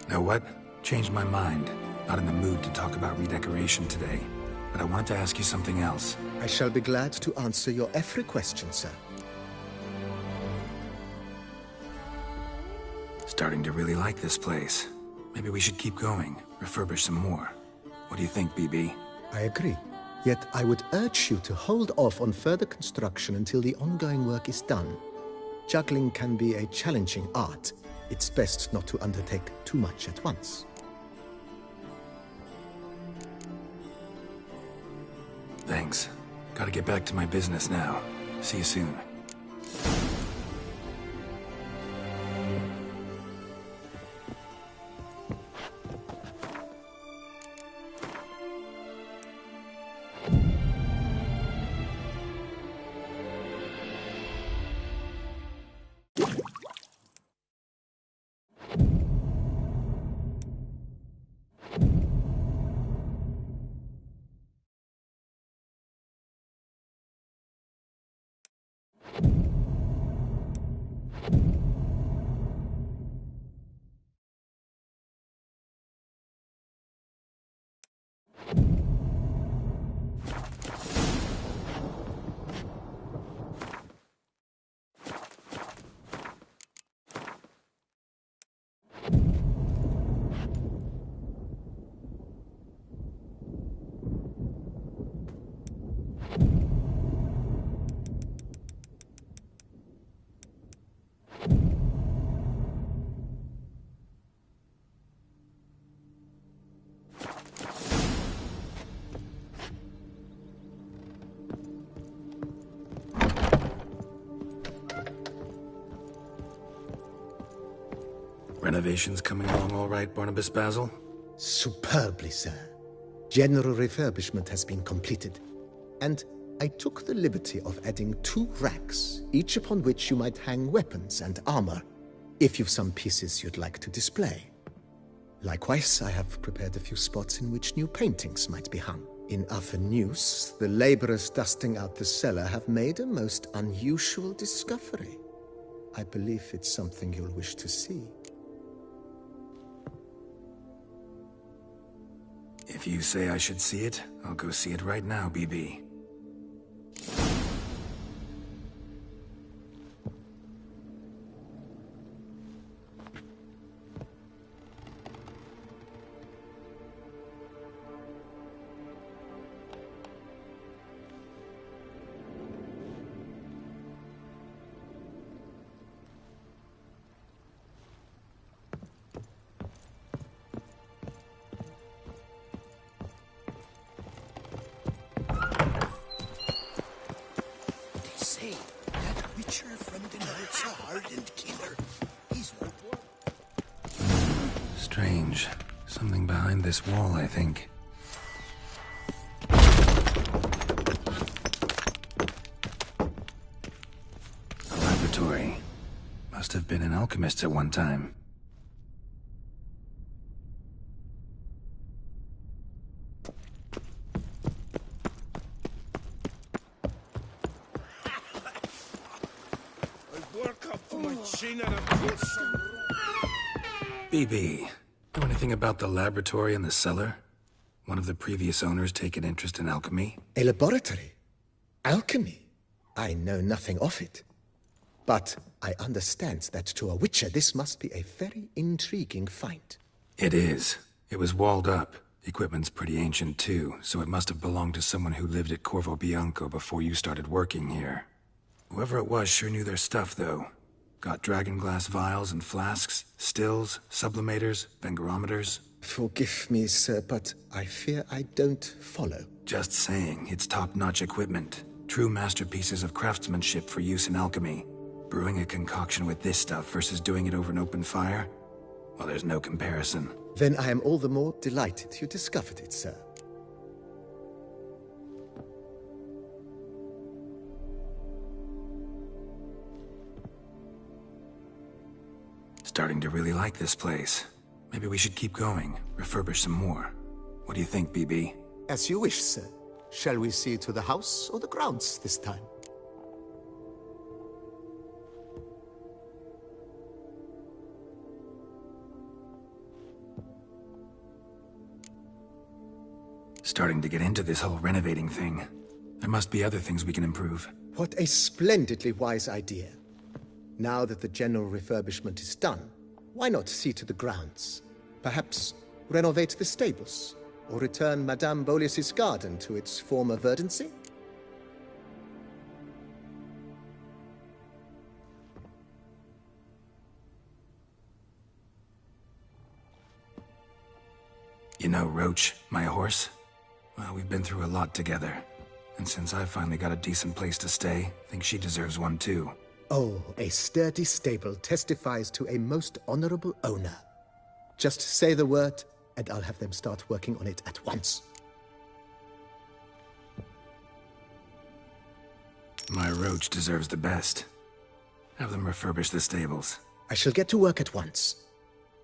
Know what? Changed my mind. Not in the mood to talk about redecoration today. But I wanted to ask you something else. I shall be glad to answer your every question, sir. Starting to really like this place. Maybe we should keep going, refurbish some more. What do you think, BB? I agree. Yet I would urge you to hold off on further construction until the ongoing work is done. Juggling can be a challenging art. It's best not to undertake too much at once. Thanks. Gotta get back to my business now. See you soon. Renovations coming along all right, Barnabas Basil? Superbly, sir. General refurbishment has been completed, and I took the liberty of adding 2 racks, each upon which you might hang weapons and armor, if you've some pieces you'd like to display. Likewise, I have prepared a few spots in which new paintings might be hung. In other news, the laborers dusting out the cellar have made a most unusual discovery. I believe it's something you'll wish to see. If you say I should see it, I'll go see it right now, BB. Strange. Something behind this wall, I think. A laboratory. Must have been an alchemist at one time. I work up to my chin and I put some... BB, know anything about the laboratory in the cellar? One of the previous owners take an interest in alchemy? A laboratory? Alchemy? I know nothing of it. But I understand that to a witcher this must be a very intriguing find. It is. It was walled up. The equipment's pretty ancient too, so it must have belonged to someone who lived at Corvo Bianco before you started working here. Whoever it was sure knew their stuff, though. Got dragonglass vials and flasks, stills, sublimators, vengerometers. Forgive me, sir, but I fear I don't follow. Just saying, it's top-notch equipment. True masterpieces of craftsmanship for use in alchemy. Brewing a concoction with this stuff versus doing it over an open fire? Well, there's no comparison. Then I am all the more delighted you discovered it, sir. Starting to really like this place. Maybe we should keep going, refurbish some more. What do you think, BB? As you wish, sir. Shall we see to the house or the grounds this time? Starting to get into this whole renovating thing. There must be other things we can improve. What a splendidly wise idea. Now that the general refurbishment is done, why not see to the grounds? Perhaps renovate the stables, or return Madame Bolis's garden to its former verdancy? You know Roach, my horse? Well, we've been through a lot together. And since I finally got a decent place to stay, I think she deserves one too. Oh, a sturdy stable testifies to a most honorable owner. Just say the word, and I'll have them start working on it at once. My Roach deserves the best. Have them refurbish the stables. I shall get to work at once.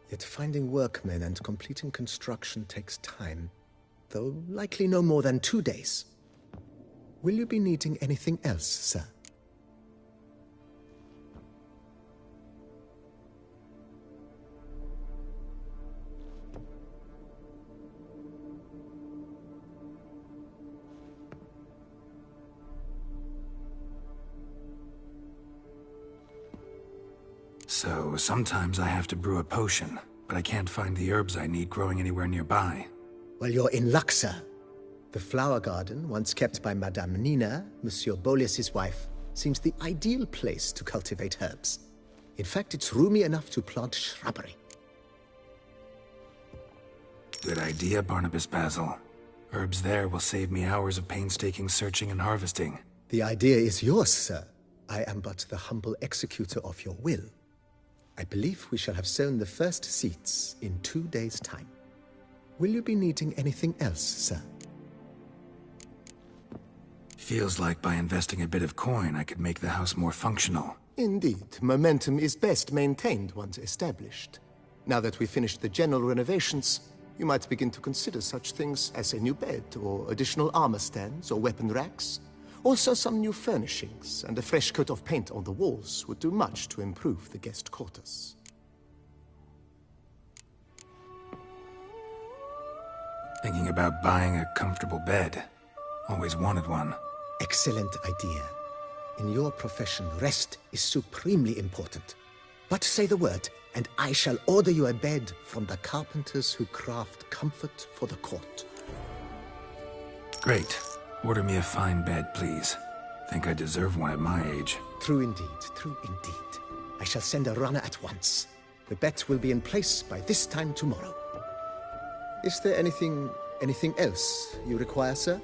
Yet finding workmen and completing construction takes time, though likely no more than 2 days. Will you be needing anything else, sir? So, sometimes I have to brew a potion, but I can't find the herbs I need growing anywhere nearby. Well, you're in luck, sir. The flower garden, once kept by Madame Nina, Monsieur Bolis's wife, seems the ideal place to cultivate herbs. In fact, it's roomy enough to plant shrubbery. Good idea, Barnabas Basil. Herbs there will save me hours of painstaking searching and harvesting. The idea is yours, sir. I am but the humble executor of your will. I believe we shall have sown the first seeds in 2 days' time. Will you be needing anything else, sir? Feels like by investing a bit of coin, I could make the house more functional. Indeed, momentum is best maintained once established. Now that we've finished the general renovations, you might begin to consider such things as a new bed, or additional armor stands, or weapon racks. Also, some new furnishings and a fresh coat of paint on the walls would do much to improve the guest quarters. Thinking about buying a comfortable bed. Always wanted one. Excellent idea. In your profession, rest is supremely important. But say the word, and I shall order you a bed from the carpenters who craft comfort for the court. Great. Order me a fine bed, please. Think I deserve one at my age. True indeed, true indeed. I shall send a runner at once. The bet will be in place by this time tomorrow. Is there anything else you require, sir?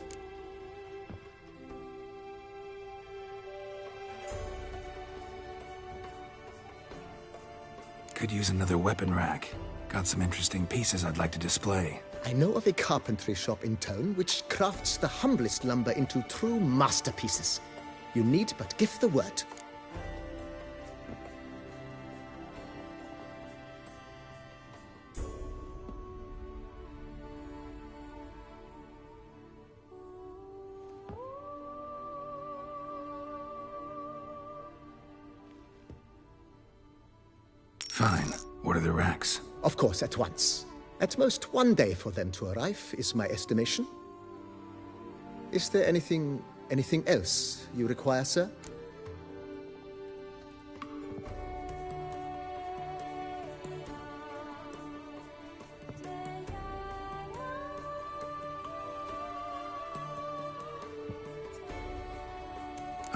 Could use another weapon rack. Got some interesting pieces I'd like to display. I know of a carpentry shop in town which crafts the humblest lumber into true masterpieces. You need but give the word. Fine. What are the racks? Of course, at once. At most 1 day for them to arrive, is my estimation. Is there anything else you require, sir?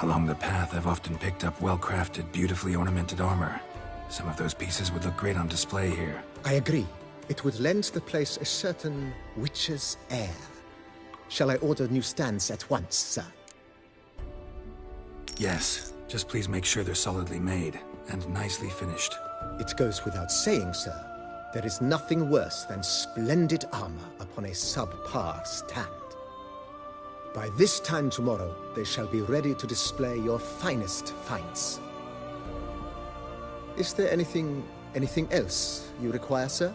Along the path, I've often picked up well-crafted, beautifully ornamented armor. Some of those pieces would look great on display here. I agree. It would lend the place a certain witch's air. Shall I order new stands at once, sir? Yes. Just please make sure they're solidly made and nicely finished. It goes without saying, sir. There is nothing worse than splendid armor upon a subpar stand. By this time tomorrow, they shall be ready to display your finest finds. Is there anything else you require, sir?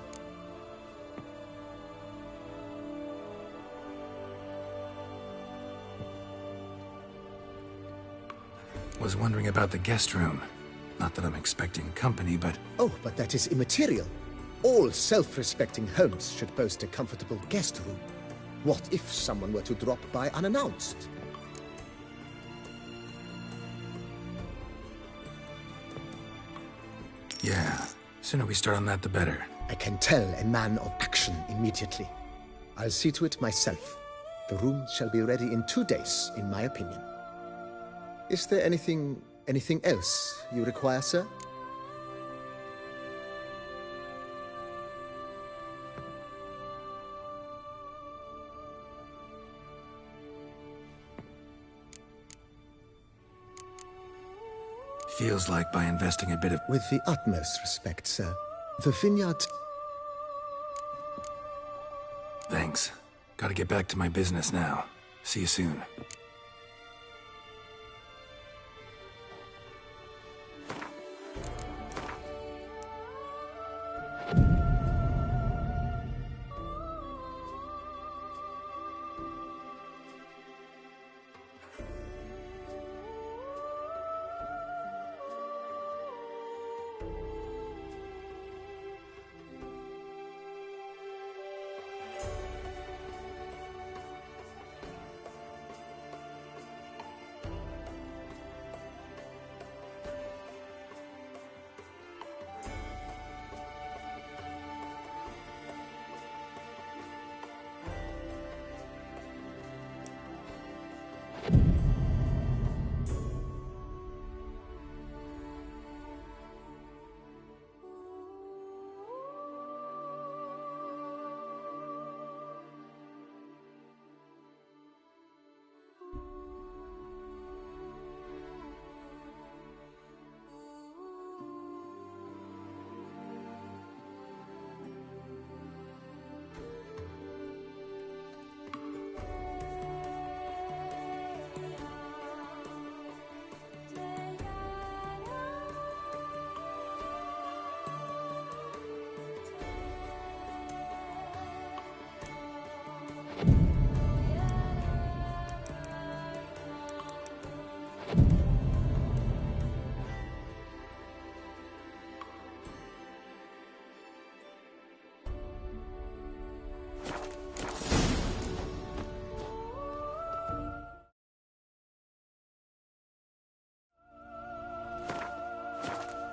was wondering about the guest room. Not that I'm expecting company, but... Oh, but that is immaterial. All self-respecting homes should boast a comfortable guest room. What if someone were to drop by unannounced? Yeah, sooner we start on that, the better. I can tell a man of action immediately. I'll see to it myself. The room shall be ready in 2 days, in my opinion. Is there anything else you require, sir? Feels like by investing a bit of... With the utmost respect, sir. The vineyard... Thanks. Gotta get back to my business now. See you soon.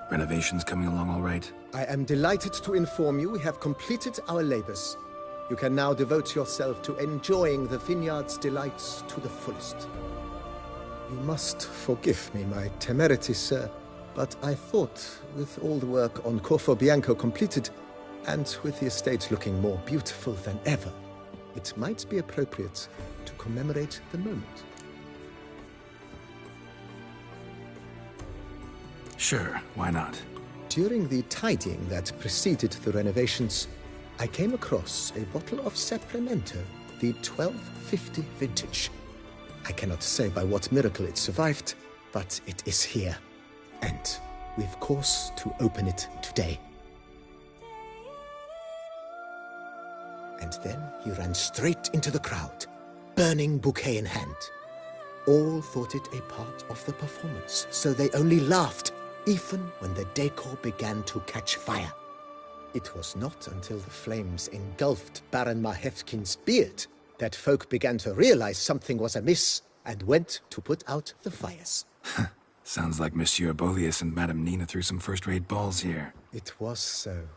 Renovations coming along all right? I am delighted to inform you we have completed our labors. You can now devote yourself to enjoying the vineyard's delights to the fullest. You must forgive me my temerity, sir, but I thought, with all the work on Corfo Bianco completed, and with the estate looking more beautiful than ever, it might be appropriate to commemorate the moment. Sure, why not? During the tidying that preceded the renovations, I came across a bottle of Sapramento, the 1250 vintage. I cannot say by what miracle it survived, but it is here. And we've cause to open it today. And then he ran straight into the crowd, burning bouquet in hand. All thought it a part of the performance, so they only laughed, even when the decor began to catch fire. It was not until the flames engulfed Baron Mahevkin's beard that folk began to realize something was amiss and went to put out the fires. Sounds like Monsieur Bolius and Madame Nina threw some first-rate balls here. It was so.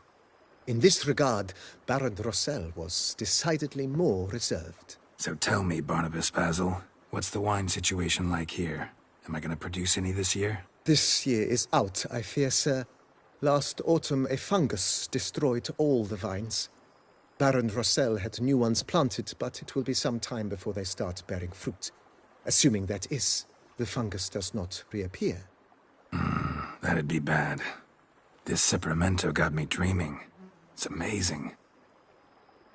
In this regard, Baron Rossel was decidedly more reserved. So tell me, Barnabas Basil, what's the wine situation like here? Am I going to produce any this year? This year is out, I fear, sir. Last autumn, a fungus destroyed all the vines. Baron Rossel had new ones planted, but it will be some time before they start bearing fruit. Assuming, that is, the fungus does not reappear. That'd be bad. This Sapramento got me dreaming. It's amazing.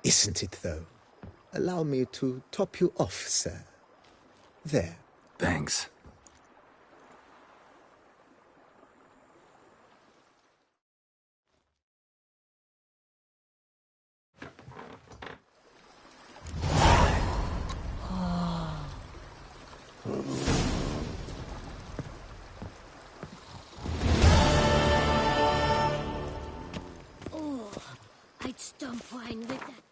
Isn't it, though? Allow me to top you off, sir. There. Thanks. swamp wine with that.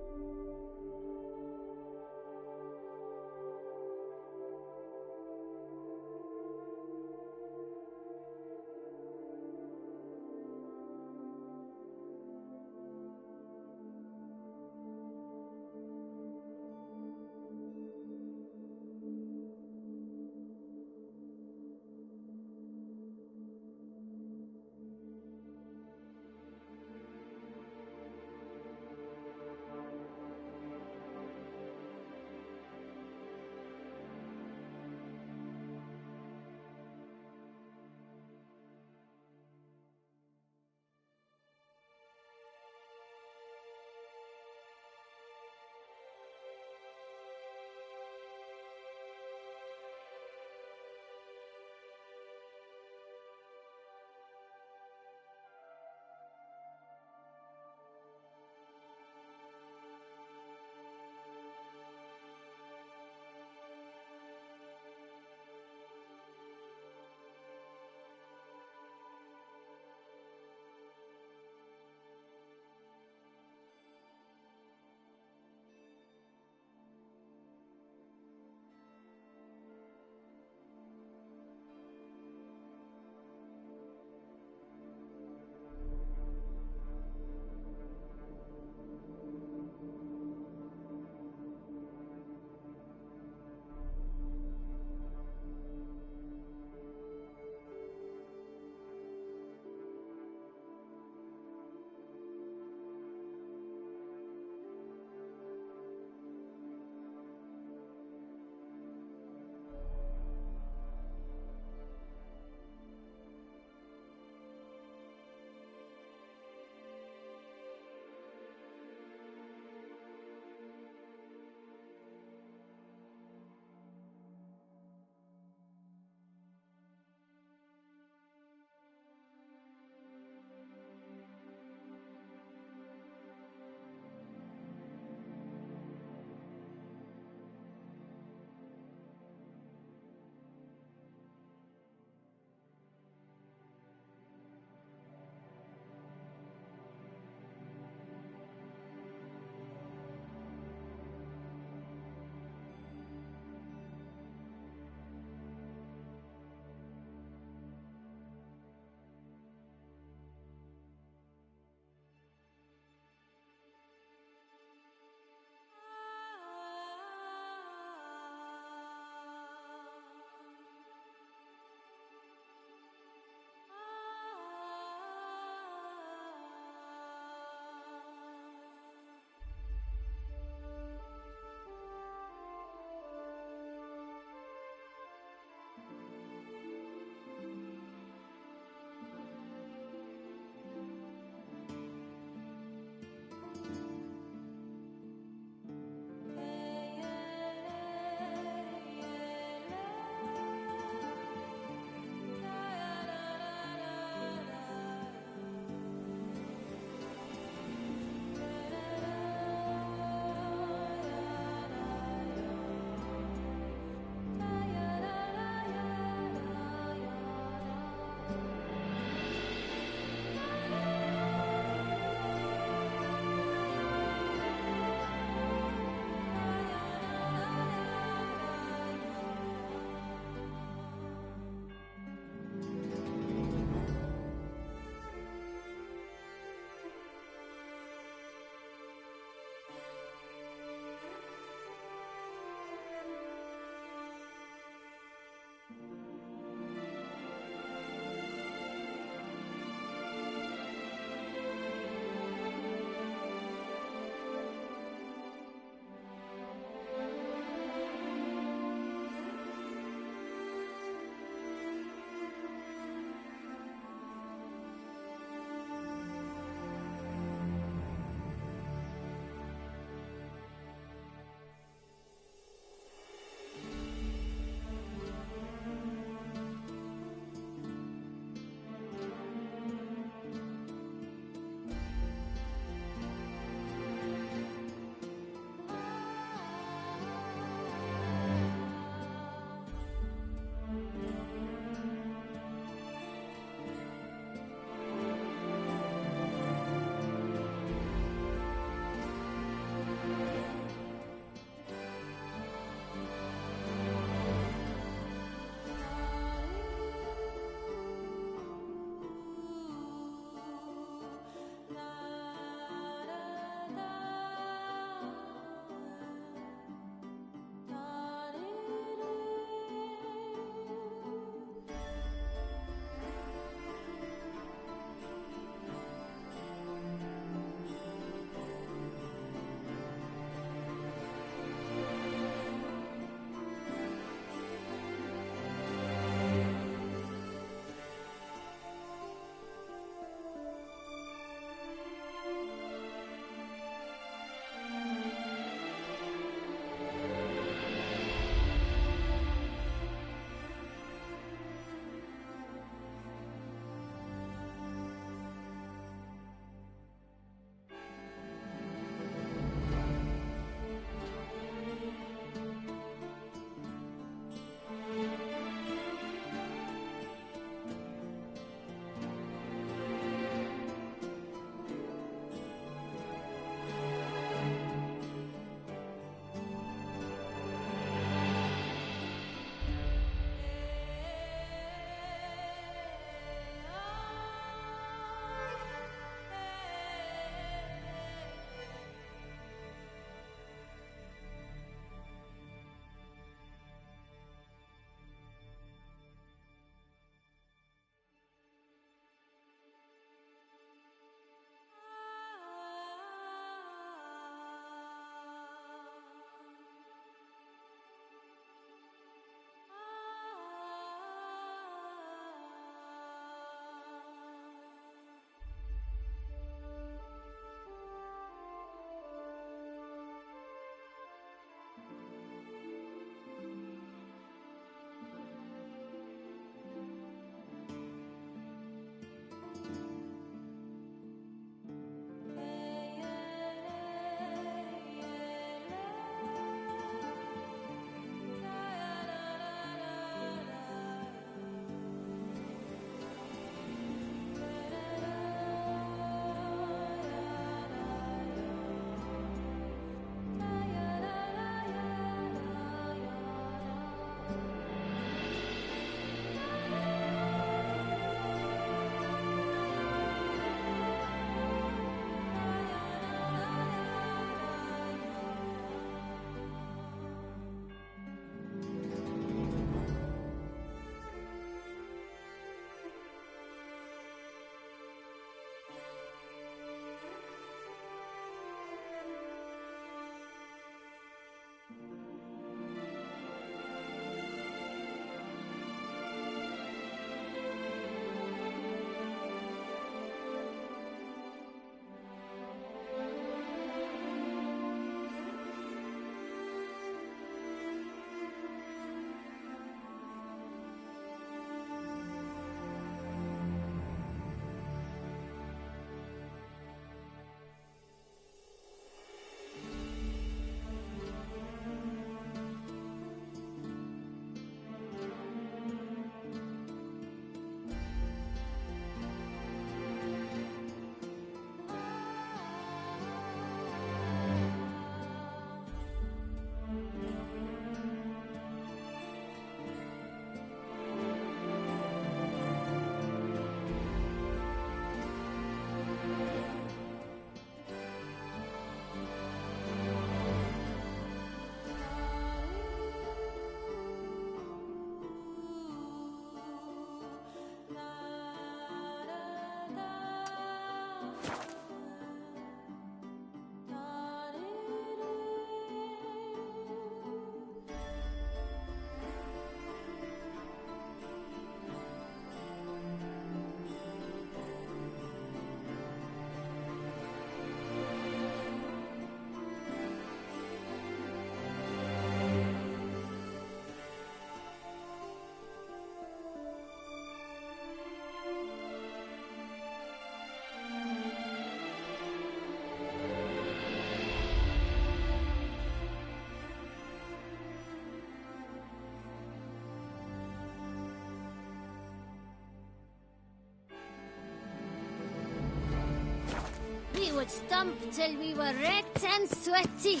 would stomp till we were red and sweaty.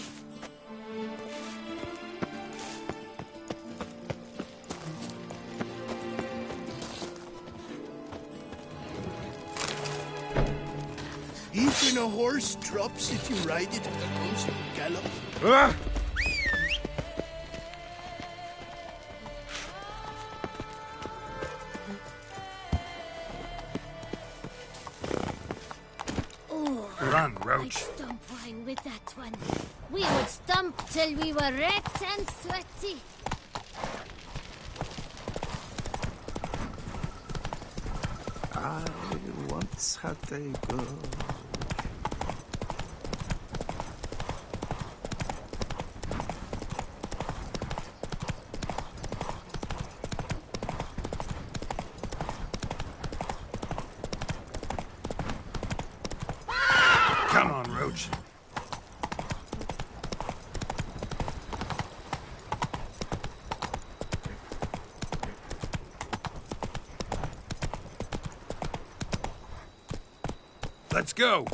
Even a horse drops if you ride it at a close gallop. Ah! Oh, Run, Roach. I'd stomp wine with that one. We would stomp till we were red and sweaty. I once had a girl. Come on, Roach. Let's go.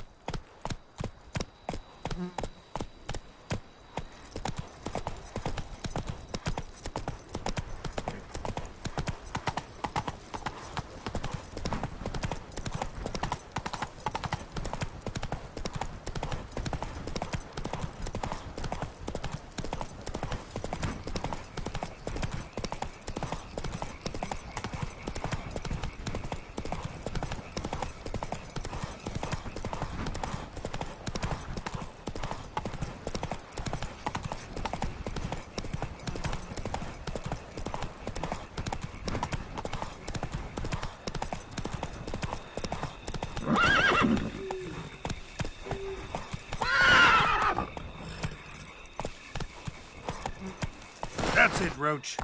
That's it, Roach.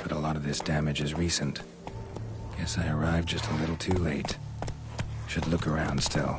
but a lot of this damage is recent. Guess I arrived just a little too late. Should look around still.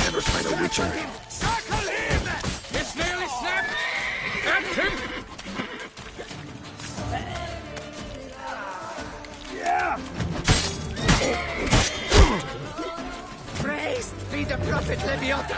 Never fight a witcher. Circle him! It's nearly snapped! That's him! Yeah! Praised be the prophet Leviota!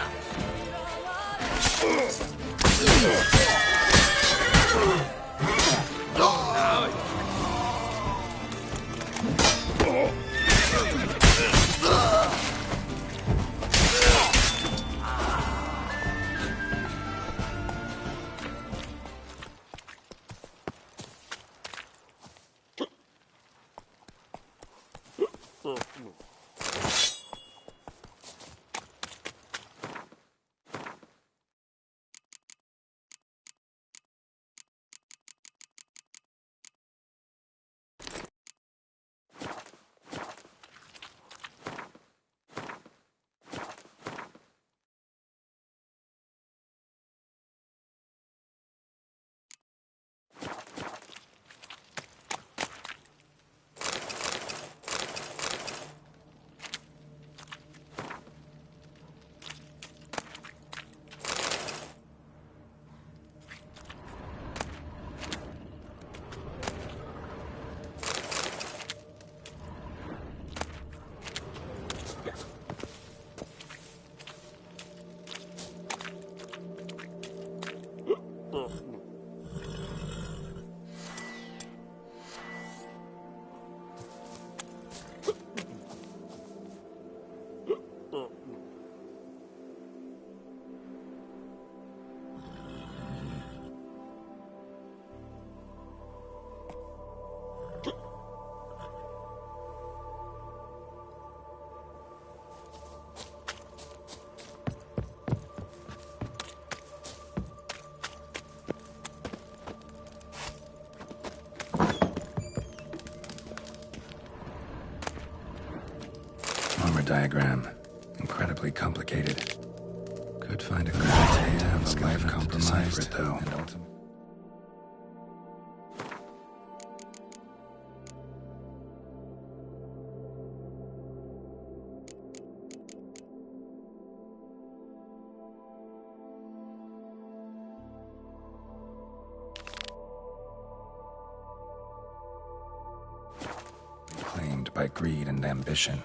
Armor diagram. Incredibly complicated. Could find a good detail of a life compromised, though. And ultimately... claimed by greed and ambition.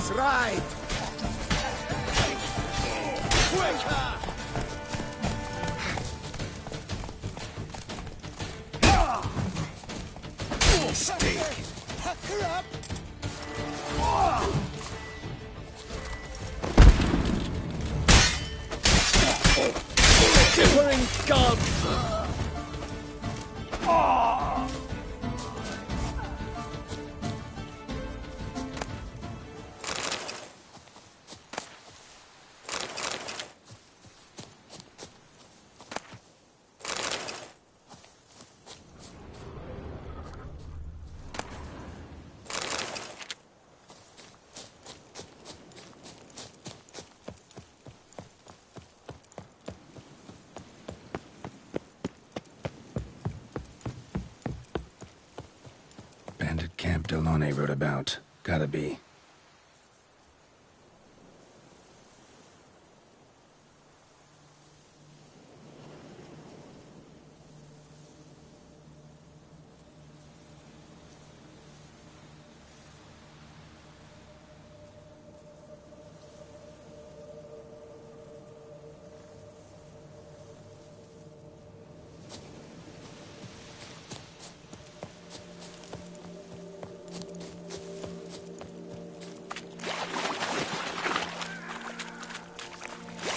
That's right! Quicker! Mistake! Hack her up! Differing gods! Bandit camp Delaunay wrote about. Gotta be.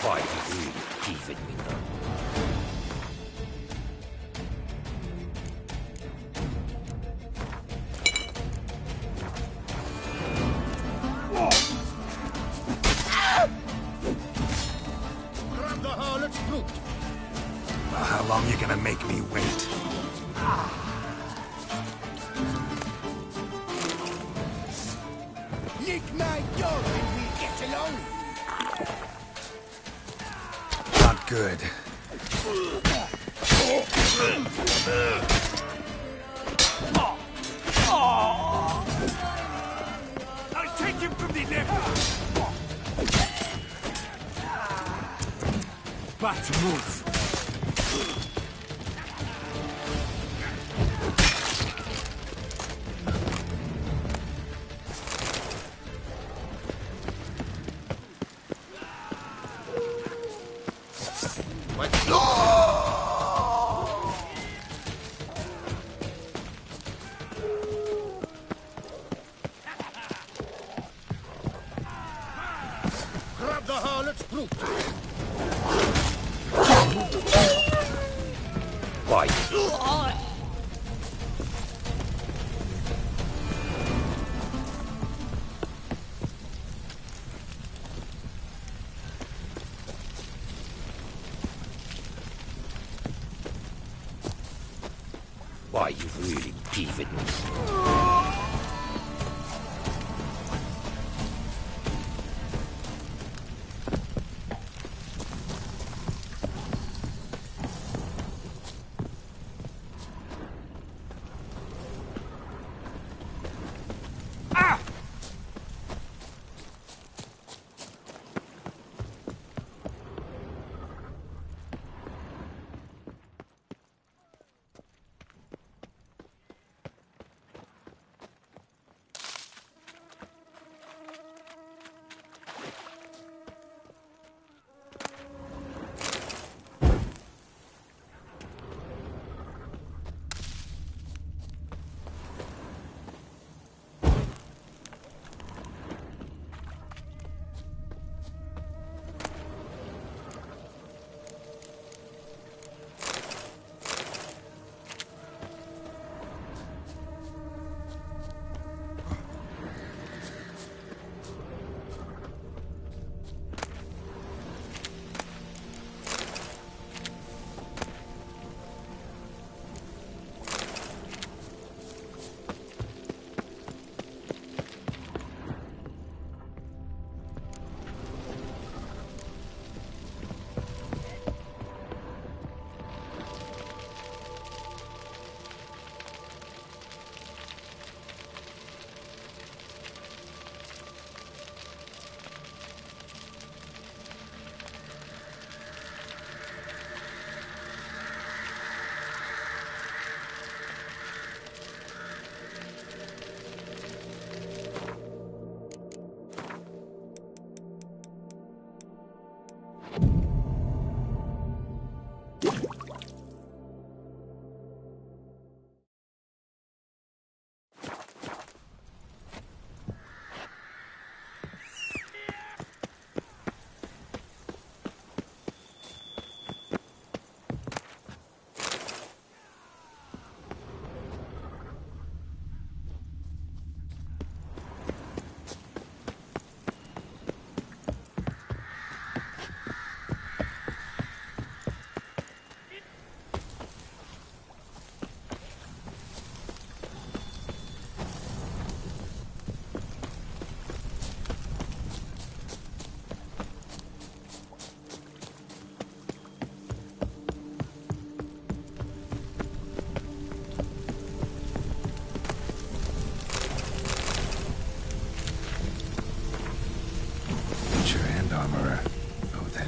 Why you really teasing me now? Grab the harlot's brute! Well, how long you gonna make me wait? Lick my dog and we'll get along! Not good. I'll take him from the neck! Bad move. Grab the harlot's brute! Why? Why, you've really peeved me.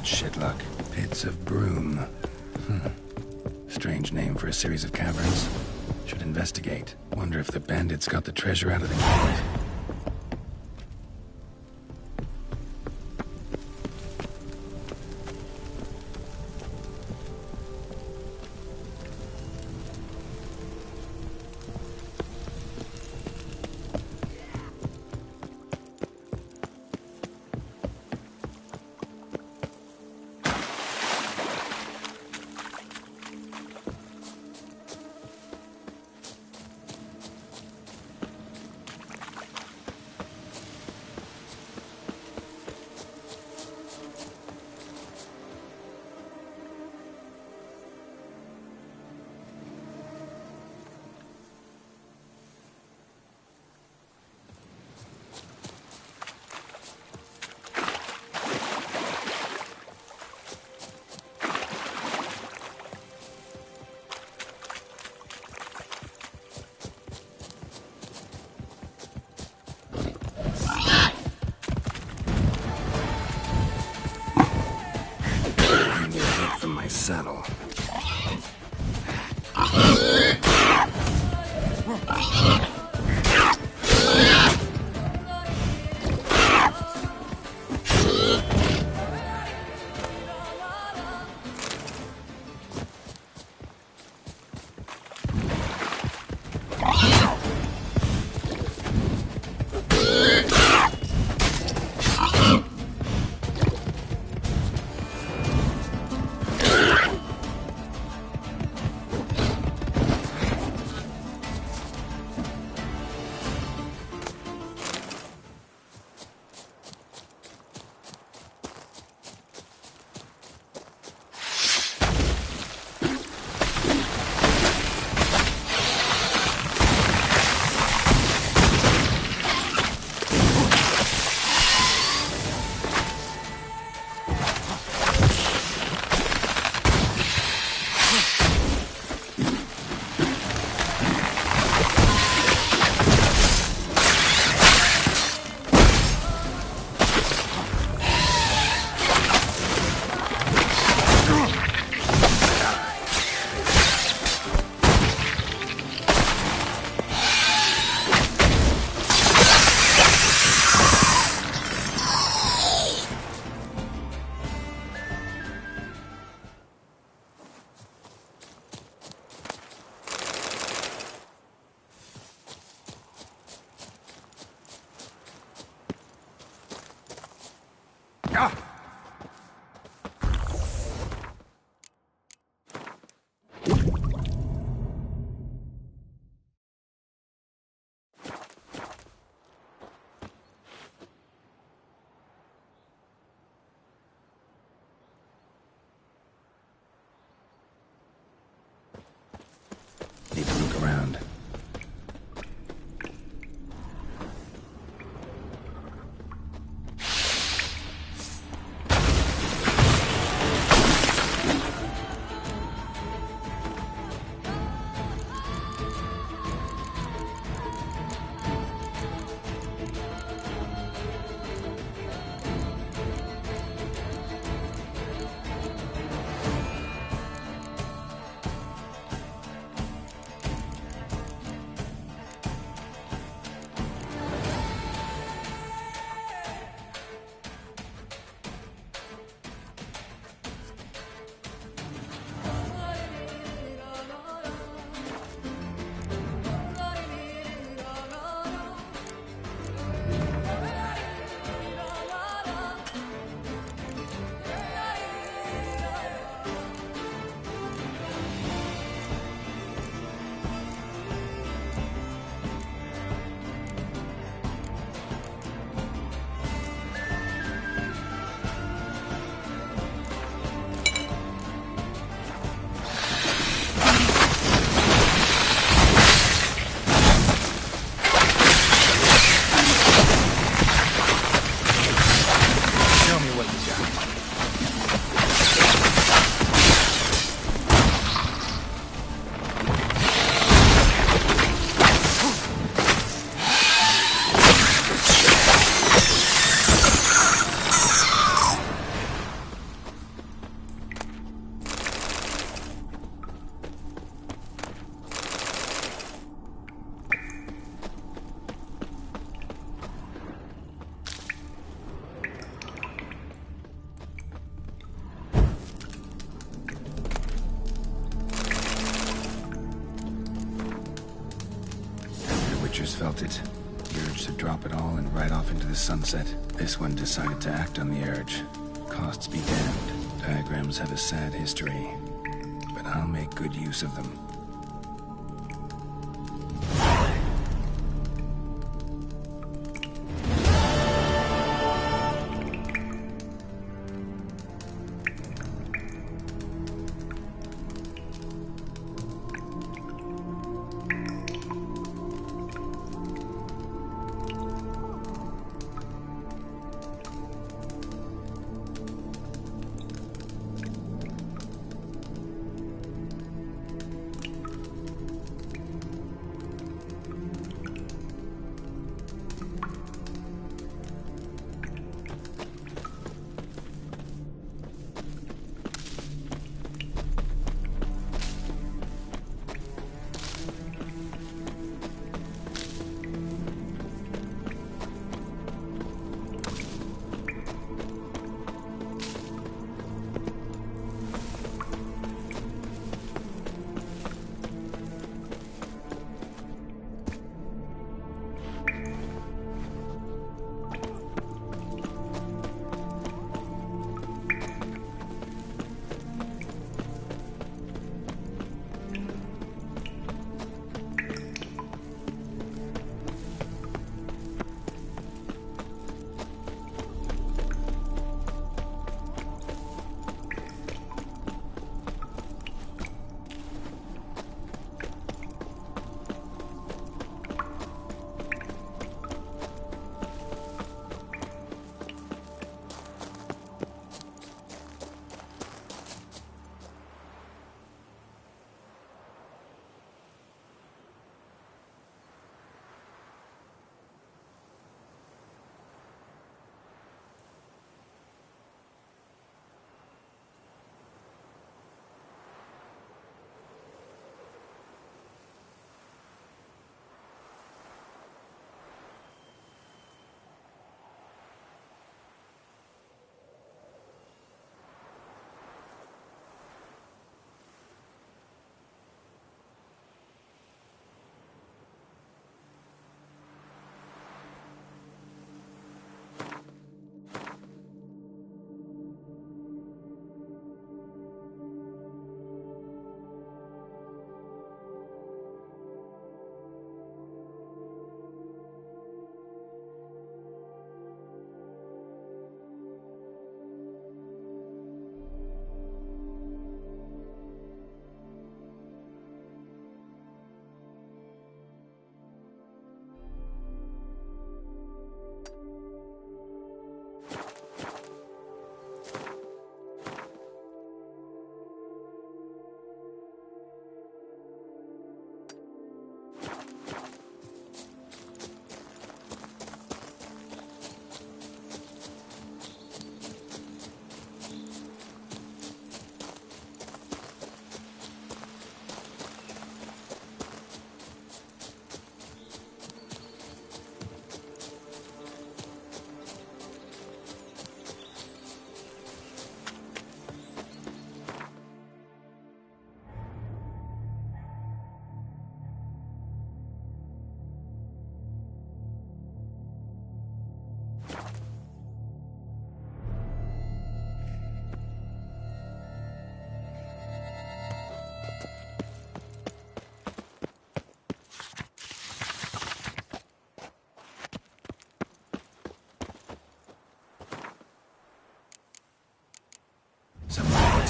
shit luck. Pits of Broom. Strange name for a series of caverns. Should investigate. Wonder if the bandits got the treasure out of the cave. From my saddle. Need to look around. felt it. The urge to drop it all and ride off into the sunset. This one decided to act on the urge. Costs be damned. Diagrams have a sad history, but I'll make good use of them.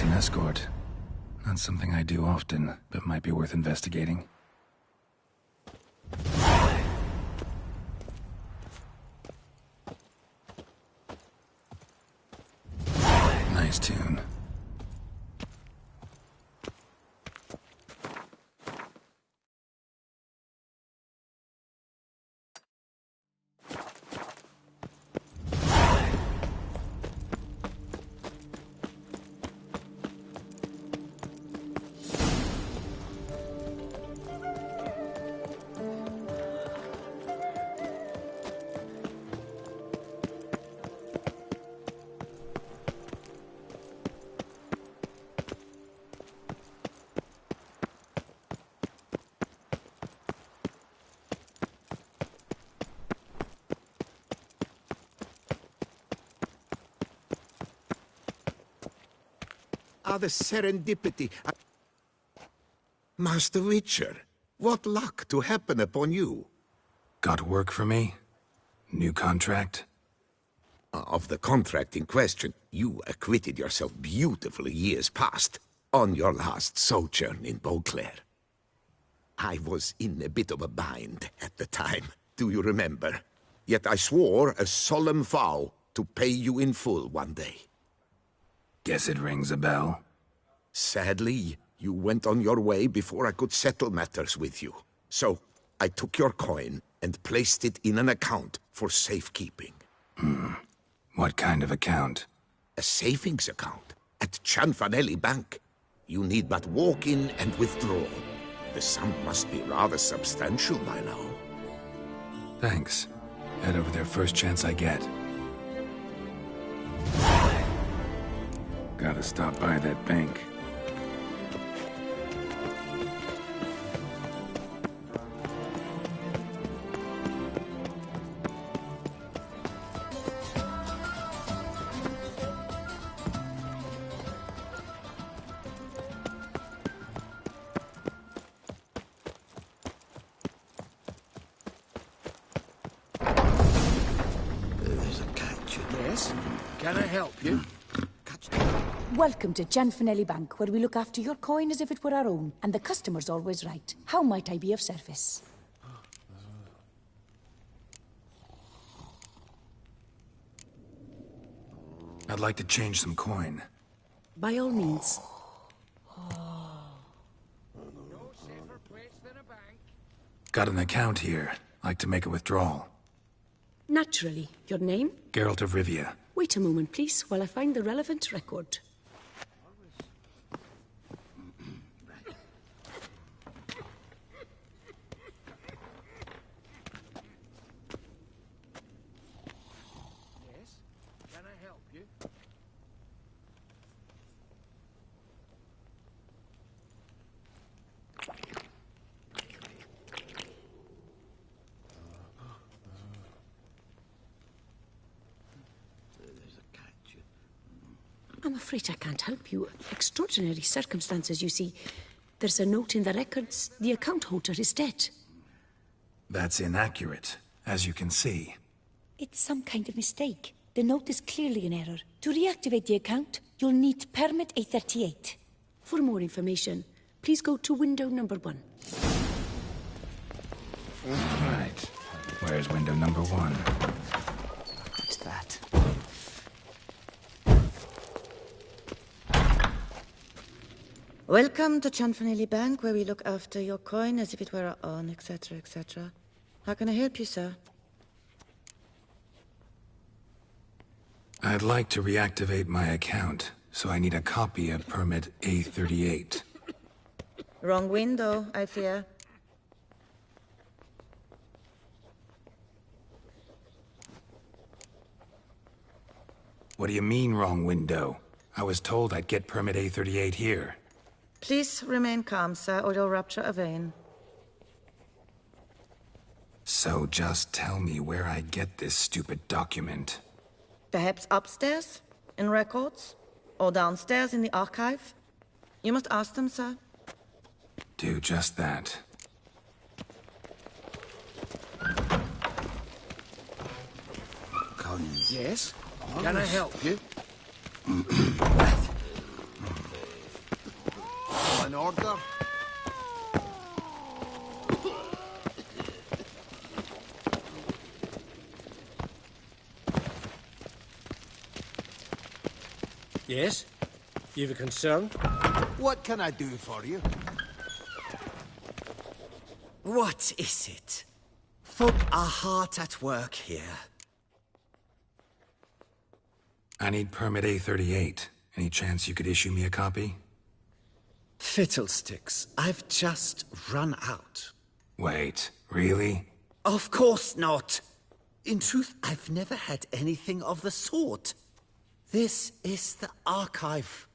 An escort. Not something I do often, but might be worth investigating. Nice tune. the serendipity. Master Witcher, what luck to happen upon you. Got work for me? New contract? Of the contract in question, you acquitted yourself beautifully years past, on your last sojourn in Beauclair. I was in a bit of a bind at the time, do you remember? Yet I swore a solemn vow to pay you in full one day. Guess it rings a bell. Sadly, you went on your way before I could settle matters with you. So, I took your coin and placed it in an account for safekeeping. What kind of account? A savings account at Cianfanelli Bank. You need but walk in and withdraw. The sum must be rather substantial by now. Thanks. Head over there first chance I get. Gotta stop by that bank. Can I help you? Welcome to Cianfanelli Bank, where we look after your coin as if it were our own, and the customer's always right. How might I be of service? I'd like to change some coin. By all means. Got an account here. Like to make a withdrawal. Naturally. Your name? Geralt of Rivia. Wait a moment, please, while I find the relevant record. Yes? Can I help you? I'm afraid I can't help you. Extraordinary circumstances, you see. There's a note in the records. The account holder is dead. That's inaccurate, as you can see. It's some kind of mistake. The note is clearly in error. To reactivate the account, you'll need permit A38. For more information, please go to window number 1. Right. Where's window number 1? What's that? Welcome to Cianfanelli Bank, where we look after your coin as if it were our own, etc., etc. How can I help you, sir? I'd like to reactivate my account, so I need a copy of permit A38. Wrong window, I fear. What do you mean, wrong window? I was told I'd get permit A38 here. Please remain calm, sir, or you'll rupture a vein. So just tell me where I get this stupid document. Perhaps upstairs, in records, or downstairs in the archive? You must ask them, sir. Do just that. Yes? Can I help you? An order? Yes? You've a concern? What can I do for you? What is it? Folk are hard at work here. I need permit A38. Any chance you could issue me a copy? Fiddlesticks, I've just run out. Wait, really? Of course not. In truth, I've never had anything of the sort. This is the archive.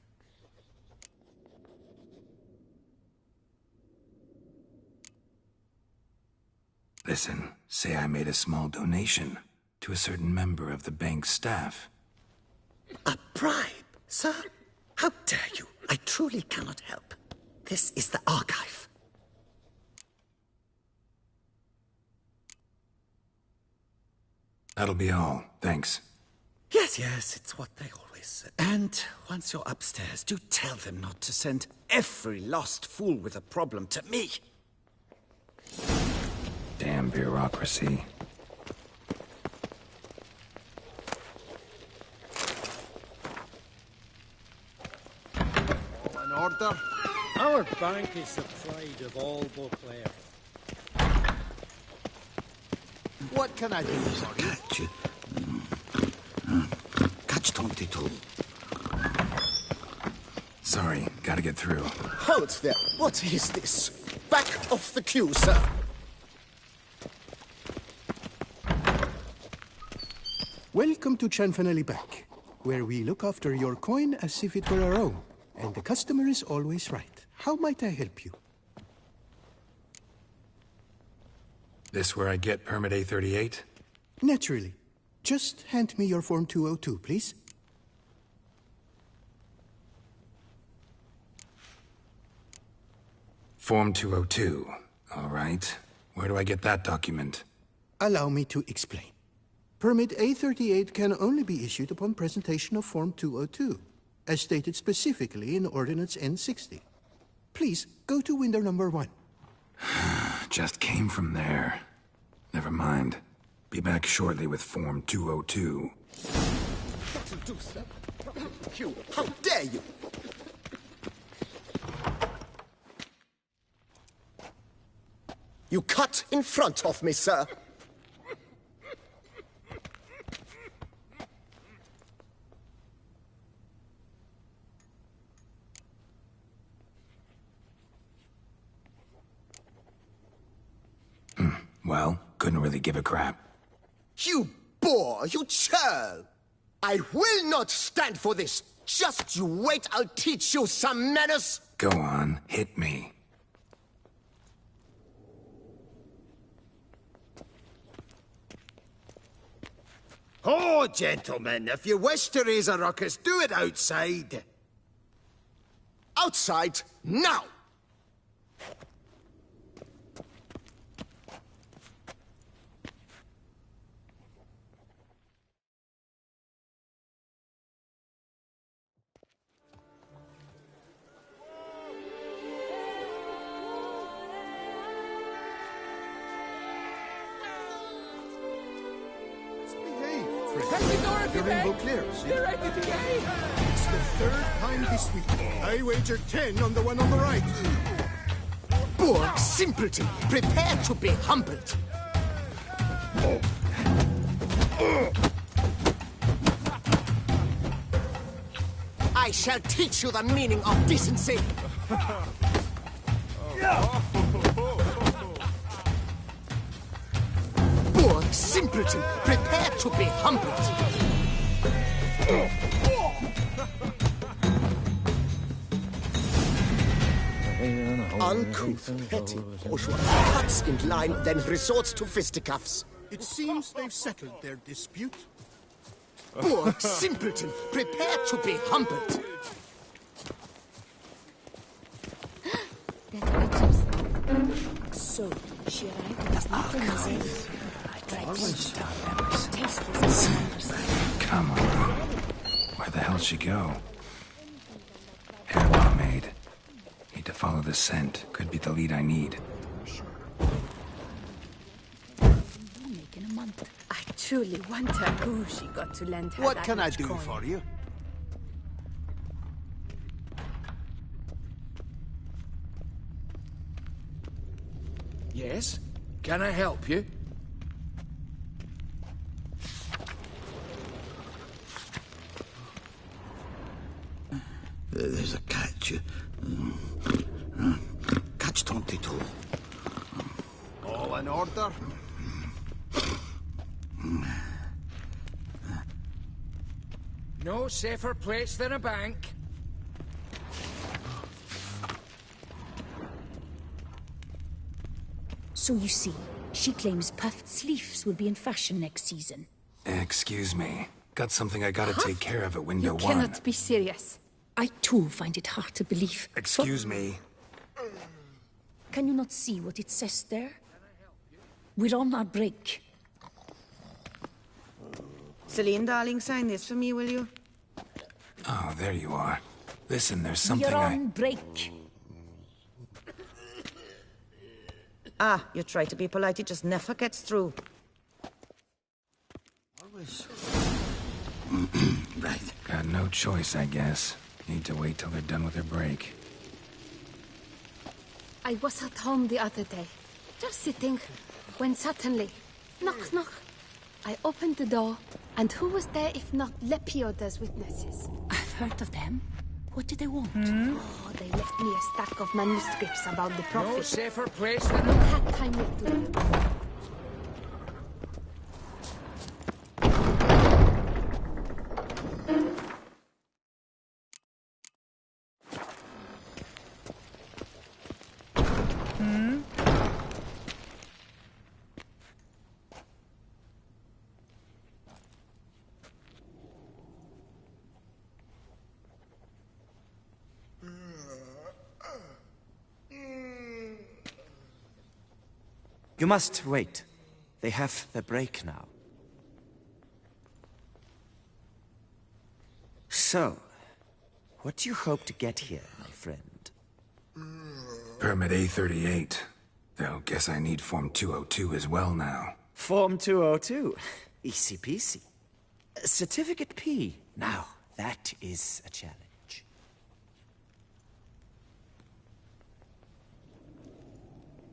Listen, say I made a small donation to a certain member of the bank's staff. A bribe, sir? How dare you? I truly cannot help. This is the archive. That'll be all. Thanks. Yes, it's what they always say. And once you're upstairs, do tell them not to send every lost fool with a problem to me. Damn bureaucracy. An order. Our bank is the pride of all Beauclair. What can I do for you? Catch 22. Sorry, gotta get through. Hold there. What is this? Back off the queue, sir. Welcome to Chanfanelli Bank, where we look after your coin as if it were our own. And the customer is always right. How might I help you? This where I get permit A38? Naturally. Just hand me your Form 202, please. Form 202. All right. Where do I get that document? Allow me to explain. Permit A38 can only be issued upon presentation of Form 202, as stated specifically in Ordinance N60. Please, go to window number 1. Just came from there. Never mind. Be back shortly with Form 202. You, how dare you! You cut in front of me, sir. Well, couldn't really give a crap. You boor, you churl! I will not stand for this! Just you wait, I'll teach you some manners! Go on, hit me. Oh, gentlemen, if you wish to raise a ruckus, do it outside. Outside, now! You're in Beauclair, see? You're right at the game. It's the 3rd time this week. I wagered 10 on the one on the right. Poor simpleton, prepare to be humbled. I shall teach you the meaning of decency. Poor simpleton, prepare to be humbled. Uncouth, petty, bourgeois, cuts in line, then resorts to fisticuffs. It seems they've settled their dispute. Poor simpleton, prepare to be humbled. So, she arrived at this little museum. Taste this. Come on. Where the hell'd she go? Hair pomade. Need to follow the scent. Could be the lead I need. In a month. I truly wonder who she got to lend her What that can I much do coin. for you? Yes? Can I help you? There's a catch. Catch 22. All in order? No safer place than a bank. So you see, she claims puffed sleeves will be in fashion next season. Excuse me. Got something I gotta take care of at window You 1. cannot be serious. I too find it hard to believe. Excuse me. Can you not see what it says there? We're on our break. Celine, darling, sign this for me, will you? Oh, there you are. Listen, there's something We're on break. Ah, you try to be polite, it just never gets through. Right. Got no choice, I guess. Need to wait till they're done with their break. I was at home the other day, just sitting, when suddenly, knock, knock. I opened the door, and who was there if not Lepioda's witnesses? I've heard of them. What did they want? Oh, they left me a stack of manuscripts about the prophet. No safer place than... Not had time yet to do. You must wait. They have the break now. So, what do you hope to get here, my friend? Permit A38. Though, guess I need Form 202 as well now. Form 202. Easy peasy. Certificate P. Now, that is a challenge.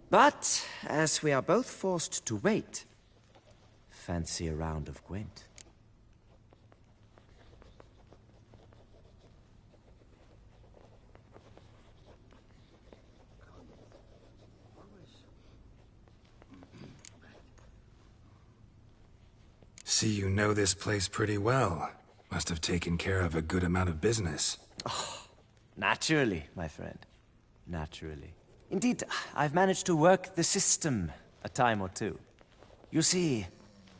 But, as we are both forced to wait, fancy a round of Gwent. See, you know this place pretty well. Must have taken care of a good amount of business. Oh, naturally, my friend. Naturally. Indeed, I've managed to work the system a time or two. You see,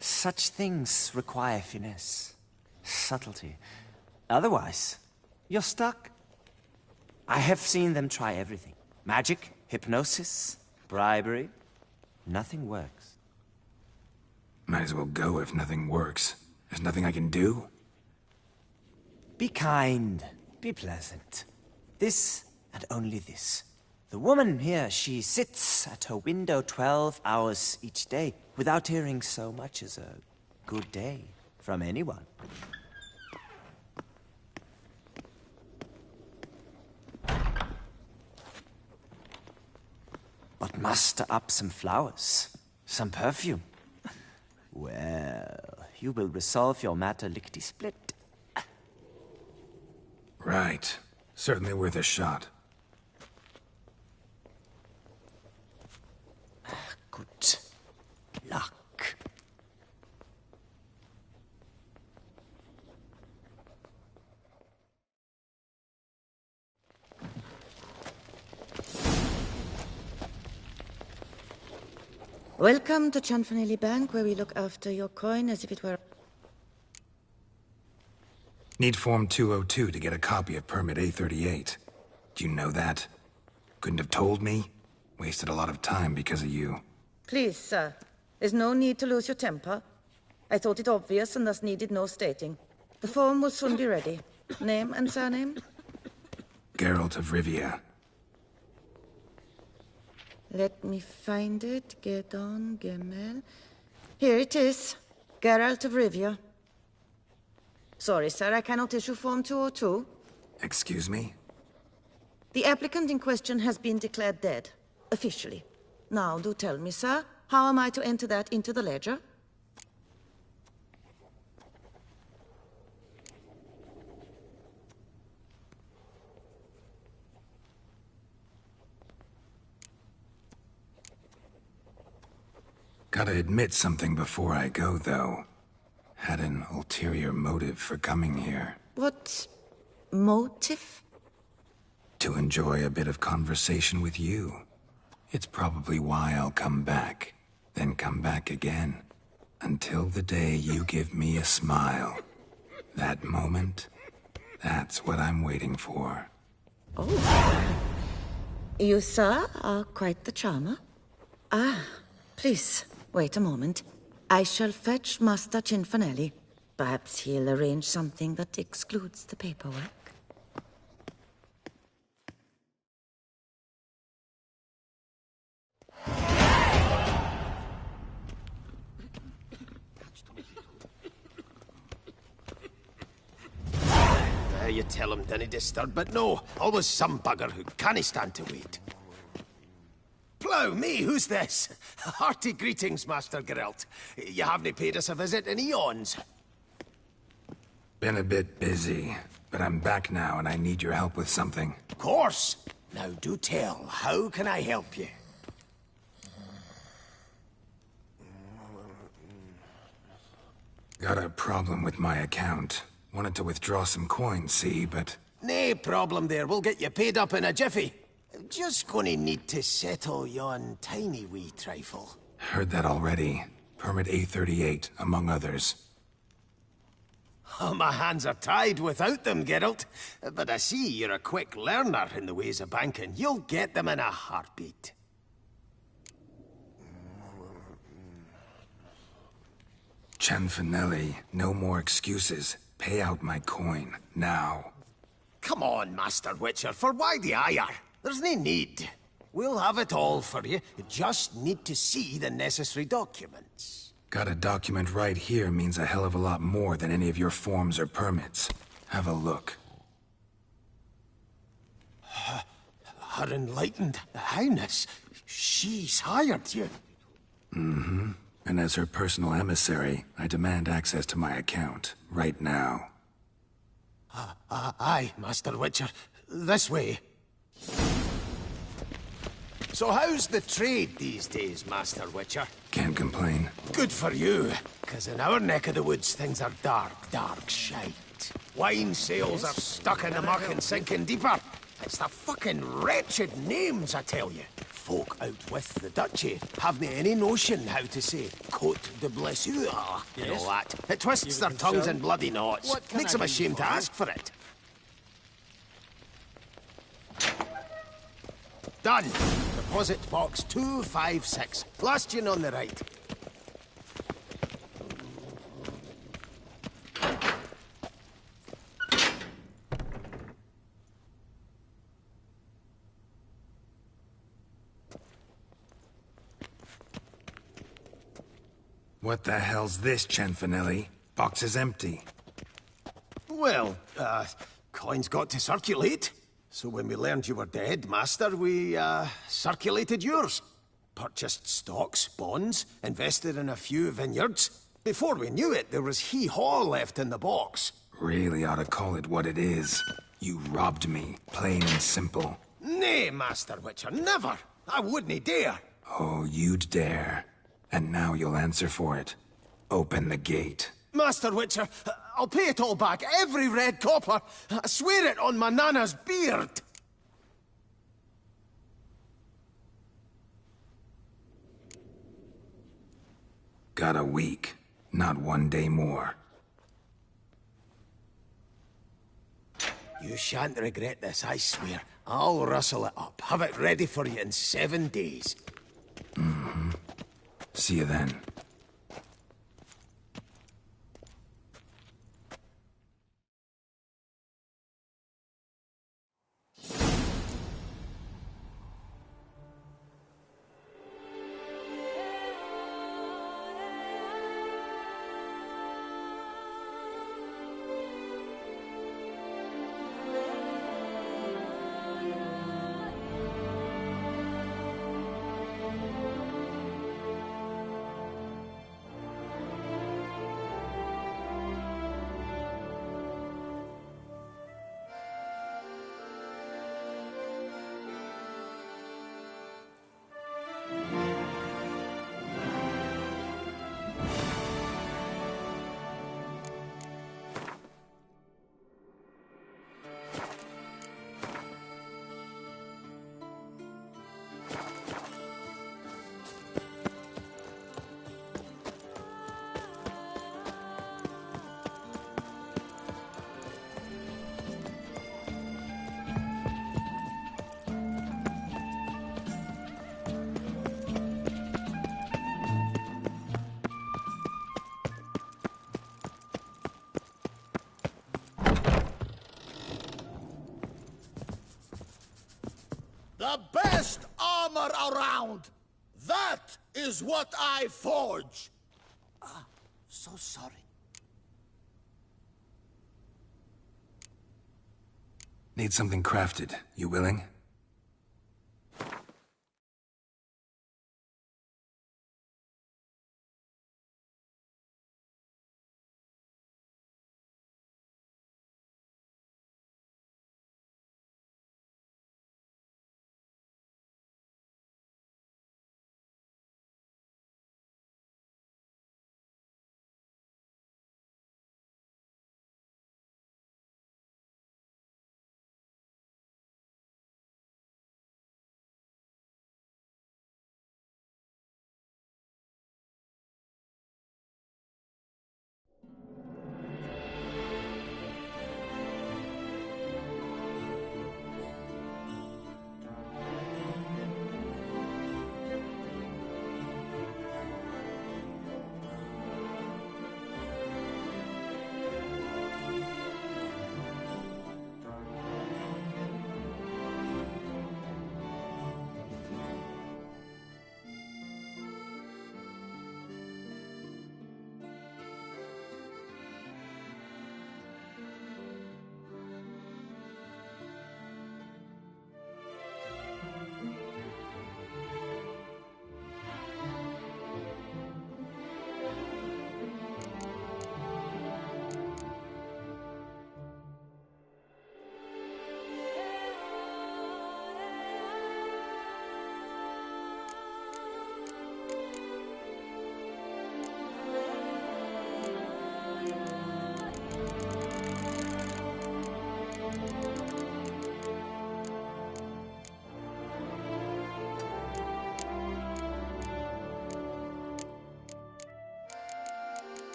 such things require finesse, subtlety. Otherwise, you're stuck. I have seen them try everything. Magic, hypnosis, bribery. Nothing works. Might as well go if nothing works. There's nothing I can do? Be kind. Be pleasant. This and only this. The woman here, she sits at her window 12 hours each day without hearing so much as a good day from anyone. But muster up some flowers, some perfume. Well, you will resolve your matter lickety-split. Right. Certainly worth a shot. Good luck. Welcome to Chanfanelli Bank, where we look after your coin as if it were... Need Form 202 to get a copy of Permit A38. Do you know that? Couldn't have told me? Wasted a lot of time because of you. Please, sir. There's no need to lose your temper. I thought it obvious and thus needed no stating. The form will soon be ready. Name and surname? Geralt of Rivia. Let me find it. Gedon, Gemel. Here it is. Geralt of Rivia. Sorry, sir, I cannot issue Form 202. Excuse me? The applicant in question has been declared dead, officially. Now, do tell me, sir, how am I to enter that into the ledger? Gotta admit something before I go, though. Had an ulterior motive for coming here. What motive? To enjoy a bit of conversation with you. It's probably why I'll come back, then come back again. Until the day you give me a smile. That moment, That's what I'm waiting for. Oh. You, sir, are quite the charmer. Ah, please, wait a moment. I shall fetch Master Cinfanelli. Perhaps he'll arrange something that excludes the paperwork. You tell him dinna disturb, but no, always some bugger who can't stand to wait. Plough me, who's this? Hearty greetings, Master Geralt. You haven't paid us a visit in eons. Been a bit busy, but I'm back now and I need your help with something. Of course. Now do tell, how can I help you? Got a problem with my account. Wanted to withdraw some coins, see, but... Nae problem there, we'll get you paid up in a jiffy. Just gonna need to settle yon tiny wee trifle. Heard that already. Permit A38, among others. Oh, my hands are tied without them, Geralt. But I see you're a quick learner in the ways of banking. You'll get them in a heartbeat. Cinfanelli, no more excuses. Pay out my coin, now. Come on, Master Witcher, for why the ire? There's no need. We'll have it all for you. You just need to see the necessary documents. Got a document right here means a hell of a lot more than any of your forms or permits. Have a look. Her Enlightened Highness, she's hired you. Mm-hmm. And as her personal emissary, I demand access to my account, right now. Aye, Master Witcher. This way. So how's the trade these days, Master Witcher? Can't complain. Good for you, because in our neck of the woods, things are dark, dark shite. Wine sales are stuck in the muck and sinking deeper. It's the fucking wretched names, I tell you. Folk out with the duchy haven't any notion how to say Cote de Blessure and all that. It twists their tongues in bloody knots. Makes them ashamed to ask for it. Done. Deposit box 256. Last one on the right. What the hell's this, Cinfanelli? Box is empty. Well, coins got to circulate. So when we learned you were dead, Master, we, circulated yours. Purchased stocks, bonds, invested in a few vineyards. Before we knew it, there was hee-haw left in the box. Really ought to call it what it is. You robbed me, plain and simple. Nay, Master Witcher, never! I wouldn't dare! Oh, you'd dare. And now you'll answer for it. Open the gate. Master Witcher, I'll pay it all back, every red copper. I swear it on my nana's beard. Got a week, not 1 day more. You shan't regret this, I swear. I'll rustle it up, have it ready for you in 7 days. Mm-hmm. See you then. The best armor around! That is what I forge! So sorry. Need something crafted. You willing?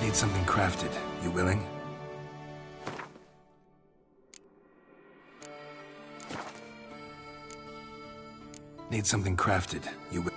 Need something crafted. You willing? Need something crafted. You will.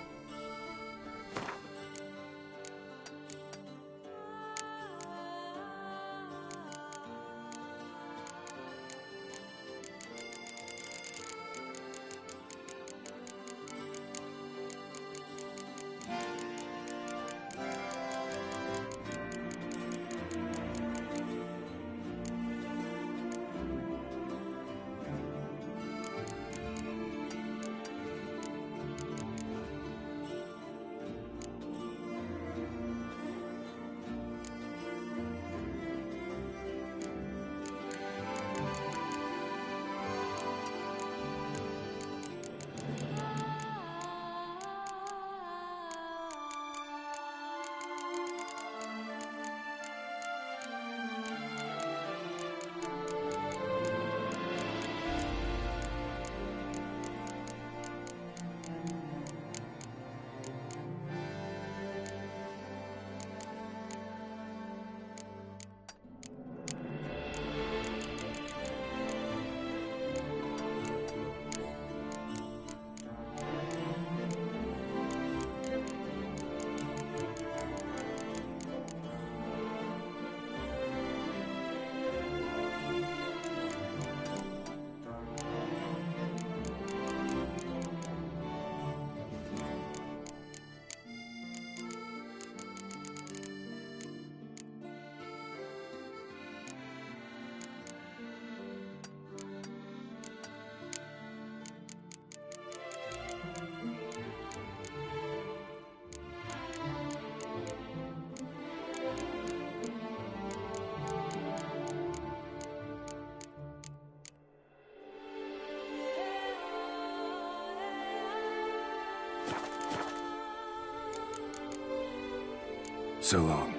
So long.